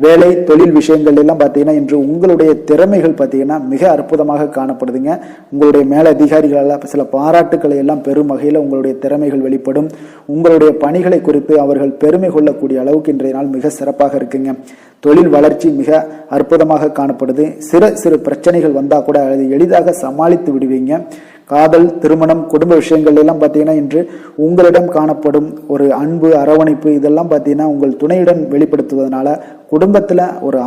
வேலை தொழில் விஷயங்கள் எல்லாம் பார்த்தீங்கன்னா இன்று உங்களுடைய திறமைகள் பார்த்தீங்கன்னா மிக அற்புதமாக காணப்படுதுங்க. உங்களுடைய மேலதிகாரிகளால் சில பாராட்டுக்களை எல்லாம் பெரும் வகையில் உங்களுடைய திறமைகள் வெளிப்படும். உங்களுடைய பணிகளை குறித்து அவர்கள் பெருமை கொள்ளக்கூடிய அளவுக்கு இன்றைய நாள் மிக சிறப்பாக இருக்குங்க. தொழில் வளர்ச்சி மிக அற்புதமாக காணப்படுது. சிறு பிரச்சனைகள் வந்தால் கூட அதை எளிதாக சமாளித்து விடுவீங்க. காதல், திருமணம், குடும்ப விஷயங்கள் எல்லாம் பார்த்தீங்கன்னா இன்று உங்களிடம் காணப்படும் ஒரு அன்பு, அரவணைப்பு இதெல்லாம் பார்த்தீங்கன்னா உங்கள் துணையுடன் வெளிப்படுத்துவதனால குடும்பத்தில் ஒரு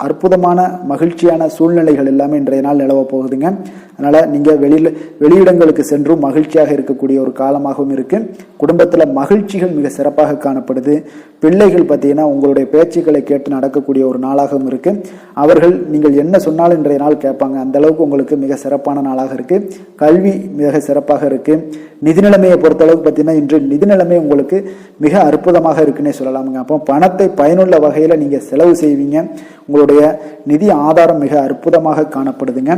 அற்புதமான மகிழ்ச்சியான சூழ்நிலைகள் எல்லாமே இன்றைய நாள் நிலவ போகுதுங்க. அதனால நீங்கள் வெளியிடங்களுக்கு சென்றும் மகிழ்ச்சியாக இருக்கக்கூடிய ஒரு காலமாகவும் இருக்கு. குடும்பத்தில் மகிழ்ச்சிகள் மிக சிறப்பாக காணப்படுது. பிள்ளைகள் பார்த்தீங்கன்னா உங்களுடைய பேச்சுக்களை கேட்டு நடக்கக்கூடிய ஒரு நாளாகவும் இருக்கு. அவர்கள் நீங்கள் என்ன சொன்னாலும் இன்றைய நாள் கேட்பாங்க. அந்த அளவுக்கு உங்களுக்கு மிக சிறப்பான நாளாக இருக்கு. கல்வி மிக சிறப்பாக இருக்கு. நிதி நிலைமையை பொறுத்த அளவுக்கு பார்த்தீங்கன்னா இன்று நிதி நிலைமை உங்களுக்கு மிக அற்புதமாக இருக்குன்னே சொல்லலாமுங்க. அப்போ பணத்தை பயனுள்ள வகையில் நீங்கள் செலவு செய்வீங்க. உங்களுடைய நிதி ஆதாரம் மிக அற்புதமாக காணப்படுதுங்க.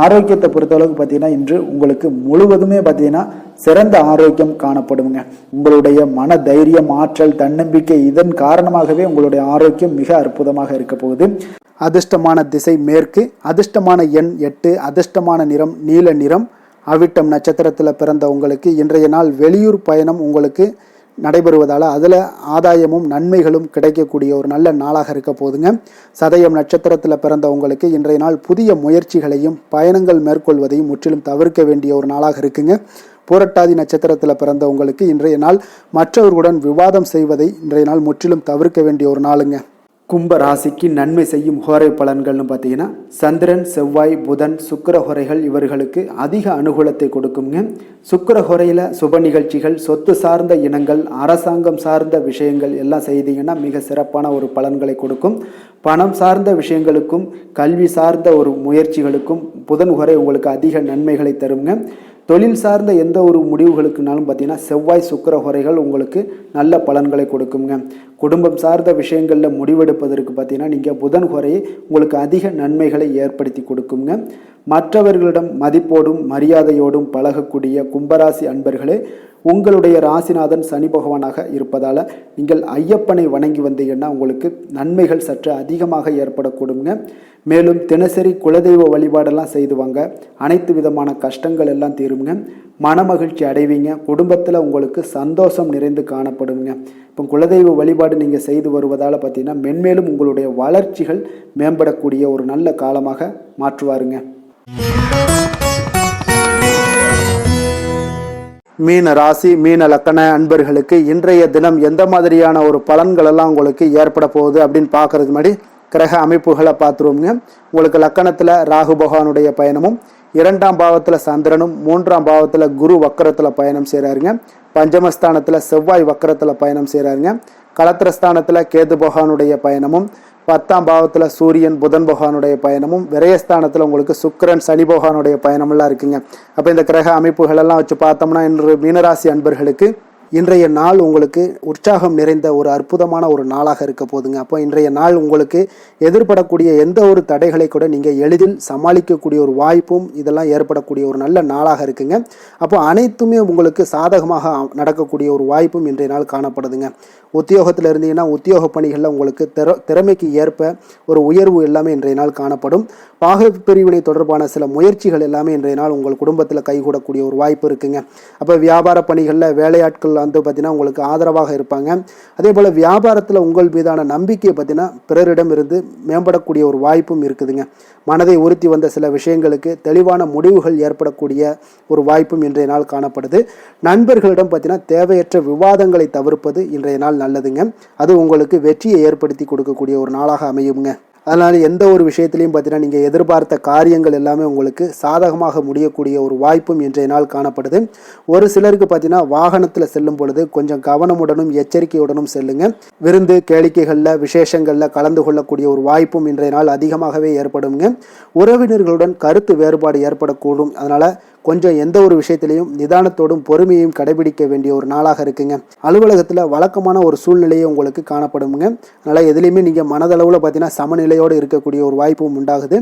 ஆரோக்கியத்தை பொறுத்தளவுக்கு பார்த்தீங்கன்னா இன்று உங்களுக்கு முழுவதுமே பார்த்தீங்கன்னா சிறந்த ஆரோக்கியம் காணப்படுங்க. உங்களுடைய மன தைரியம், ஆற்றல், தன்னம்பிக்கை இதன் காரணமாகவே உங்களுடைய ஆரோக்கியம் மிக அற்புதமாக இருக்க போகுது. அதிர்ஷ்டமான திசை மேற்கு, அதிர்ஷ்டமான எண் 8, அதிர்ஷ்டமான நிறம் நீல நிறம். அவிட்டம் நட்சத்திரத்தில் பிறந்த உங்களுக்கு இன்றைய நாள் வெளியூர் பயணம் உங்களுக்கு நடைபெறுவதால் அதில் ஆதாயமும் நன்மைகளும் கிடைக்கக்கூடிய ஒரு நல்ல நாளாக இருக்க போதுங்க. சதயம் நட்சத்திரத்தில் பிறந்த உங்களுக்கு இன்றைய நாள் புதிய முயற்சிகளையும் பயணங்கள் மேற்கொள்வதையும் முற்றிலும் தவிர்க்க வேண்டிய ஒரு நாளாக இருக்குங்க. பூரட்டாதி நட்சத்திரத்தில் பிறந்த உங்களுக்கு இன்றைய நாள் மற்றவர்களுடன் விவாதம் செய்வதை இன்றைய நாள் முற்றிலும் தவிர்க்க வேண்டிய ஒரு நாளுங்க. கும்ப ராசிக்கு நன்மை செய்யும் ஹோரை பலன்கள்னு பார்த்தீங்கன்னா சந்திரன், செவ்வாய், புதன், சுக்கிர ஹோரைகள் இவர்களுக்கு அதிக அனுகூலத்தை கொடுக்குங்க. சுக்கிர ஹோரையில் சுப நிகழ்ச்சிகள், சொத்து சார்ந்த இனங்கள், அரசாங்கம் சார்ந்த விஷயங்கள் எல்லாம் செய்தீங்கன்னா மிக சிறப்பான ஒரு பலன்களை கொடுக்கும். பணம் சார்ந்த விஷயங்களுக்கும் கல்வி சார்ந்த ஒரு முயற்சிகளுக்கும் புதன் ஹோரை உங்களுக்கு அதிக நன்மைகளை தருங்க. தொழில் சார்ந்த எந்த ஒரு முடிவுகளுக்குனாலும் பார்த்தீங்கன்னா செவ்வாய், சுக்கிர ஹோரைகள் உங்களுக்கு நல்ல பலன்களை கொடுக்குங்க. குடும்பம் சார்ந்த விஷயங்களில் முடிவெடுப்பதற்கு பார்த்தீங்கன்னா நீங்கள் புதன் ஹோரையை உங்களுக்கு அதிக நன்மைகளை ஏற்படுத்தி கொடுக்குங்க. மற்றவர்களிடம் மதிப்போடும் மரியாதையோடும் பழகக்கூடிய கும்பராசி அன்பர்களே, உங்களுடைய ராசிநாதன் சனி பகவானாக இருப்பதால் நீங்கள் ஐயப்பனை வணங்கி வந்தீங்கன்னா உங்களுக்கு நன்மைகள் சற்று அதிகமாக ஏற்படக்கூடுங்க. மேலும் தினசரி குலதெய்வ வழிபாடெல்லாம் செய்துவாங்க. அனைத்து விதமான கஷ்டங்கள் எல்லாம் தீருங்க. மனமகிழ்ச்சி அடைவீங்க. குடும்பத்தில் உங்களுக்கு சந்தோஷம் நிறைந்து காணப்படுங்க. இப்போ குலதெய்வ வழிபாடு நீங்கள் செய்து வருவதால் பார்த்தீங்கன்னா மென்மேலும் உங்களுடைய வளர்ச்சிகள் மேம்படக்கூடிய ஒரு நல்ல காலமாக மாற்றுவாருங்க. மீன ராசி, மீன லக்கண அன்பர்களுக்கு இன்றைய தினம் எந்த மாதிரியான ஒரு பலன்கள் எல்லாம் உங்களுக்கு ஏற்பட போகுது அப்படின்னு பார்க்கறதுக்கு முன்னாடி கிரக அமைப்புகளை பார்த்துருவோங்க. உங்களுக்கு லக்கணத்தில் ராகு பகவானுடைய பயணமும், 2ஆம் பாவத்தில் சந்திரனும், 3ஆம் பாவத்தில் குரு வக்கரத்தில் பயணம் செய்கிறாருங்க. பஞ்சமஸ்தானத்தில் செவ்வாய் வக்கரத்தில் பயணம் செய்கிறாருங்க. கலத்திரஸ்தானத்தில் கேது பகவானுடைய பயணமும், 10ஆம் பாவத்தில் சூரியன் புதன் பகவானுடைய பயணமும், விரயஸ்தானத்தில் உங்களுக்கு சுக்கிரன் சனி பகவானுடைய பயணமெல்லாம் இருக்குங்க. அப்போ இந்த கிரக அமைப்புகள் எல்லாம் வச்சு பார்த்தோம்னா இன்று மீனராசி அன்பர்களுக்கு இன்றைய நாள் உங்களுக்கு உற்சாகம் நிறைந்த ஒரு அற்புதமான ஒரு நாளாக இருக்க போதுங்க. அப்போ இன்றைய நாள் உங்களுக்கு எதிர்படக்கூடிய எந்த ஒரு தடைகளை கூட நீங்கள் எளிதில் சமாளிக்கக்கூடிய ஒரு வாய்ப்பும் இதெல்லாம் ஏற்படக்கூடிய ஒரு நல்ல நாளாக இருக்குங்க. அப்போ அனைத்துமே உங்களுக்கு சாதகமாக நடக்கக்கூடிய ஒரு வாய்ப்பும் இன்றைய நாள் காணப்படுதுங்க. உத்தியோகத்தில் இருந்தீங்கன்னா உத்தியோக பணிகளில் உங்களுக்கு திறமைக்கு ஏற்ப ஒரு உயர்வு எல்லாமே இன்றைய நாள் காணப்படும். பாக பிரிவினை தொடர்பான சில முயற்சிகள் எல்லாமே இன்றைய நாள் உங்கள் குடும்பத்தில் கைகூடக்கூடிய ஒரு வாய்ப்பு இருக்குங்க. அப்போ வியாபார பணிகளில் வேலையாட்கள் வந்து பார்த்தீங்கன்னா உங்களுக்கு ஆதரவாக இருப்பாங்க. அதே போல் வியாபாரத்தில் உங்கள் மீதான நம்பிக்கையை பார்த்தீங்கன்னா பிறரிடம் இருந்து மேம்படக்கூடிய ஒரு வாய்ப்பும் இருக்குதுங்க. மனதை உறுத்தி வந்த சில விஷயங்களுக்கு தெளிவான முடிவுகள் ஏற்படக்கூடிய ஒரு வாய்ப்பும் இன்றைய நாள் காணப்படுது. நண்பர்களிடம் பார்த்தீங்கன்னா தேவையற்ற விவாதங்களை தவிர்ப்பது இன்றைய நாள் நல்லதுங்க. அது உங்களுக்கு வெற்றியை ஏற்படுத்தி கொடுக்கக்கூடிய ஒரு நாளாக அமையுங்க. அதனால் எந்த ஒரு விஷயத்திலையும் பார்த்தீங்கன்னா நீங்கள் எதிர்பார்த்த காரியங்கள் எல்லாமே உங்களுக்கு சாதகமாக முடியக்கூடிய ஒரு வாய்ப்பும் இன்றைய நாள் காணப்படுது. ஒரு சிலருக்கு பார்த்தீங்கன்னா வாகனத்தில் செல்லும் பொழுது கொஞ்சம் கவனமுடனும் எச்சரிக்கையுடனும் செல்லுங்க. விருந்து கேளிக்கைகளில் விசேஷங்களில் கலந்து கொள்ளக்கூடிய ஒரு வாய்ப்பும் இன்றைய நாள் அதிகமாகவே ஏற்படுங்க. உறவினர்களுடன் கருத்து வேறுபாடு ஏற்படக்கூடும். அதனால் கொஞ்சம் எந்த ஒரு விஷயத்திலையும் நிதானத்தோடும் பொறுமையையும் கடைபிடிக்க வேண்டிய ஒரு நாளாக இருக்குங்க. அலுவலகத்தில் வழக்கமான ஒரு சூழ்நிலையை உங்களுக்கு காணப்படுங்க. அதனால் எதுலேயுமே நீங்கள் மனதளவில் பார்த்தீங்கன்னா சமநிலையோடு இருக்கக்கூடிய ஒரு வாய்ப்பும் உண்டாகுது.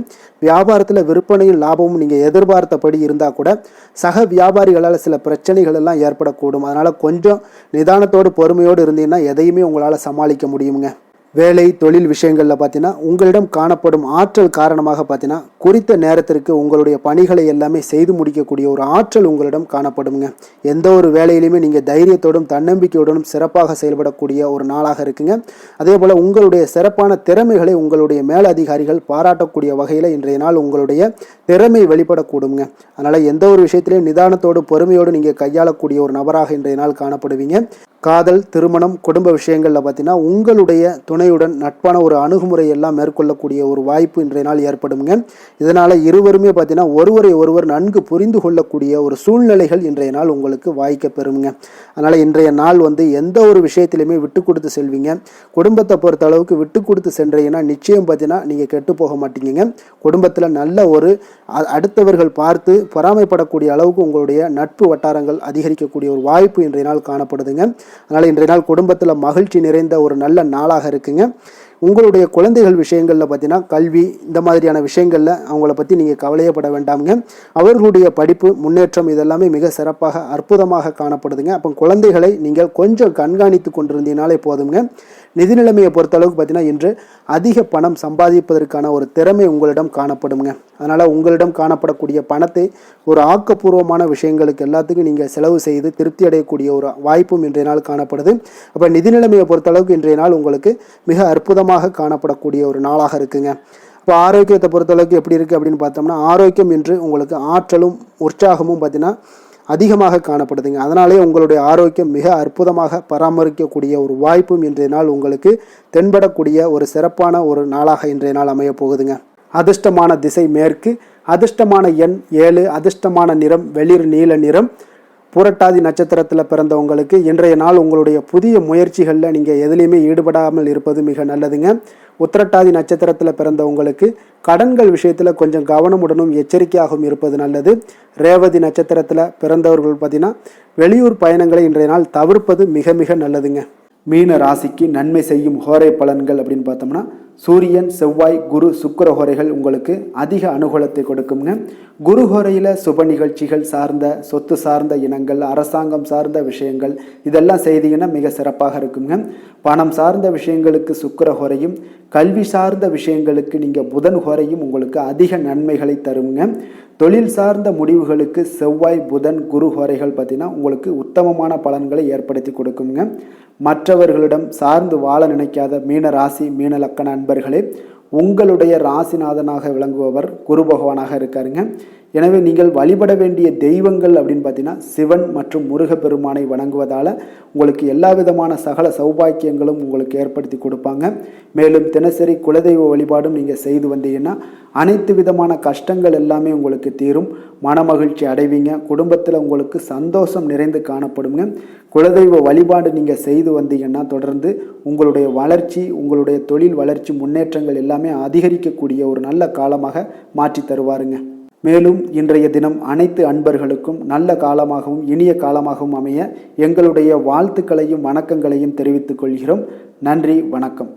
வியாபாரத்தில் விற்பனையும் லாபமும் நீங்கள் எதிர்பார்த்தபடி இருந்தால் கூட சக வியாபாரிகளால் சில பிரச்சனைகள் எல்லாம் ஏற்படக்கூடும். அதனால் கொஞ்சம் நிதானத்தோடு பொறுமையோடு இருந்தீங்கன்னா எதையுமே உங்களால் சமாளிக்க முடியுங்க. வேலை தொழில் விஷயங்களில் பார்த்தீங்கன்னா உங்களிடம் காணப்படும் ஆற்றல் காரணமாக பார்த்தீங்கன்னா குறித்த நேரத்திற்கு உங்களுடைய பணிகளை எல்லாமே செய்து முடிக்கக்கூடிய ஒரு ஆற்றல் உங்களிடம் காணப்படுங்க. எந்த ஒரு வேலையிலுமே நீங்கள் தைரியத்தோடும் தன்னம்பிக்கையுடனும் சிறப்பாக செயல்படக்கூடிய ஒரு நாளாக இருக்குங்க. அதே போல் உங்களுடைய சிறப்பான திறமைகளை உங்களுடைய மேலதிகாரிகள் பாராட்டக்கூடிய வகையில் இன்றைய நாள் உங்களுடைய திறமை வெளிப்படக்கூடுங்க. அதனால் எந்த ஒரு விஷயத்திலையும் நிதானத்தோடு பொறுமையோடு நீங்கள் கையாளக்கூடிய ஒரு நபராக இன்றைய நாள் காணப்படுவீங்க. காதல், திருமணம், குடும்ப விஷயங்களில் பார்த்தீங்கன்னா உங்களுடைய துணையுடன் நட்பான ஒரு அணுகுமுறை எல்லாம் மேற்கொள்ளக்கூடிய ஒரு வாய்ப்பு இன்றைய நாள் ஏற்படுங்க. இதனால் இருவருமே பார்த்தீங்கன்னா ஒருவரை ஒருவர் நன்கு புரிந்து கொள்ளக்கூடிய ஒரு சூழ்நிலைகள் இன்றைய நாள் உங்களுக்கு வாய்க்க பெறுங்க. அதனால் இன்றைய நாள் வந்து எந்த ஒரு விஷயத்திலையுமே விட்டு கொடுத்து செல்வீங்க. குடும்பத்தை பொறுத்த அளவுக்கு விட்டு கொடுத்து சென்றீங்கன்னா நிச்சயம் பார்த்தீங்கன்னா நீங்கள் கெட்டு போக மாட்டீங்க. குடும்பத்தில் நல்ல ஒரு அடுத்தவர்கள் பார்த்து பொறாமைப்படக்கூடிய அளவுக்கு உங்களுடைய நட்பு வட்டாரங்கள் அதிகரிக்கக்கூடிய ஒரு வாய்ப்பு இன்றைய நாள் காணப்படுதுங்க. அதனால் இன்றைய நாள் குடும்பத்தில் மகிழ்ச்சி நிறைந்த ஒரு நல்ல நாளாக இருக்குங்க. உங்களுடைய குழந்தைகள் விஷயங்களில் பார்த்தீங்கன்னா கல்வி இந்த மாதிரியான விஷயங்களில் அவங்கள பற்றி நீங்கள் கவலையப்பட வேண்டாமுங்க. அவர்களுடைய படிப்பு முன்னேற்றம் இதெல்லாமே மிக சிறப்பாக அற்புதமாக காணப்படுதுங்க. அப்போ குழந்தைகளை நீங்கள் கொஞ்சம் கண்காணித்து கொண்டிருந்தீங்கனாலே போதுங்க. நிதி நிலைமையை பொறுத்தளவுக்கு பார்த்தீங்கன்னா இன்று அதிக பணம் சம்பாதிப்பதற்கான ஒரு திறமை உங்களிடம் காணப்படுங்க. அதனால் உங்களிடம் காணப்படக்கூடிய பணத்தை ஒரு ஆக்கப்பூர்வமான விஷயங்களுக்கு எல்லாத்துக்கும் நீங்கள் செலவு செய்து திருப்தி அடையக்கூடிய ஒரு வாய்ப்பும் இன்றைய நாள் காணப்படுது. அப்போ நிதி நிலைமையை பொறுத்தளவுக்கு இன்றைய நாள் உங்களுக்கு மிக அற்புதமாக காணப்படக்கூடிய ஒரு நாளாக இருக்குங்க. இப்போ ஆரோக்கியத்தை பொறுத்தளவுக்கு எப்படி இருக்குது அப்படின்னு பார்த்தோம்னா ஆரோக்கியம் இன்று உங்களுக்கு ஆற்றலும் உற்சாகமும் பார்த்தீங்கன்னா அதிகமாக காணப்படுதுங்க. அதனாலே உங்களுடைய ஆரோக்கியம் மிக அற்புதமாக பராமரிக்கக்கூடிய ஒரு வாய்ப்பும் இன்றைய நாள் உங்களுக்கு தென்படக்கூடிய ஒரு சிறப்பான ஒரு நாளாக இன்றைய நாள் அமைய போகுதுங்க. அதிர்ஷ்டமான திசை மேற்கு, அதிர்ஷ்டமான எண் 7, அதிர்ஷ்டமான நிறம் வெளிர் நீல நிறம். புரட்டாதி நட்சத்திரத்தில் பிறந்தவங்களுக்கு இன்றைய நாள் உங்களுடைய புதிய முயற்சிகளில் நீங்கள் எதுலேயுமே ஈடுபடாமல் இருப்பது மிக நல்லதுங்க. உத்திரட்டாதி நட்சத்திரத்தில் பிறந்தவங்களுக்கு கடன்கள் விஷயத்தில் கொஞ்சம் கவனமுடனும் எச்சரிக்கையாகவும் இருப்பது நல்லது. ரேவதி நட்சத்திரத்தில் பிறந்தவர்கள் பார்த்தீங்கன்னா வெளியூர் பயணங்களை இன்றைய நாள் தவிர்ப்பது மிக மிக நல்லதுங்க. மீன ராசிக்கு நன்மை செய்யும் ஹோரை பலன்கள் அப்படின்னு பார்த்தோம்னா சூரியன், செவ்வாய், குரு, சுக்கிர ஹோரைகள் உங்களுக்கு அதிக அனுகூலத்தை கொடுக்குங்க. குரு ஹோரையில் சுப நிகழ்ச்சிகள் சார்ந்த சொத்து சார்ந்த இனங்கள், அரசாங்கம் சார்ந்த விஷயங்கள் இதெல்லாம் செய்தீங்கன்னா மிக சிறப்பாக இருக்குங்க. பணம் சார்ந்த விஷயங்களுக்கு சுக்கிர ஹோரையும், கல்வி சார்ந்த விஷயங்களுக்கு நீங்கள் புதன் ஹோரையும் உங்களுக்கு அதிக நன்மைகளை தருங்க. தொழில் சார்ந்த முடிவுகளுக்கு செவ்வாய், புதன், குரு ஹோரைகள் பார்த்தீங்கன்னா உங்களுக்கு உத்தமமான பலன்களை ஏற்படுத்தி கொடுக்குங்க. மற்றவர்களிடம் சார்ந்து வாழ நினைக்காத மீன ராசி மீன லக்கண அன்பர்களே, உங்களுடைய ராசிநாதனாக விளங்குபவர் குரு பகவானாக இருக்காருங்க. எனவே நீங்கள் வழிபட வேண்டிய தெய்வங்கள் அப்படின்னு பார்த்தீங்கன்னா சிவன் மற்றும் முருகப்பெருமானை வணங்குவதால் உங்களுக்கு எல்லா விதமான சகல சௌபாக்கியங்களும் உங்களுக்கு ஏற்படுத்தி கொடுப்பாங்க. மேலும் தினசரி குலதெய்வ வழிபாடும் நீங்கள் செய்து வந்தீங்கன்னா அனைத்து விதமான கஷ்டங்கள் எல்லாமே உங்களுக்கு தீரும், மனமகிழ்ச்சி அடைவீங்க, குடும்பத்தில் உங்களுக்கு சந்தோஷம் நிறைந்து காணப்படுங்க. குலதெய்வ வழிபாடு நீங்கள் செய்து வந்தீங்கன்னா தொடர்ந்து உங்களுடைய வளர்ச்சி, உங்களுடைய தொழில் வளர்ச்சி, முன்னேற்றங்கள் எல்லாமே அதிகரிக்கக்கூடிய ஒரு நல்ல காலமாக மாற்றி தருவாருங்க. மேலும் இன்றைய தினம் அனைத்து அன்பர்களுக்கும் நல்ல காலமாகவும் இனிய காலமாகவும் அமைய எங்களுடைய வாழ்த்துக்களையும் வணக்கங்களையும் தெரிவித்துக் கொள்கிறோம். நன்றி, வணக்கம்.